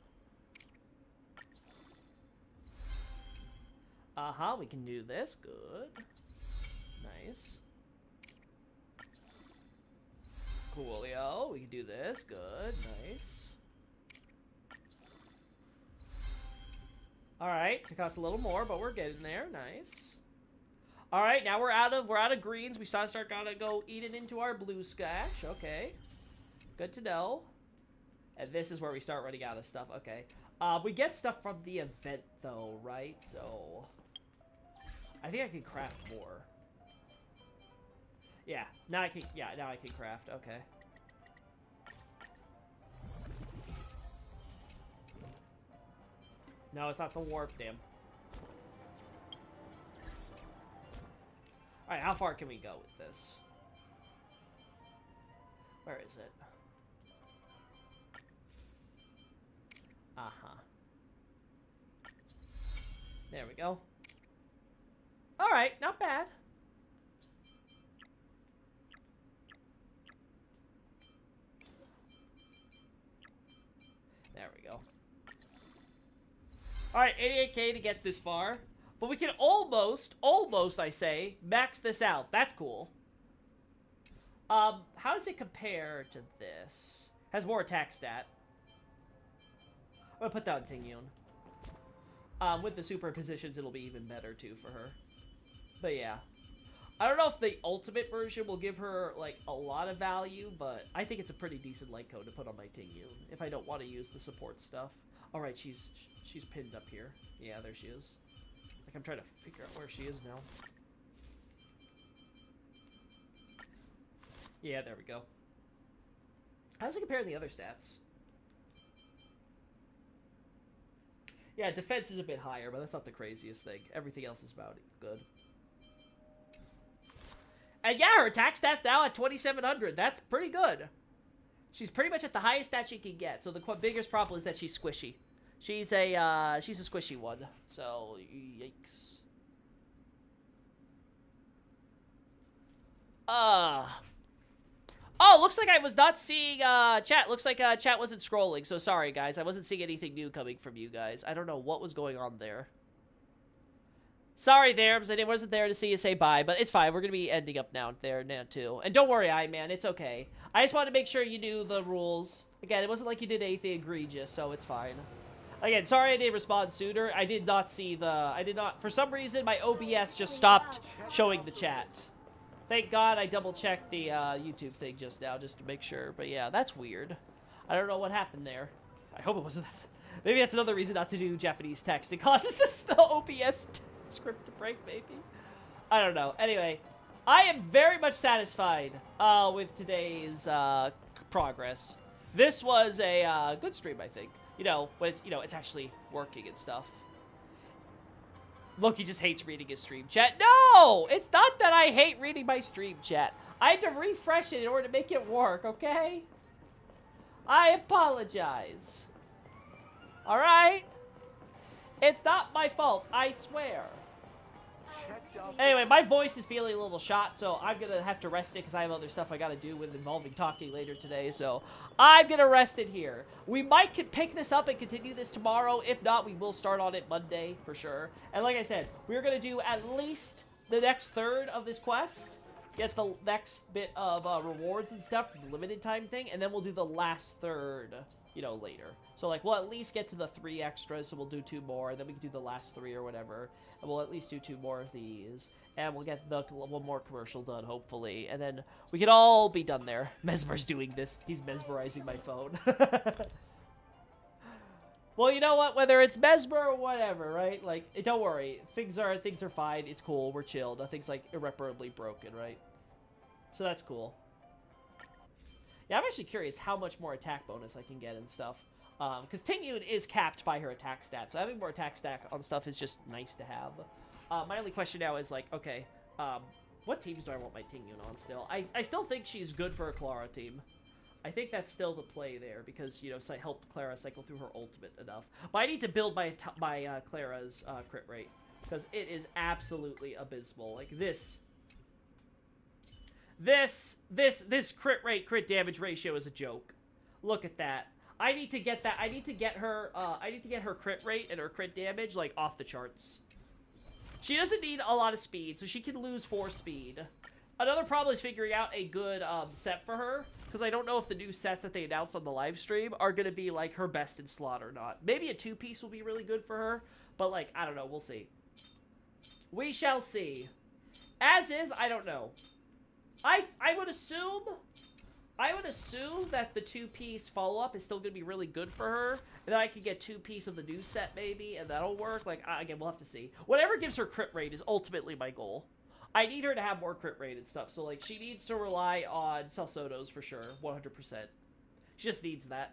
Uh-huh, we can do this. Good. Nice. Coolio. We can do this. Good. Nice. Alright, it costs a little more, but we're getting there. Nice. Alright, now we're out of greens. We gotta go eat it into our blue scash. Okay. Good to know. And this is where we start running out of stuff. Okay. We get stuff from the event though, right? So I think I can craft more. Yeah, now I can craft. Okay. No, it's not the warp, damn. Alright, how far can we go with this? Where is it? Uh-huh. There we go. Alright, not bad. There we go. Alright, 88k to get this far. But we can almost, I say, max this out. That's cool. How does it compare to this? Has more attack stat. I'm gonna put that on Tingyun. With the superpositions, it'll be even better, too, for her. But, yeah. I don't know if the ultimate version will give her, like, a lot of value, but I think it's a pretty decent light code to put on my Tingyun if I don't want to use the support stuff. Alright, she's pinned up here. Yeah, there she is. Like, I'm trying to figure out where she is now. Yeah, there we go. How does it compare to the other stats? Yeah, defense is a bit higher, but that's not the craziest thing. Everything else is about good. And yeah, her attack stat's now at 2,700. That's pretty good. She's pretty much at the highest stat she can get. So the biggest problem is that she's squishy. She's a squishy one. So, yikes. Oh, looks like I was not seeing, chat. Looks like, chat wasn't scrolling. So sorry, guys. I wasn't seeing anything new coming from you guys. I don't know what was going on there. Sorry there, because I wasn't there to see you say bye, but it's fine. We're going to be ending up now, too. And don't worry, man. It's okay. I just wanted to make sure you knew the rules. Again, it wasn't like you did anything egregious, so it's fine. Again, sorry I didn't respond sooner. I did not see for some reason, my OBS just stopped showing the chat. Thank God I double-checked the YouTube thing just now, just to make sure. But yeah, that's weird. I don't know what happened there. I hope it wasn't that. Maybe that's another reason not to do Japanese text. It causes the OBS script to break, maybe. I don't know. Anyway, I am very much satisfied with today's progress. This was a good stream, I think. When it's actually working and stuff. Loki just hates reading his stream chat. No! It's not that I hate reading my stream chat. I had to refresh it in order to make it work, okay? I apologize. Alright? It's not my fault, I swear. Anyway, my voice is feeling a little shot, so I'm gonna have to rest it because I have other stuff I gotta do with involving talking later today, so I'm gonna rest it here. We might pick this up and continue this tomorrow. If not, we will start on it Monday for sure. And like I said, we're gonna do at least the next third of this quest, get the next bit of rewards and stuff, the limited time thing, and then we'll do the last third, you know, later. So, like, we'll at least get to the 3 extras, so we'll do 2 more, and then we can do the last 3 or whatever, and we'll at least do 2 more of these, and we'll get the 1 more commercial done, hopefully, and then we can all be done there. Mesmer's doing this. He's mesmerizing my phone. Well, you know what? Whether it's Mesmer or whatever, right? Like, don't worry. Things are fine. It's cool. We're chill. Nothing's, like, irreparably broken, right? So that's cool. Yeah, I'm actually curious how much more attack bonus I can get and stuff. Because Tingyun is capped by her attack stats. So having more attack stack on stuff is just nice to have. My only question now is, like, okay, what teams do I want my Tingyun on still? I still think she's good for a Clara team. I think that's still the play there because, you know, help Clara cycle through her ultimate enough. But I need to build my Clara's crit rate because it is absolutely abysmal. Like, this crit damage ratio is a joke. Look at that. I need to get that. I need to get her crit rate and her crit damage, like, off the charts. She doesn't need a lot of speed, so she can lose 4 speed. Another problem is figuring out a good set for her, because I don't know if the new sets that they announced on the live stream are going to be, like, her best in slot or not. Maybe a 2-piece will be really good for her, but, like, I don't know. We'll see. We shall see. As is, I don't know. I would assume that the 2-piece follow-up is still going to be really good for her. And then I could get 2-piece of the new set, maybe, and that'll work. Like, again, we'll have to see. Whatever gives her crit rate is ultimately my goal. I need her to have more crit rate and stuff. So, like, she needs to rely on Salsodos for sure, 100%. She just needs that.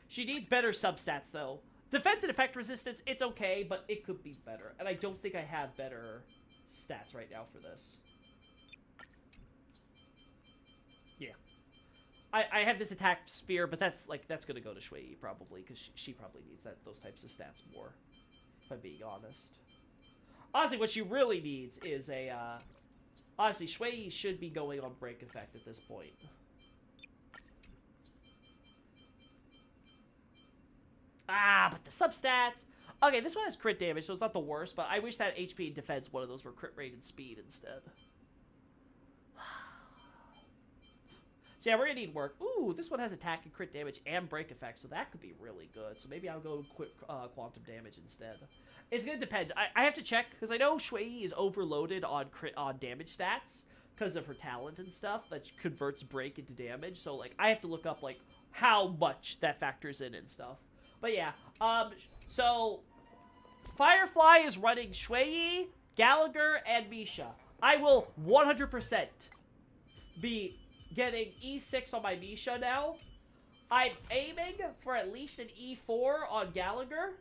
She needs better substats, though. Defense and effect resistance, it's okay, but it could be better. And I don't think I have better stats right now for this. Yeah. I have this attack sphere, but that's gonna go to Shui probably, because she probably needs those types of stats more, if I'm being honest. Honestly, what she really needs is a, honestly, Shui should be going on break effect at this point. But the substats. Okay, this one has crit damage, so it's not the worst, but I wish that HP and defense, one of those were crit rate and speed instead. So yeah, we're gonna need work. Ooh, this one has attack and crit damage and break effect, so that could be really good. So maybe I'll go quick quantum damage instead. It's gonna depend. I have to check, because I know Shui is overloaded on damage stats because of her talent and stuff that converts break into damage. So, like, I have to look up, like, how much that factors in and stuff. But yeah, so Firefly is running Shui, Gallagher, and Misha. I will 100% be getting E6 on my Misha now. I'm aiming for at least an E4 on Gallagher.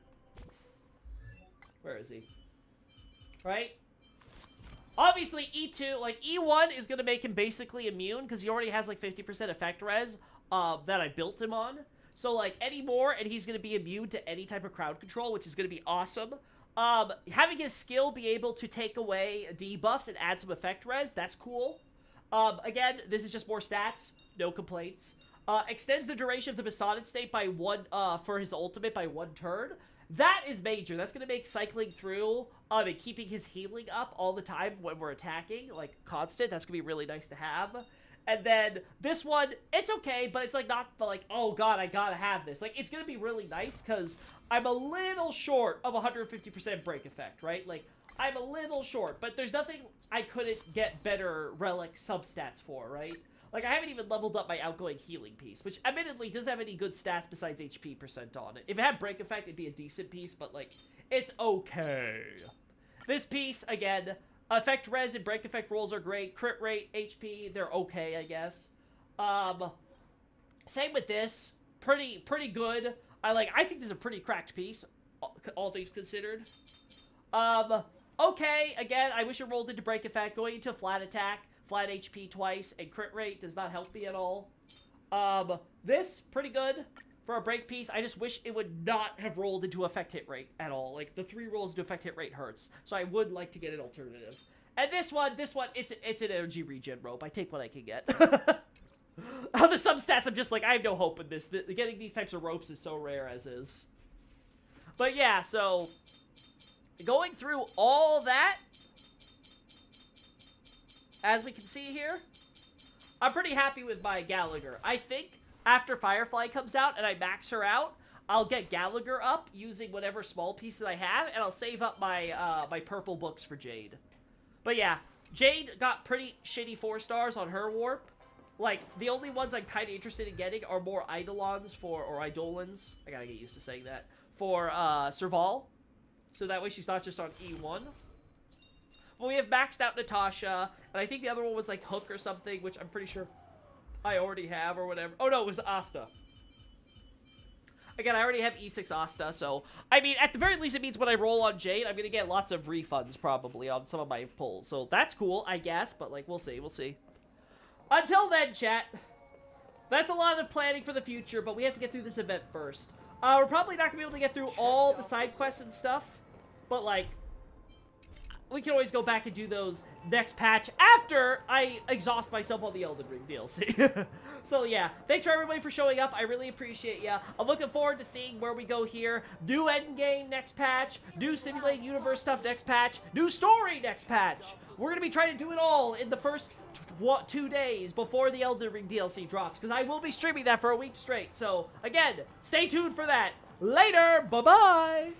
Where is he? Right? Obviously, E2, like, E1 is going to make him basically immune, because he already has, like, 50% effect res that I built him on. So, like, any more, and he's going to be immune to any type of crowd control, which is going to be awesome. Having his skill be able to take away debuffs and add some effect res, that's cool. Again, this is just more stats, no complaints. Extends the duration of the Besotted State by 1, for his ultimate by 1 turn. That is major. That's going to make cycling through, and keeping his healing up all the time when we're attacking, like, constant. That's going to be really nice to have. And then this one, it's okay, but it's, like, not the, like, oh god, I gotta have this. Like, it's going to be really nice, because I'm a little short of 150% break effect, right? Like, I'm a little short, but there's nothing I couldn't get better relic substats for, right? Like, I haven't even leveled up my outgoing healing piece, which admittedly doesn't have any good stats besides HP percent on it. If it had break effect, it'd be a decent piece, but, like, it's okay. This piece, again, effect res and break effect rolls are great. Crit rate, HP, they're okay, I guess. Same with this. Pretty good. I think this is a pretty cracked piece, all things considered. Okay, again, I wish it rolled into break effect. Going into a flat attack, flat HP twice, and crit rate does not help me at all. This, pretty good. for a break piece. I just wish it would not have rolled into effect hit rate at all. Like, the 3 rolls into effect hit rate hurts. So I would like to get an alternative. And this one, it's an energy regen rope. I take what I can get. On the substats, I'm just like, I have no hope in this. Getting these types of ropes is so rare as is. But yeah, so going through all that, as we can see here, I'm pretty happy with my Gallagher. I think after Firefly comes out and I max her out, I'll get Gallagher up using whatever small pieces I have, and I'll save up my my purple books for Jade. But yeah, Jade got pretty shitty 4 stars on her warp. Like, the only ones I'm kind of interested in getting are more Eidolons or Eidolons. I gotta get used to saying that. For Serval. So that way she's not just on E1. But we have maxed out Natasha, and I think the other one was like Hook or something, which I'm pretty sure I already have or whatever. Oh no, it was Asta. Again, I already have E6 Asta, so, I mean, at the very least, it means when I roll on Jade, I'm gonna get lots of refunds, probably, on some of my pulls. So, that's cool, I guess, but, like, we'll see, we'll see. Until then, chat, that's a lot of planning for the future, but we have to get through this event first. We're probably not gonna be able to get through all the side quests and stuff, but, like, we can always go back and do those next patch after I exhaust myself on the Elden Ring DLC. So yeah, thanks for everybody for showing up. I really appreciate ya. I'm looking forward to seeing where we go here. New endgame next patch, new simulated universe stuff next patch, new story next patch. We're gonna be trying to do it all in the first 2 days before the Elden Ring DLC drops, because I will be streaming that for a week straight. So again, stay tuned for that. Later, bye-bye!